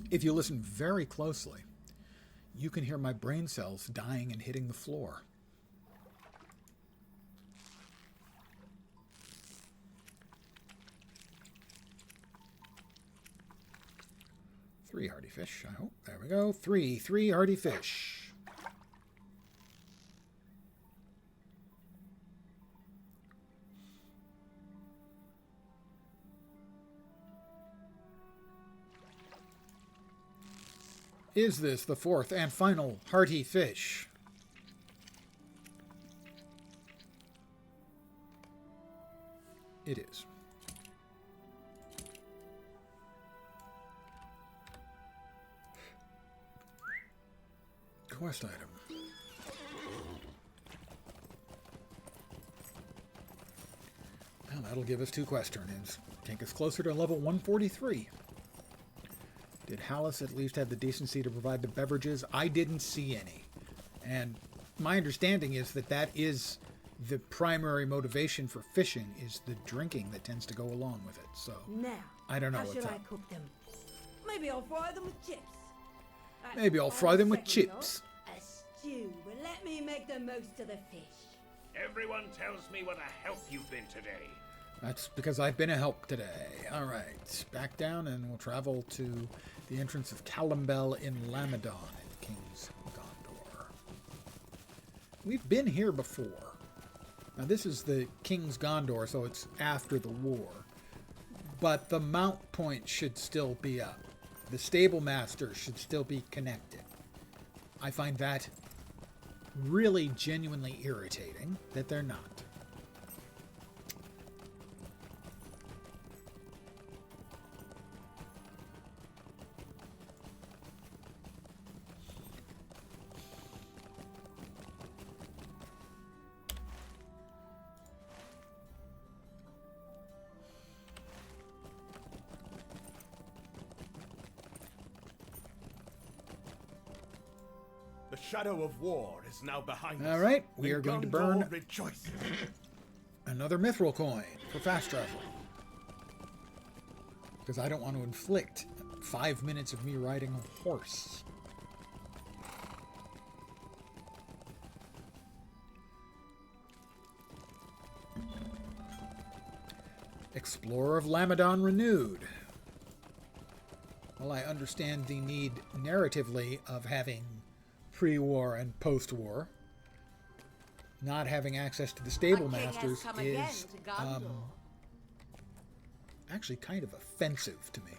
A: If you listen very closely, you can hear my brain cells dying and hitting the floor. Three hearty fish, I hope. There we go. Three hearty fish. Is this the 4th and final hearty fish? It is. Quest item. Well, that'll give us 2 quest turn-ins. Take us closer to level 143. Did Hallis at least have the decency to provide the beverages? I didn't see any. And my understanding is that that is the primary motivation for fishing, is the drinking that tends to go along with it. So,
M: now,
A: I don't know
M: how
A: what's
M: should
A: up.
M: I cook them? Maybe I'll fry them with chips.
A: Maybe I'll fry them with chips.
M: A stew, but let me make the most of the fish.
K: Everyone tells me what a help you've been today.
A: That's because I've been a help today. All right, back down and we'll travel to the entrance of Calimbel in Lamedon in King's Gondor. We've been here before. Now this is the King's Gondor, so it's after the war. But the mount point should still be up. The stable master should still be connected. I find that really genuinely irritating that they're not.
F: The shadow of war is now behind us.
A: All right, we are going to burn
F: Gondor rejoices.
A: another mithril coin for fast travel. Because I don't want to inflict 5 minutes of me riding a horse. Explorer of Lamedon renewed. Well, I understand the need narratively of having pre-war and post-war. Not having access to the stable masters is actually kind of offensive to me.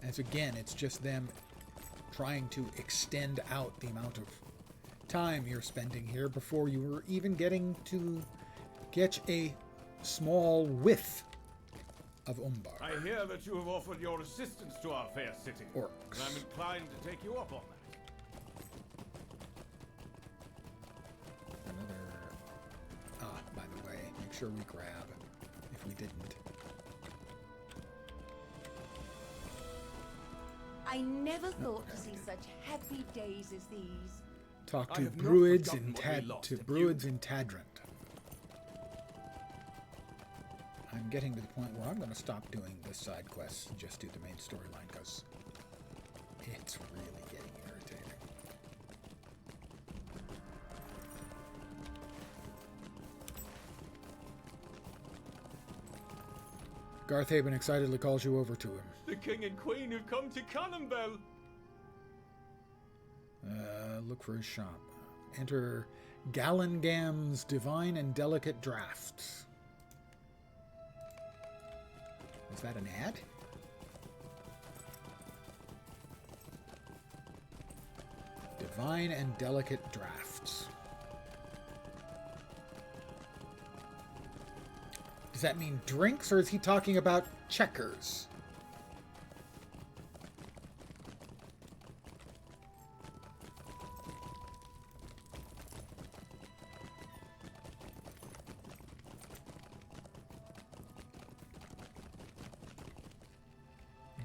A: As again, it's just them trying to extend out the amount of time you're spending here before you were even getting to get a small whiff of Umbar.
I: I hear that you have offered your assistance to our fair city.
A: Orcs.
I: And I'm inclined to take you up on that.
A: By the way, make sure we grab if we didn't.
M: I never thought to see such happy days as these.
A: Talk
F: I
A: to
F: have not
A: Druids
F: forgotten
A: in
F: what we lost at
A: Druids in Tadrant. I'm getting to the point where I'm going to stop doing the side quests and just do the main storyline because it's really getting irritating. Garthaven excitedly calls you over to him.
H: The king and queen have come to Cannonbell.
A: Look for his shop. Enter Gallengam's Divine and Delicate Drafts. Is that an ad? Divine and Delicate Drafts. Does that mean drinks, or is he talking about checkers?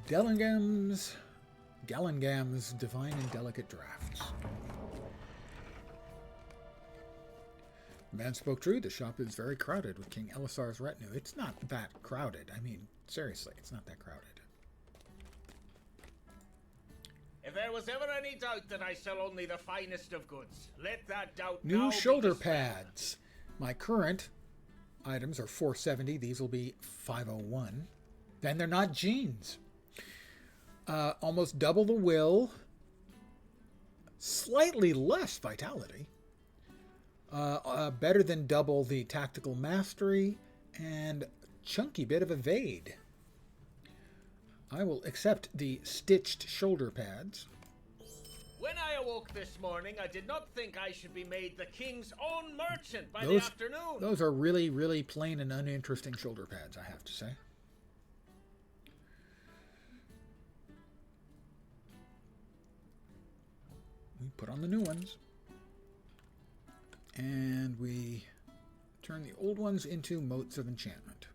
A: Gallengam's Divine and Delicate Drafts. The man spoke true. The shop is very crowded with King Elisar's retinue. It's not that crowded. I mean, seriously, it's not that crowded.
K: If there was ever any doubt that I sell only the finest of goods, let that doubt
A: New
K: now
A: shoulder
K: be dispelled.
A: pads. My current items are $470. These will be $501. Then they're not jeans. Almost double the will. Slightly less vitality. Better than double the tactical mastery. And chunky bit of evade. I will accept the stitched shoulder pads.
K: When I awoke this morning, I did not think I should be made the king's own merchant by the
A: Those,
K: afternoon.
A: those are really, really plain and uninteresting shoulder pads, I have to say. We put on the new ones. And we turn the old ones into motes of enchantment.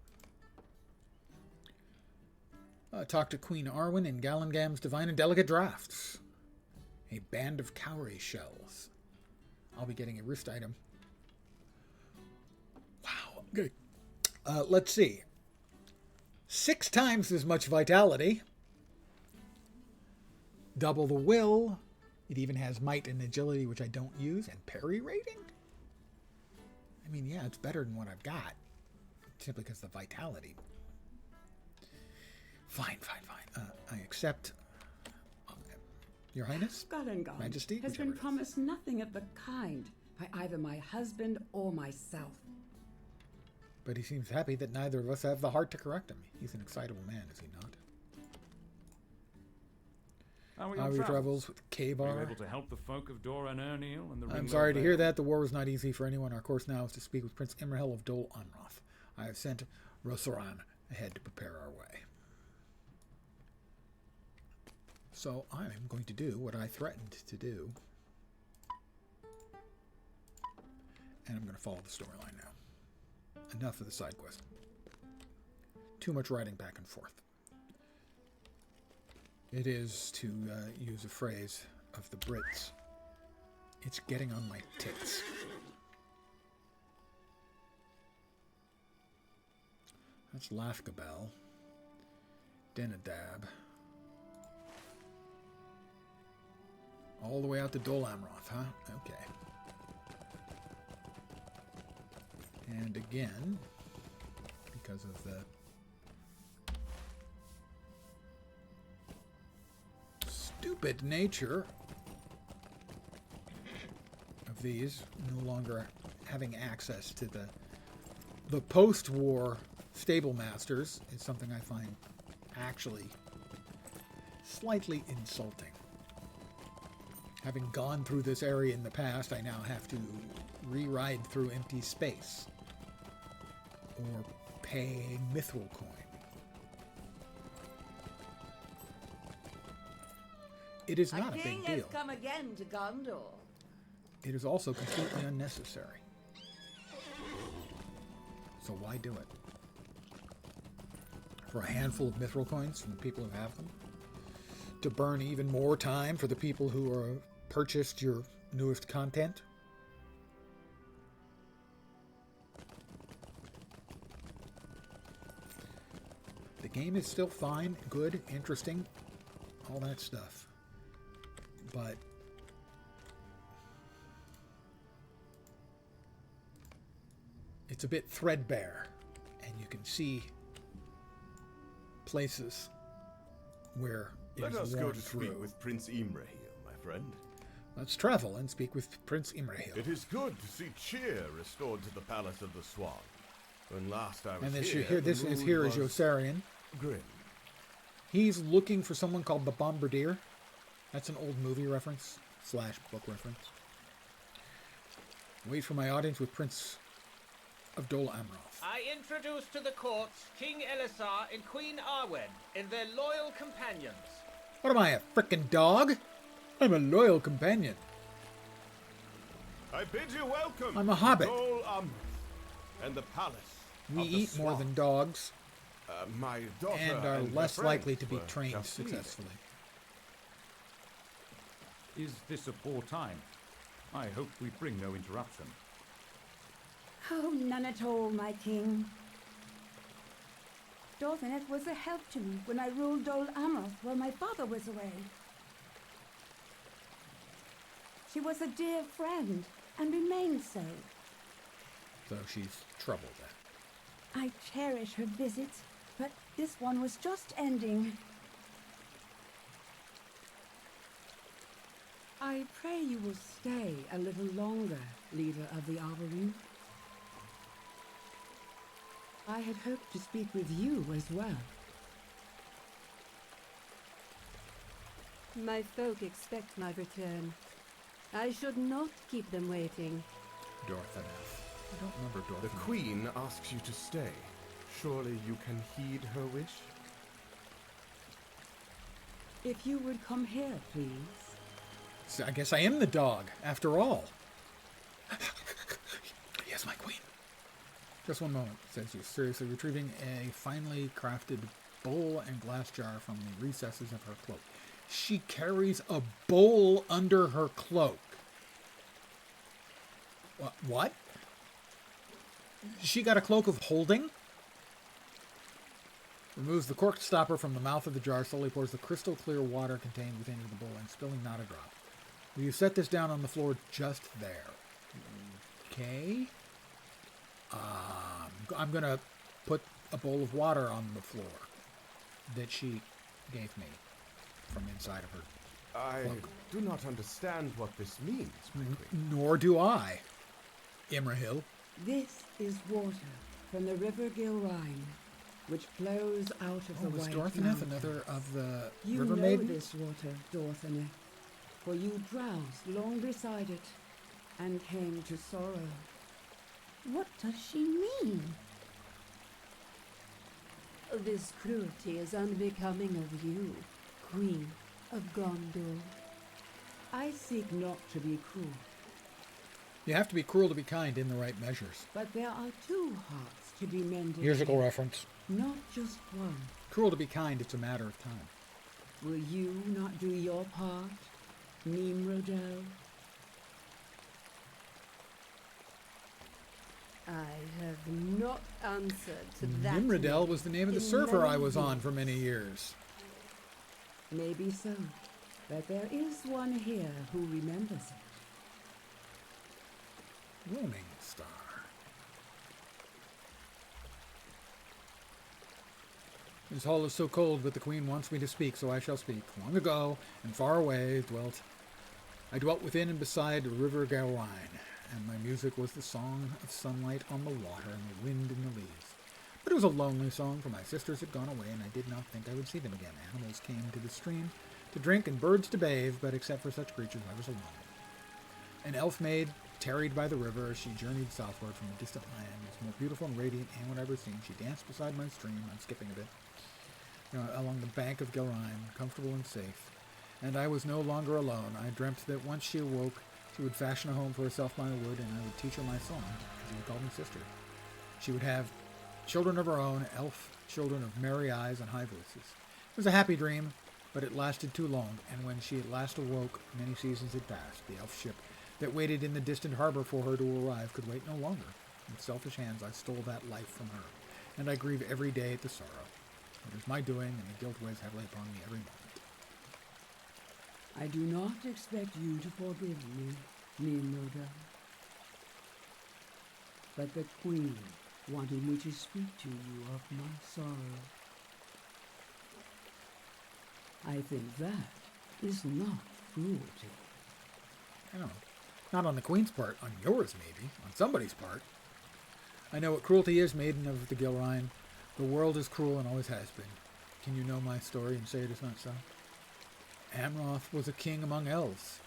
A: Talk to Queen Arwen in Gallengam's Divine and Delicate Drafts. A band of cowrie shells. I'll be getting a wrist item. Wow. Okay. Let's see. 6 times as much vitality. Double the will. It even has might and agility, which I don't use, and parry rating. I mean, yeah, it's better than what I've got. Simply because of the vitality. Fine. I accept. Your Highness?
G: Gallengarm
A: Majesty?
G: has been promised nothing of the kind by either my husband or myself.
A: But he seems happy that neither of us have the heart to correct him. He's an excitable man, is he not?
E: How are your travels
A: with
E: Were you
A: Kabar?
E: able to help the folk of Dor and Erniel and the
A: I'm
E: Ringlow
A: sorry to
E: Vale?
A: hear that. The war was not easy for anyone. Our course now is to speak with Prince Imrahil of Dol Amroth. I have sent Rosaran ahead to prepare our way. So I am going to do what I threatened to do. And I'm going to follow the storyline now. Enough of the side quest. Too much writing back and forth. It is, to use a phrase of the Brits, it's getting on my tits. That's Lafgabel. Denadab. All the way out to Dol Amroth, huh? Okay. And again, because of the stupid nature of these, no longer having access to the post-war stable masters is something I find actually slightly insulting. Having gone through this area in the past, I now have to re-ride through empty space or pay mithril coin. It is not a big
M: king
A: deal.
M: has come again to Gondor.
A: It is also completely unnecessary. So why do it? For a handful of mithril coins from the people who have them? To burn even more time for the people who are purchased your newest content? The game is still fine, good, interesting, all that stuff. But it's a bit threadbare, and you can see places where it
F: Let
A: is
F: us go
A: worn
F: to
A: through.
F: speak with Prince Imrahil, my friend.
A: Let's travel and speak with Prince Imrahil.
F: It is good to see cheer restored to the Palace of the Swan. When last I was
A: And this
F: here,
A: this
F: the
A: is
F: mood
A: here is
F: was
A: Yossarian.
F: grim.
A: He's looking for someone called the Bombardier. That's an old movie reference / book reference. Wait for my audience with Prince of Dol Amroth.
H: I introduce to the courts King Elisar and Queen Arwen and their loyal companions.
A: What am I, a frickin' dog? I'm a loyal companion.
F: I bid you welcome.
A: I'm a hobbit.
F: To Dol Amroth and the Palace.
A: We
F: of the
A: eat more
F: Swan.
A: than dogs.
F: My daughter
A: and are
F: her
A: less
F: friends
A: likely to be
F: were
A: trained
F: just leaving.
A: successfully.
E: Is this a poor time? I hope we bring no interruption.
G: Oh, none at all, my king. Dorthaneth was a help to me when I ruled Dol Amroth while my father was away. She was a dear friend, and remains so.
A: So she's troubled then.
G: I cherish her visits, but this one was just ending. I pray you will stay a little longer, leader of the Arboretum. I had hoped to speak with you as well.
O: My folk expect my return. I should not keep them waiting.
A: Dorthaneth. I don't remember Dorthaneth.
F: The Queen asks you to stay. Surely you can heed her wish?
G: If you would come here, please.
A: So I guess I am the dog, after all. Yes, my queen. Just one moment, says you, seriously retrieving a finely crafted bowl and glass jar from the recesses of her cloak. She carries a bowl under her cloak. What? She got a cloak of holding? Removes the cork stopper from the mouth of the jar, slowly pours the crystal clear water contained within the bowl, and spilling not a drop. Will you set this down on the floor just there? Okay. I'm going to put a bowl of water on the floor that she gave me from inside of her
F: I
A: cloak.
F: do not understand what this means, my queen.
A: Nor do I, Imrahil.
G: This is water from the river Gilrine, which flows out of the
A: was
G: White
A: Dorthaneth
G: Mountains.
A: another of the
G: You
A: river
G: know
A: maidens?
G: this water, Dorthaneth, for you drowsed long beside it and came to sorrow. What does she mean?
O: This cruelty is unbecoming of you, Queen of Gondor.
G: I seek not to be cruel,
A: You have to be cruel to be kind in the right measures.
G: but there are two hearts to be mended.
A: Musical reference.
G: Not just one.
A: Cruel to be kind, it's a matter of time.
G: Will you not do your part, Nimrodel?
O: I have not answered to that.
A: Nimrodel was the name of the
G: In
A: surfer I
G: many
A: was on
G: years.
A: for many years.
G: Maybe so, but there is one here who remembers it.
A: Roaming Star. This hall is so cold, but the queen wants me to speak, so I shall speak. Long ago and far away I dwelt within and beside the river Gilrine, and my music was the song of sunlight on the water and the wind in the leaves. But it was a lonely song, for my sisters had gone away, and I did not think I would see them again. Animals came to the stream to drink and birds to bathe, but except for such creatures, I was alone. An elf maid tarried by the river as she journeyed southward from a distant land. It was more beautiful and radiant than anyone I'd ever seen. She danced beside my stream. I'm skipping a bit. Along the bank of Gilrine, comfortable and safe. And I was no longer alone. I dreamt that once she awoke, she would fashion a home for herself by the wood, and I would teach her my song, as she would call me sister. She would have children of her own, elf children of merry eyes and high voices. It was a happy dream, but it lasted too long, and when she at last awoke, many seasons had passed. The elf ship that waited in the distant harbor for her to arrive could wait no longer. With selfish hands I stole that life from her, and I grieve every day at the sorrow. It is my doing, and the guilt weighs heavily upon me every moment.
G: I do not expect you to forgive me, Nimrodel. But the Queen wanted me to speak to you of my sorrow. I think that is not cruelty.
A: I don't know. Not on the Queen's part. On yours, maybe. On somebody's part. I know what cruelty is, maiden of the Gilrine. The world is cruel and always has been. Can you know my story and say it is not so? Amroth was a king among elves.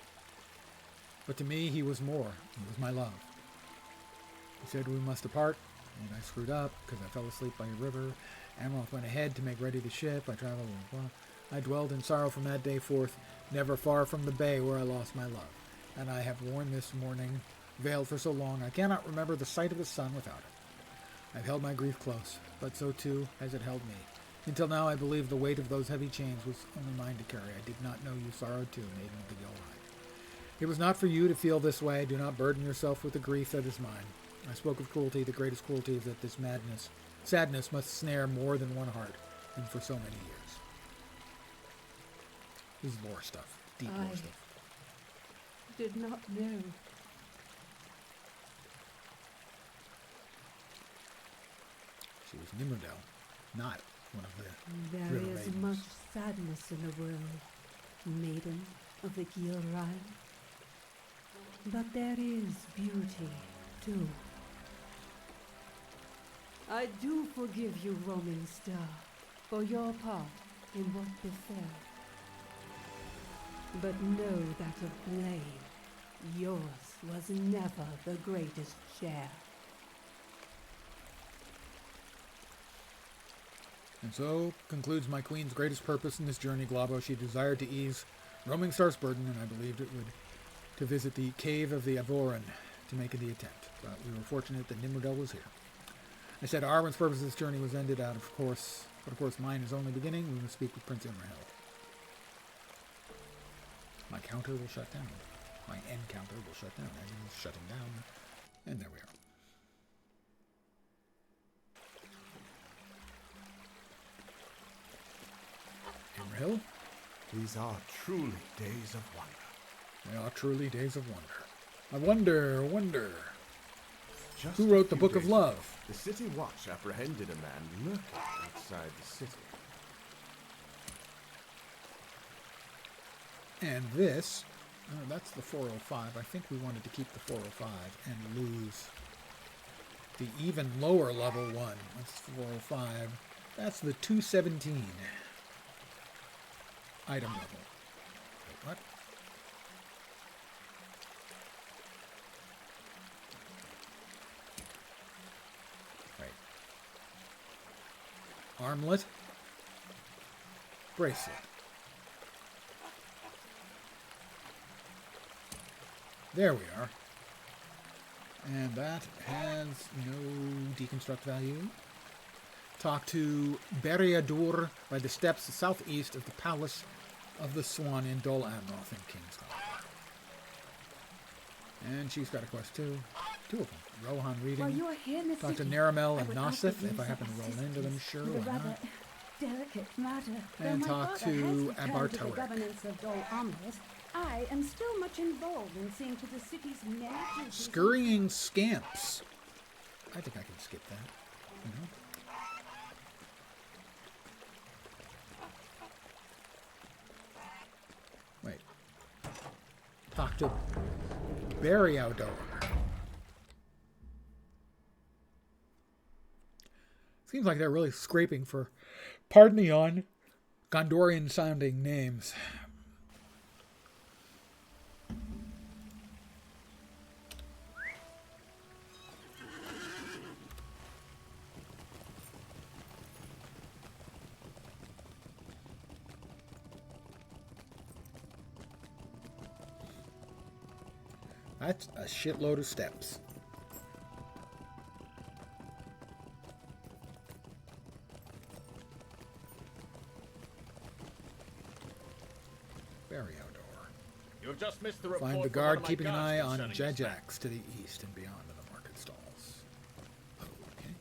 A: But to me, he was more. He was my love. He said we must depart, and I screwed up because I fell asleep by a river. Amroth went ahead to make ready the ship. I traveled and blah. I dwelled in sorrow from that day forth, never far from the bay where I lost my love. And I have worn this mourning veiled for so long, I cannot remember the sight of the sun without it. I've held my grief close, but so too has it held me. Until now I believe the weight of those heavy chains was only mine to carry. I did not know you sorrowed too, maiden of the Gilrine. It was not for you to feel this way. Do not burden yourself with the grief that is mine. I spoke of cruelty. The greatest cruelty is that this sadness must snare more than one heart, and for so many years. This is lore stuff. Deep lore stuff.
O: Did not know.
A: She was Nimrodel, not one of the
O: There
A: river
O: is
A: maidens.
O: much sadness in the world, maiden of the Gilrine. But there is beauty, too. I do forgive you, roaming star, for your part in what befell. But know that of blame, yours was never the greatest share.
A: And so concludes my queen's greatest purpose in this journey, Globbo. She desired to ease roaming star's burden, and I believed it would to visit the cave of the Avoran to make the attempt. But we were fortunate that Nimrodel was here. I said Arwen's purpose of this journey was ended out, of course, but of course mine is only beginning. We must speak with Prince Imrahil. My counter will shut down. My end counter will shut down. Engine is shutting down. And there we are. Imrahil?
F: These are truly days of wonder.
A: They are truly days of wonder. I wonder.
F: Just
A: Who wrote the
F: a few
A: Book of
F: days
A: Love?
F: ago, the city watch apprehended a man lurking outside the city.
A: And this, that's the 405. I think we wanted to keep the 405 and lose the even lower level one. That's 405. That's the 217 item level. Wait, what? Armlet, bracelet. There we are. And that has no deconstruct value. Talk to Beriadur by the steps southeast of the Palace of the Swan in Dol Amroth in King's Hall. And she's got a quest too. Two of them. Rohan reading.
G: While you are here in the
A: Talk to
G: city,
A: Naramel
G: I
A: and
G: would like
A: Nosith
G: to
A: if I
G: use
A: happen to
G: your
A: roll into them, sure,
G: assistance with a
A: why
G: rather
A: not?
G: delicate matter.
A: And
G: Though my
A: talk
G: father
A: to
G: has returned to the
A: Abartoric.
G: governance of Dol Amroth, I am still much involved in seeing to the city's many duties.
A: Scurrying scamps. I think I can skip that. Wait. Talk to Beriadur. Seems like they're really scraping for, pardon me, on Gondorian sounding names. That's a shitload of steps. Beriadur.
H: You've just missed the report.
A: Find the
H: from
A: guard
H: one of my
A: keeping an
H: guards
A: eye on
H: concerning this man.
A: Jajax to the east and beyond in the market stalls. Okay.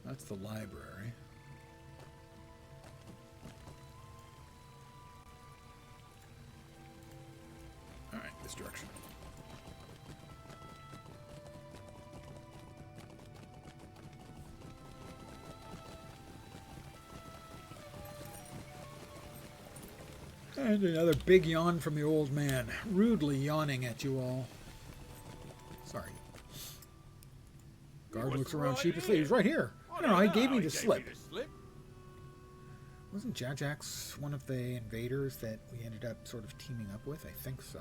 A: That's the library. All right, this direction. And another big yawn from the old man, rudely yawning at you all. Sorry. Guard looks around sheepishly. He's right here. I don't know, he gave me the slip. Wasn't Jajax one of the invaders that we ended up sort of teaming up with? I think so.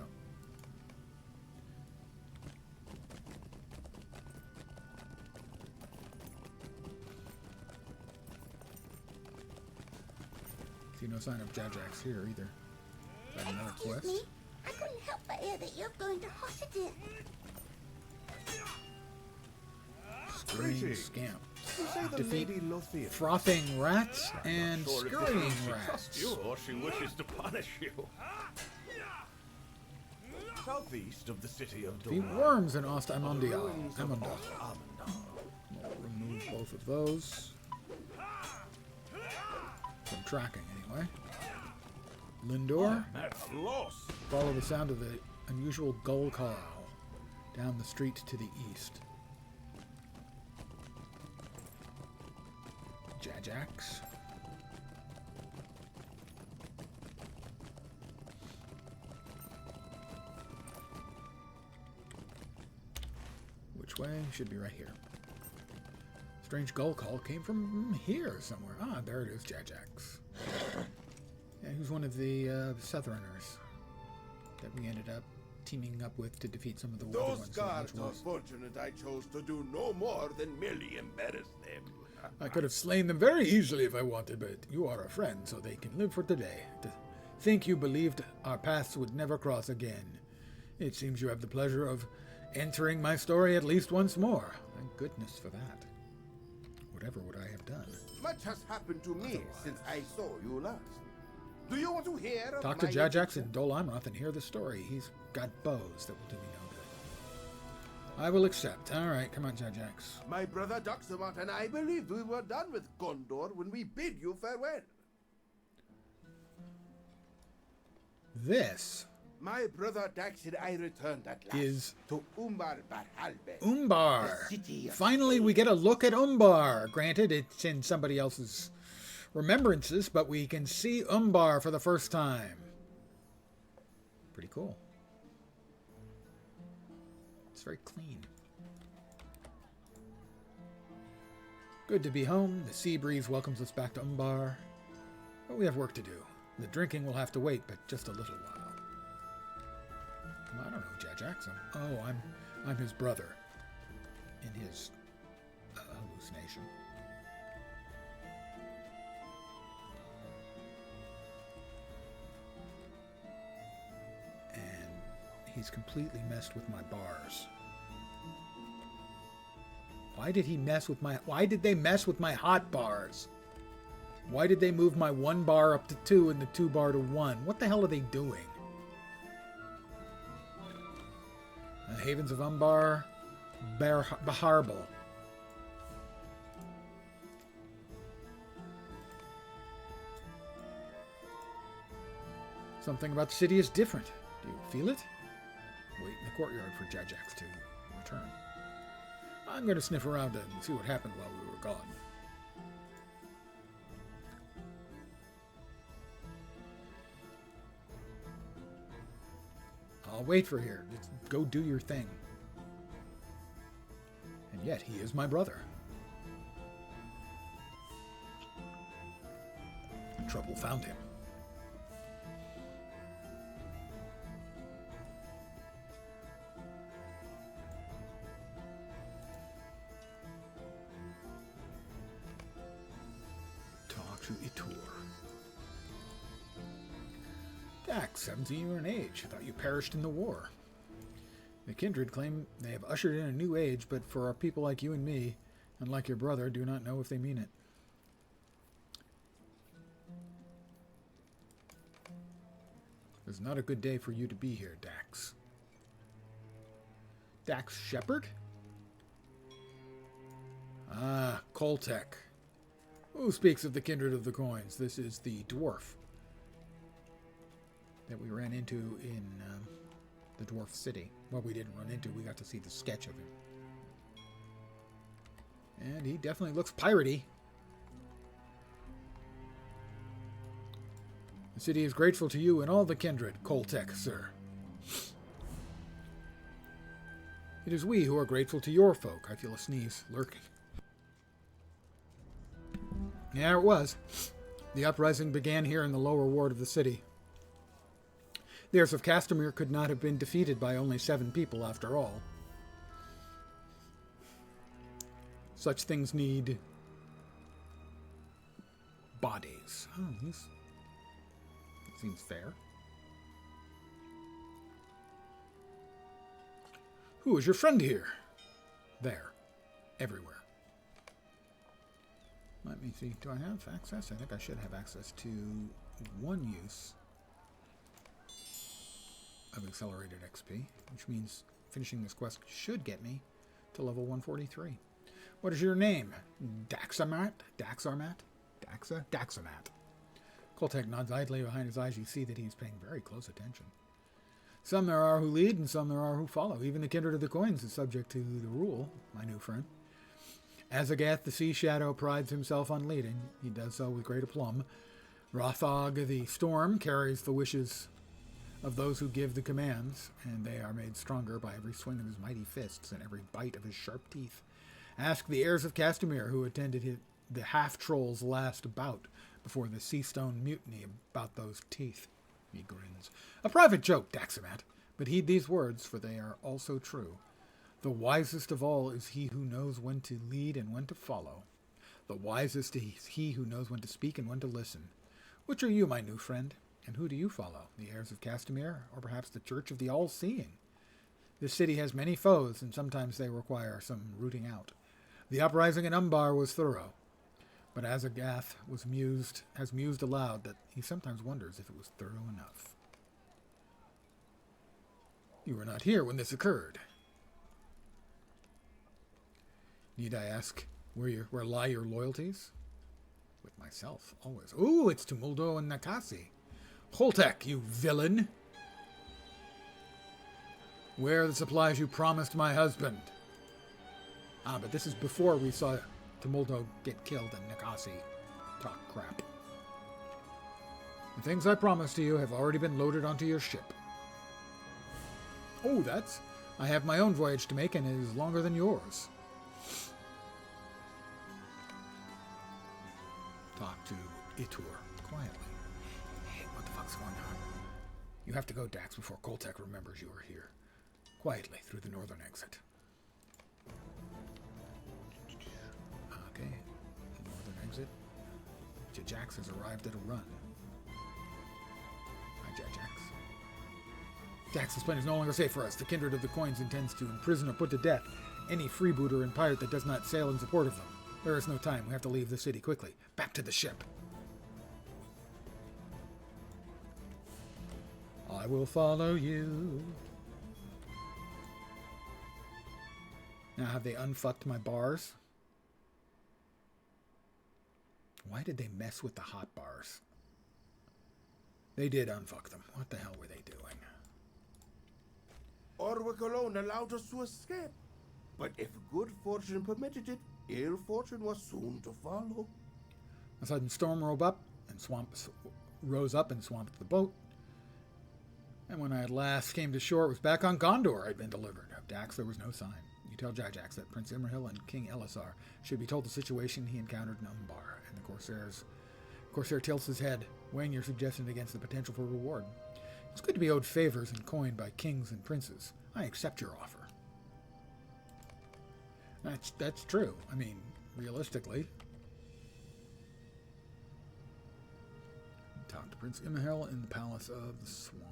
A: See no sign of Jajax here either. Is that another quest?
P: Excuse me, I couldn't help but hear that you're going to Hossiter.
A: Scurrying scamp. Defeat frothing rats and scurrying rats.
I: You or she wishes to punish you.
F: Southeast of the city of
A: Defeat
F: Dora.
A: worms in Ost-Amondial. Amondal. Remove both of those. From tracking, anyway. Lindor. Follow the sound of the unusual gull call down the street to the east. Jajax. Which way? Should be right here. Strange gull call came from here somewhere. Ah, there it is, Jajax. Yeah, he was one of the Southerners that we ended up teaming up with to defeat some of the other ones.
J: Those guards are fortunate I chose to do no more than merely embarrass them.
A: I could have slain them very easily if I wanted, but you are a friend, so they can live for today. To think you believed our paths would never cross again. It seems you have the pleasure of entering my story at least once more. Thank goodness for that. Whatever would I have done?
J: Much has happened to me since I saw you last. Do you want to hear of
A: Dr.
J: my
A: Jajax in Dol Amroth and hear the story. He's got bows that will do me no good. I will accept. All right, come on, Jajax.
J: My brother Doxamot and I believed we were done with Gondor when we bid you farewell.
A: This
J: My brother Dax and I returned at last
A: is
J: to Umbar Barhalbe.
A: Umbar.
J: the city of
A: Finally, we get a look at Umbar. Granted, it's in somebody else's remembrances, but we can see Umbar for the first time. Pretty cool. It's very clean. Good to be home. The sea breeze welcomes us back to Umbar. But we have work to do. The drinking will have to wait, but just a little while. Well, I don't know, Jajax. I'm his brother in his hallucination. And he's completely messed with my bars. Why did they mess with my hot bars? Why did they move my 1 bar up to 2 and the 2 bar to 1? What the hell are they doing? Havens of Umbar, Baharbal. Something about the city is different. Do you feel it? Wait in the courtyard for Jajax to return. I'm going to sniff around and see what happened while we were gone. I'll wait for here. Just go do your thing. And yet, he is my brother. Trouble found him. Talk to Itur. Dax, 17 years in age. I thought you perished in the war. The kindred claim they have ushered in a new age, but for our people like you and me, and like your brother, do not know if they mean it. It's not a good day for you to be here, Dax. Dax Shepherd? Ah, Koltek. Who speaks of the kindred of the coins? This is the dwarf that we ran into in the dwarf city. Well, we didn't run into, we got to see the sketch of him. And he definitely looks piratey. The city is grateful to you and all the kindred, Koltek, sir. It is we who are grateful to your folk. I feel a sneeze lurking. Yeah, it was. The uprising began here in the lower ward of the city. The heirs of Castamere could not have been defeated by only 7 people, after all. Such things need bodies. Oh, that seems fair. Who is your friend here? There. Everywhere. Let me see. Do I have access? I think I should have access to one use of accelerated XP, which means finishing this quest should get me to level 143. What is your name? Daxamat? Daxarmat? Daxamat. Koltek nods idly behind his eyes. You see that he's paying very close attention. Some there are who lead, and some there are who follow. Even the kindred of the coins is subject to the rule, my new friend. Azagath, the sea shadow, prides himself on leading. He does so with great aplomb. Rothog, the storm, carries the wishes of those who give the commands, and they are made stronger by every swing of his mighty fists and every bite of his sharp teeth. Ask the heirs of Castamere who attended the half-troll's last bout before the sea stone mutiny about those teeth. He grins. A private joke, Daxamat, but heed these words, for they are also true. The wisest of all is he who knows when to lead and when to follow. The wisest is he who knows when to speak and when to listen. Which are you, my new friend? And who do you follow? The heirs of Castamere, or perhaps the Church of the All-Seeing? This city has many foes, and sometimes they require some rooting out. The uprising in Umbar was thorough, but Azagath has mused aloud that he sometimes wonders if it was thorough enough. You were not here when this occurred. Need I ask where lie your loyalties? With myself, always. Ooh, it's Tumuldo and Nakasi. Koltek, you villain! Where are the supplies you promised my husband? Ah, but this is before we saw Tumuldo get killed and Nakasi talk crap. The things I promised to you have already been loaded onto your ship. Oh, I have my own voyage to make, and it is longer than yours. Talk to Itur quietly. Hey, what the fuck's going on? You have to go, Dax, before Koltek remembers you are here. Quietly, through the northern exit. Okay, the northern exit. Jajax has arrived at a run. Hi, Jajax. Dax's plan is no longer safe for us. The kindred of the coins intends to imprison or put to death any freebooter and pirate that does not sail in support of them. There is no time. We have to leave the city quickly. Back to the ship. I will follow you. Now, have they unfucked my bars? Why did they mess with the hot bars? They did unfuck them. What the hell were they doing?
J: Orwick alone allowed us to escape. But if good fortune permitted it, ill fortune was soon to follow.
A: A sudden storm rose up and swamped the boat. And when I at last came to shore, it was back on Gondor I'd been delivered. Of Dax, there was no sign. You tell Jajax that Prince Imrahil and King Elisar should be told the situation he encountered in Umbar. And the Corsair tilts his head, weighing your suggestion against the potential for reward. It's good to be owed favors and coin by kings and princes. I accept your offer. That's true. I mean, realistically. Talk to Prince Imrahil in the Palace of the Swan.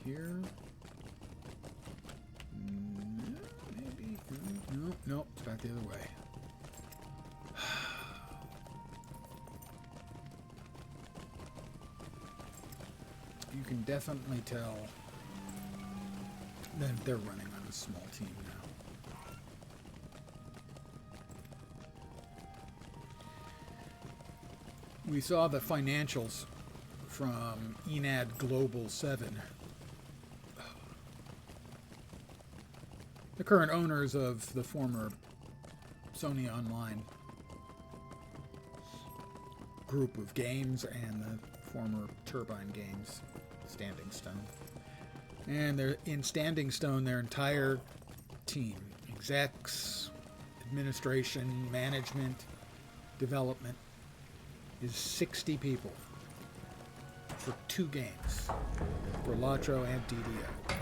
A: Here. Maybe. No, it's back the other way. You can definitely tell They're running on a small team now. We saw the financials from LotRO Globbo 7. The current owners of the former Sony Online group of games and the former Turbine Games, Standing Stone. And they're in Standing Stone, their entire team, execs, administration, management, development, is 60 people for 2 games, for LotRO and DDO.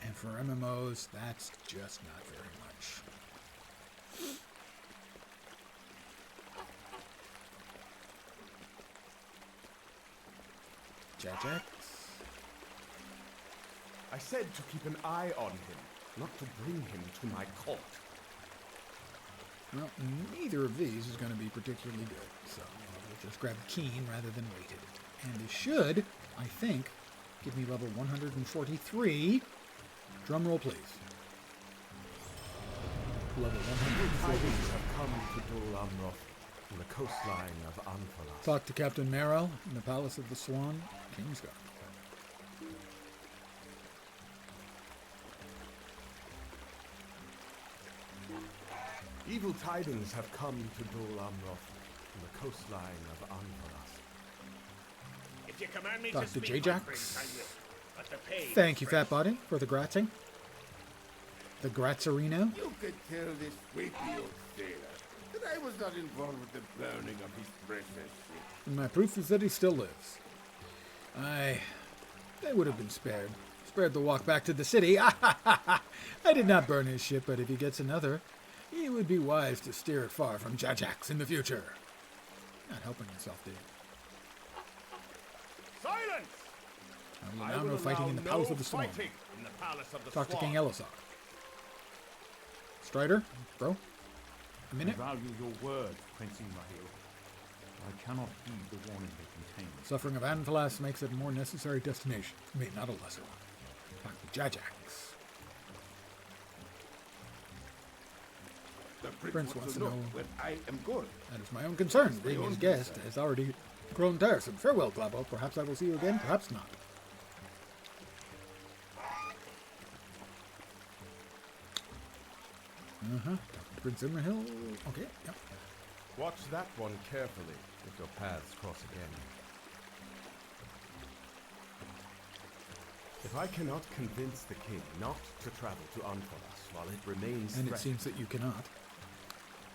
A: And for MMOs, that's just not very much. Jajax?
F: I said to keep an eye on him, not to bring him to my court.
A: Well, neither of these is going to be particularly good, so we'll just grab Keen rather than Weighted. And it should, I think, give me level 143. Drumroll, please. Level 143.
F: Tidings have come to Dol Amroth on the coastline of Anfalas.
A: Talk to Captain Merrill in the Palace of the Swan, Kingsguard.
F: Evil tidings have come to Dol Amroth on the coastline of Anfalas.
K: If you command me
A: Dr.
K: to speak,
A: J-Jax.
K: my prince, I will. But the pay
A: Thank
K: is
A: you,
K: fresh.
A: Fat Body, for the gratzing. The Gratzarino.
J: You could tell this sleepy old sailor that I was not involved with the burning of his precious ship.
A: And my proof is that he still lives. They would have been spared. Spared the walk back to the city. I did not burn his ship, but if he gets another, he would be wise to steer it far from Jajax in the future. Not helping himself, dude.
K: Silence!
A: I will allow no fighting in the Palace of the Swan.
K: Fighting in the Palace of the
A: Talk to
K: Swan.
A: King Elisar. Strider, bro. A minute.
E: I value your word, Prince Imrahil. I cannot heed the warning they contain.
A: Suffering of Anfalas makes it a more necessary destination. I mean, not a lesser one. Talk to Jajax.
J: The
A: Prince wants to know
J: when I am good.
A: That is my own concern. Being his guest has already grown tiresome. Farewell, Globbo. Perhaps I will see you again, perhaps not. Talk to Prince Imrahil. Okay, yep.
F: Watch that one carefully if your paths cross again. If I cannot convince the king not to travel to Anfalas while it remains
A: And it
F: threatened,
A: seems that you cannot.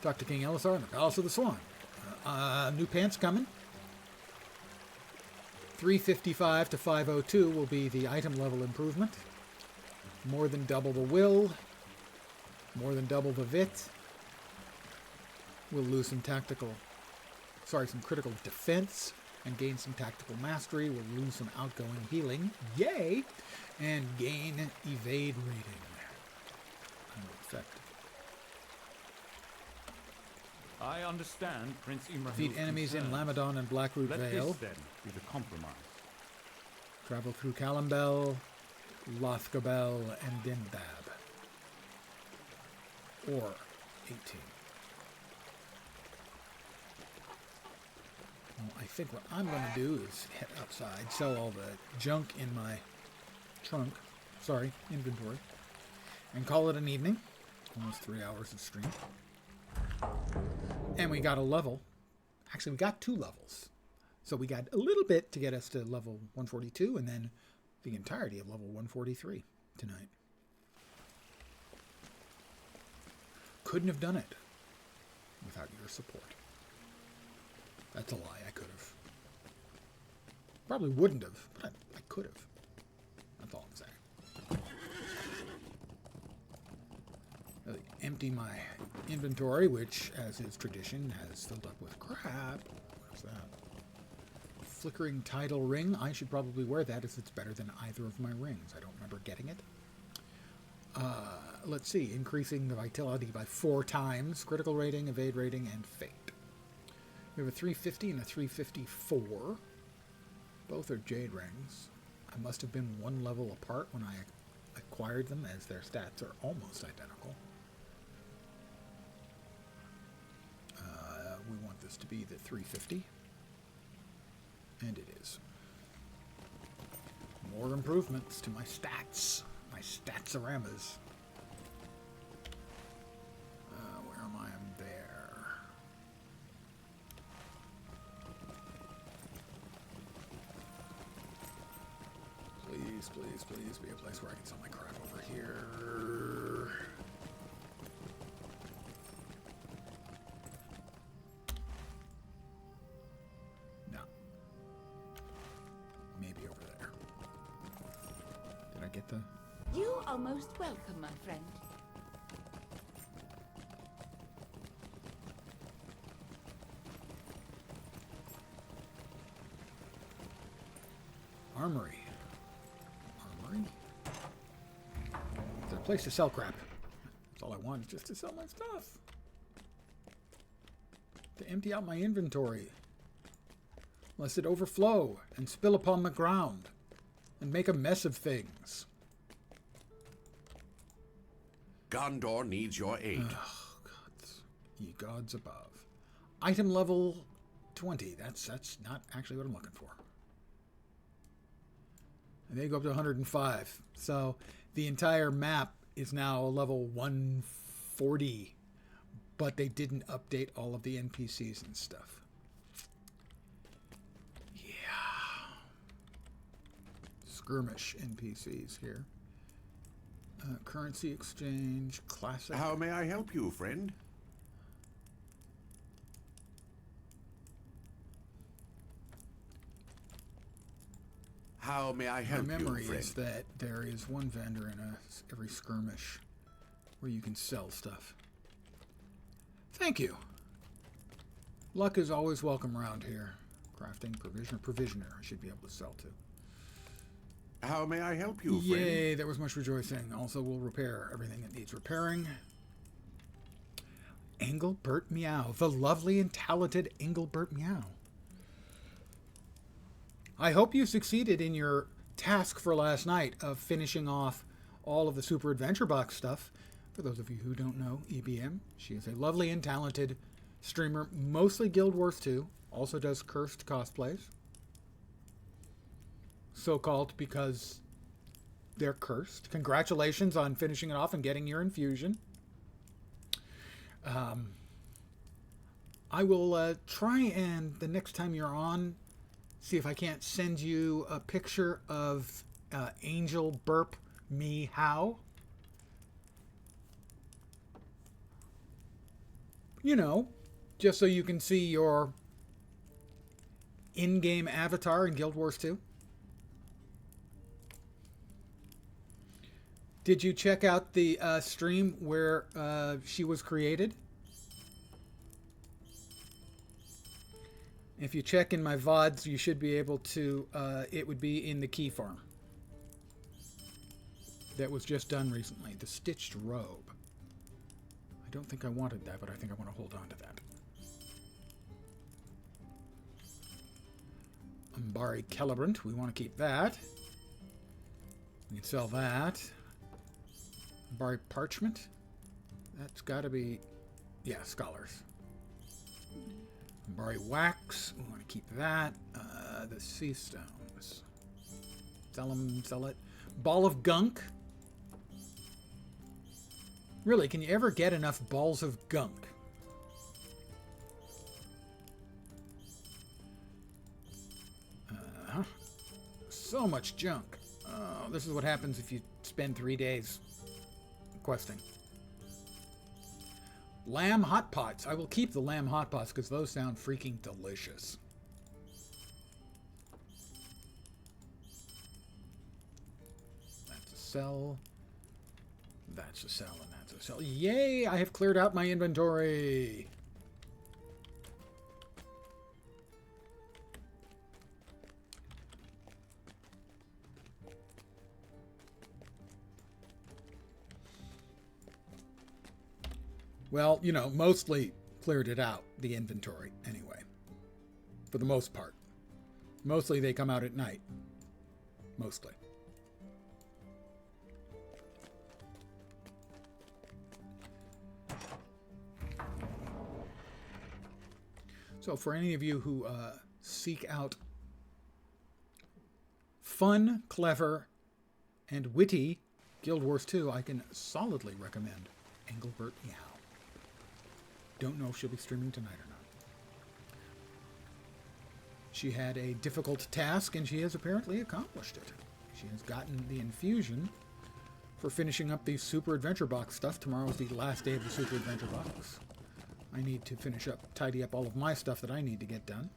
A: Talk to King Elisar in the Palace of the Swan. New pants coming. 355 to 502 will be the item level improvement. More than double the will. More than double the vit. We'll lose some some critical defense and gain some tactical mastery. We'll lose some outgoing healing. Yay! And gain evade rating. Effect.
E: I understand Prince Imrahil's
A: Defeat enemies in
E: concerns.
A: Lamadon and Blackroot
E: Let
A: Vale.
E: this, then, be the compromise.
A: Travel through Calimbel, Lothgabel, and Dindab. Or 18. Well, I think what I'm going to do is head outside, sell all the junk in my inventory, and call it an evening. Almost 3 hours of stream. And we got a level. Actually, we got 2 levels. So we got a little bit to get us to level 142, and then the entirety of level 143 tonight. Couldn't have done it without your support. That's a lie. I could have. Probably wouldn't have, but I could have. That's all I'm saying. Really empty my inventory, which, as is tradition, has filled up with crap. What's that? Flickering tidal ring. I should probably wear that as it's better than either of my rings. I don't remember getting it. Let's see. Increasing the vitality by 4 times. Critical rating, evade rating, and fate. We have a 350 and a 354. Both are jade rings. I must have been one level apart when I acquired them, as their stats are almost identical. We want this to be the 350. And it is. More improvements to my stats. My stats-aramas. Where am I? I'm there. Please, please, please be a place where I can sell my crap over here. No. Maybe over there. Did I get the...
M: You are most welcome, my friend.
A: Armory. Armory? Is there a place to sell crap? That's all I want, is just to sell my stuff. To empty out my inventory. Lest it overflow and spill upon the ground and make a mess of things.
N: Gondor needs your aid.
A: Oh, gods. Ye gods above. Item level 20. That's not actually what I'm looking for. And they go up to 105. So the entire map is now level 140. But they didn't update all of the NPCs and stuff. Yeah. Skirmish NPCs here. Currency exchange, classic.
N: How may I help you, friend? How may I help you,
A: My memory
N: friend?
A: is that there is one vendor in every skirmish where you can sell stuff. Thank you. Luck is always welcome around here. Crafting, provisioner. I should be able to sell to.
N: How may I help you, friend?
A: Yay, there was much rejoicing. Also, we'll repair everything that needs repairing. Engelbert Meow. The lovely and talented Engelbert Meow. I hope you succeeded in your task for last night of finishing off all of the Super Adventure Box stuff. For those of you who don't know, EBM, she is a lovely and talented streamer, mostly Guild Wars 2, also does cursed cosplays. So-called because they're cursed. Congratulations on finishing it off and getting your infusion. I will try and the next time you're on, see if I can't send you a picture of Angel Burp Me How. You know, just so you can see your in-game avatar in Guild Wars 2. Did you check out the stream where she was created? If you check in my VODs, you should be able to, it would be in the key farm. That was just done recently. The Stitched Robe. I don't think I wanted that, but I think I want to hold on to that. Umbari Celebrant. We want to keep that. We can sell that. Umbari Parchment. That's got to be... yeah, Scholars. Umbari Wax. We want to keep that. The Sea Stones. Sell them, sell it. Ball of Gunk. Really, can you ever get enough balls of gunk? So much junk. Oh, this is what happens if you spend 3 days questing. Lamb hot pots. I will keep the lamb hot pots because those sound freaking delicious. That's a sell. That's a sell and that's a sell. Yay! I have cleared out my inventory. Well, you know, mostly cleared it out, the inventory, anyway. For the most part. Mostly they come out at night. Mostly. So for any of you who seek out fun, clever, and witty Guild Wars 2, I can solidly recommend Engelbert Meow. Don't know if she'll be streaming tonight or not. She had a difficult task, and she has apparently accomplished it. She has gotten the infusion for finishing up the Super Adventure Box stuff. Tomorrow's the last day of the Super Adventure Box. I need to finish up, tidy up all of my stuff that I need to get done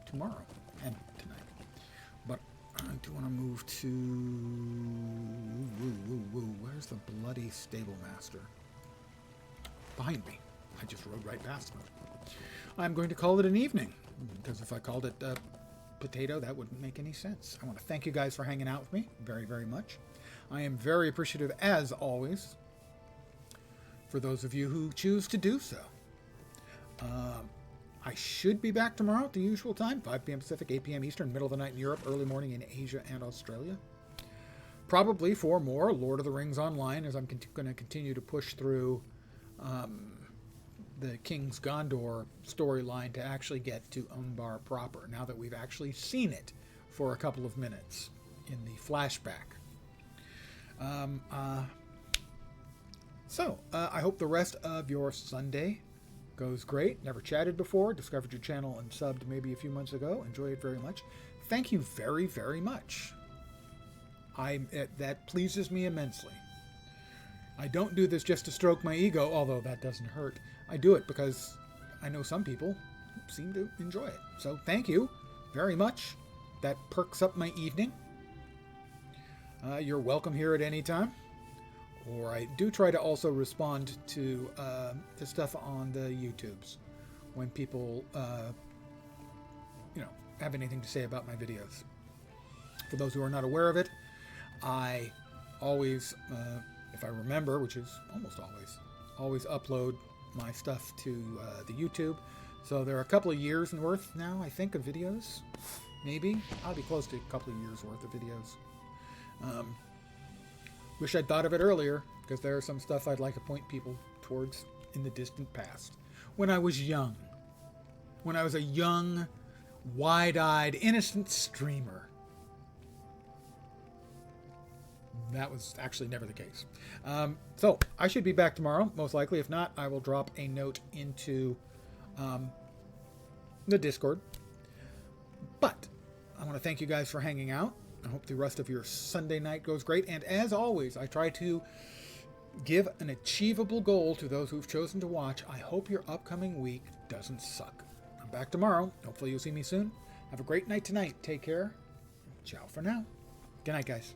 A: tomorrow and tonight. But I do want to move to... Where's the bloody Stable Master? Behind me. I just rode right past him. I'm going to call it an evening, because if I called it potato, that wouldn't make any sense. I want to thank you guys for hanging out with me very, very much. I am very appreciative, as always, for those of you who choose to do so. I should be back tomorrow at the usual time, 5 p.m. Pacific, 8 p.m. Eastern, middle of the night in Europe, early morning in Asia and Australia. Probably for more Lord of the Rings Online, as I'm going to continue to push through the King's Gondor storyline to actually get to Umbar proper, now that we've actually seen it for a couple of minutes in the flashback. So, I hope the rest of your Sunday goes great. Never chatted before. Discovered your channel and subbed maybe a few months ago. Enjoy it very much. Thank you very, very much. That pleases me immensely. I don't do this just to stroke my ego, although that doesn't hurt. I do it because I know some people seem to enjoy it. So thank you very much. That perks up my evening. You're welcome here at any time. Or I do try to also respond to the stuff on the YouTubes when people, have anything to say about my videos. For those who are not aware of it, I always, if I remember, which is almost always upload my stuff to the YouTube. So there are a couple of years worth now, I think, of videos. Maybe. I'll be close to a couple of years worth of videos. Wish I'd thought of it earlier, because there are some stuff I'd like to point people towards in the distant past. When I was young. When I was a young, wide-eyed, innocent streamer. That was actually never the case. So, I should be back tomorrow, most likely. If not, I will drop a note into the Discord. But, I want to thank you guys for hanging out. I hope the rest of your Sunday night goes great. And as always, I try to give an achievable goal to those who've chosen to watch. I hope your upcoming week doesn't suck. I'm back tomorrow. Hopefully you'll see me soon. Have a great night tonight. Take care. Ciao for now. Good night, guys.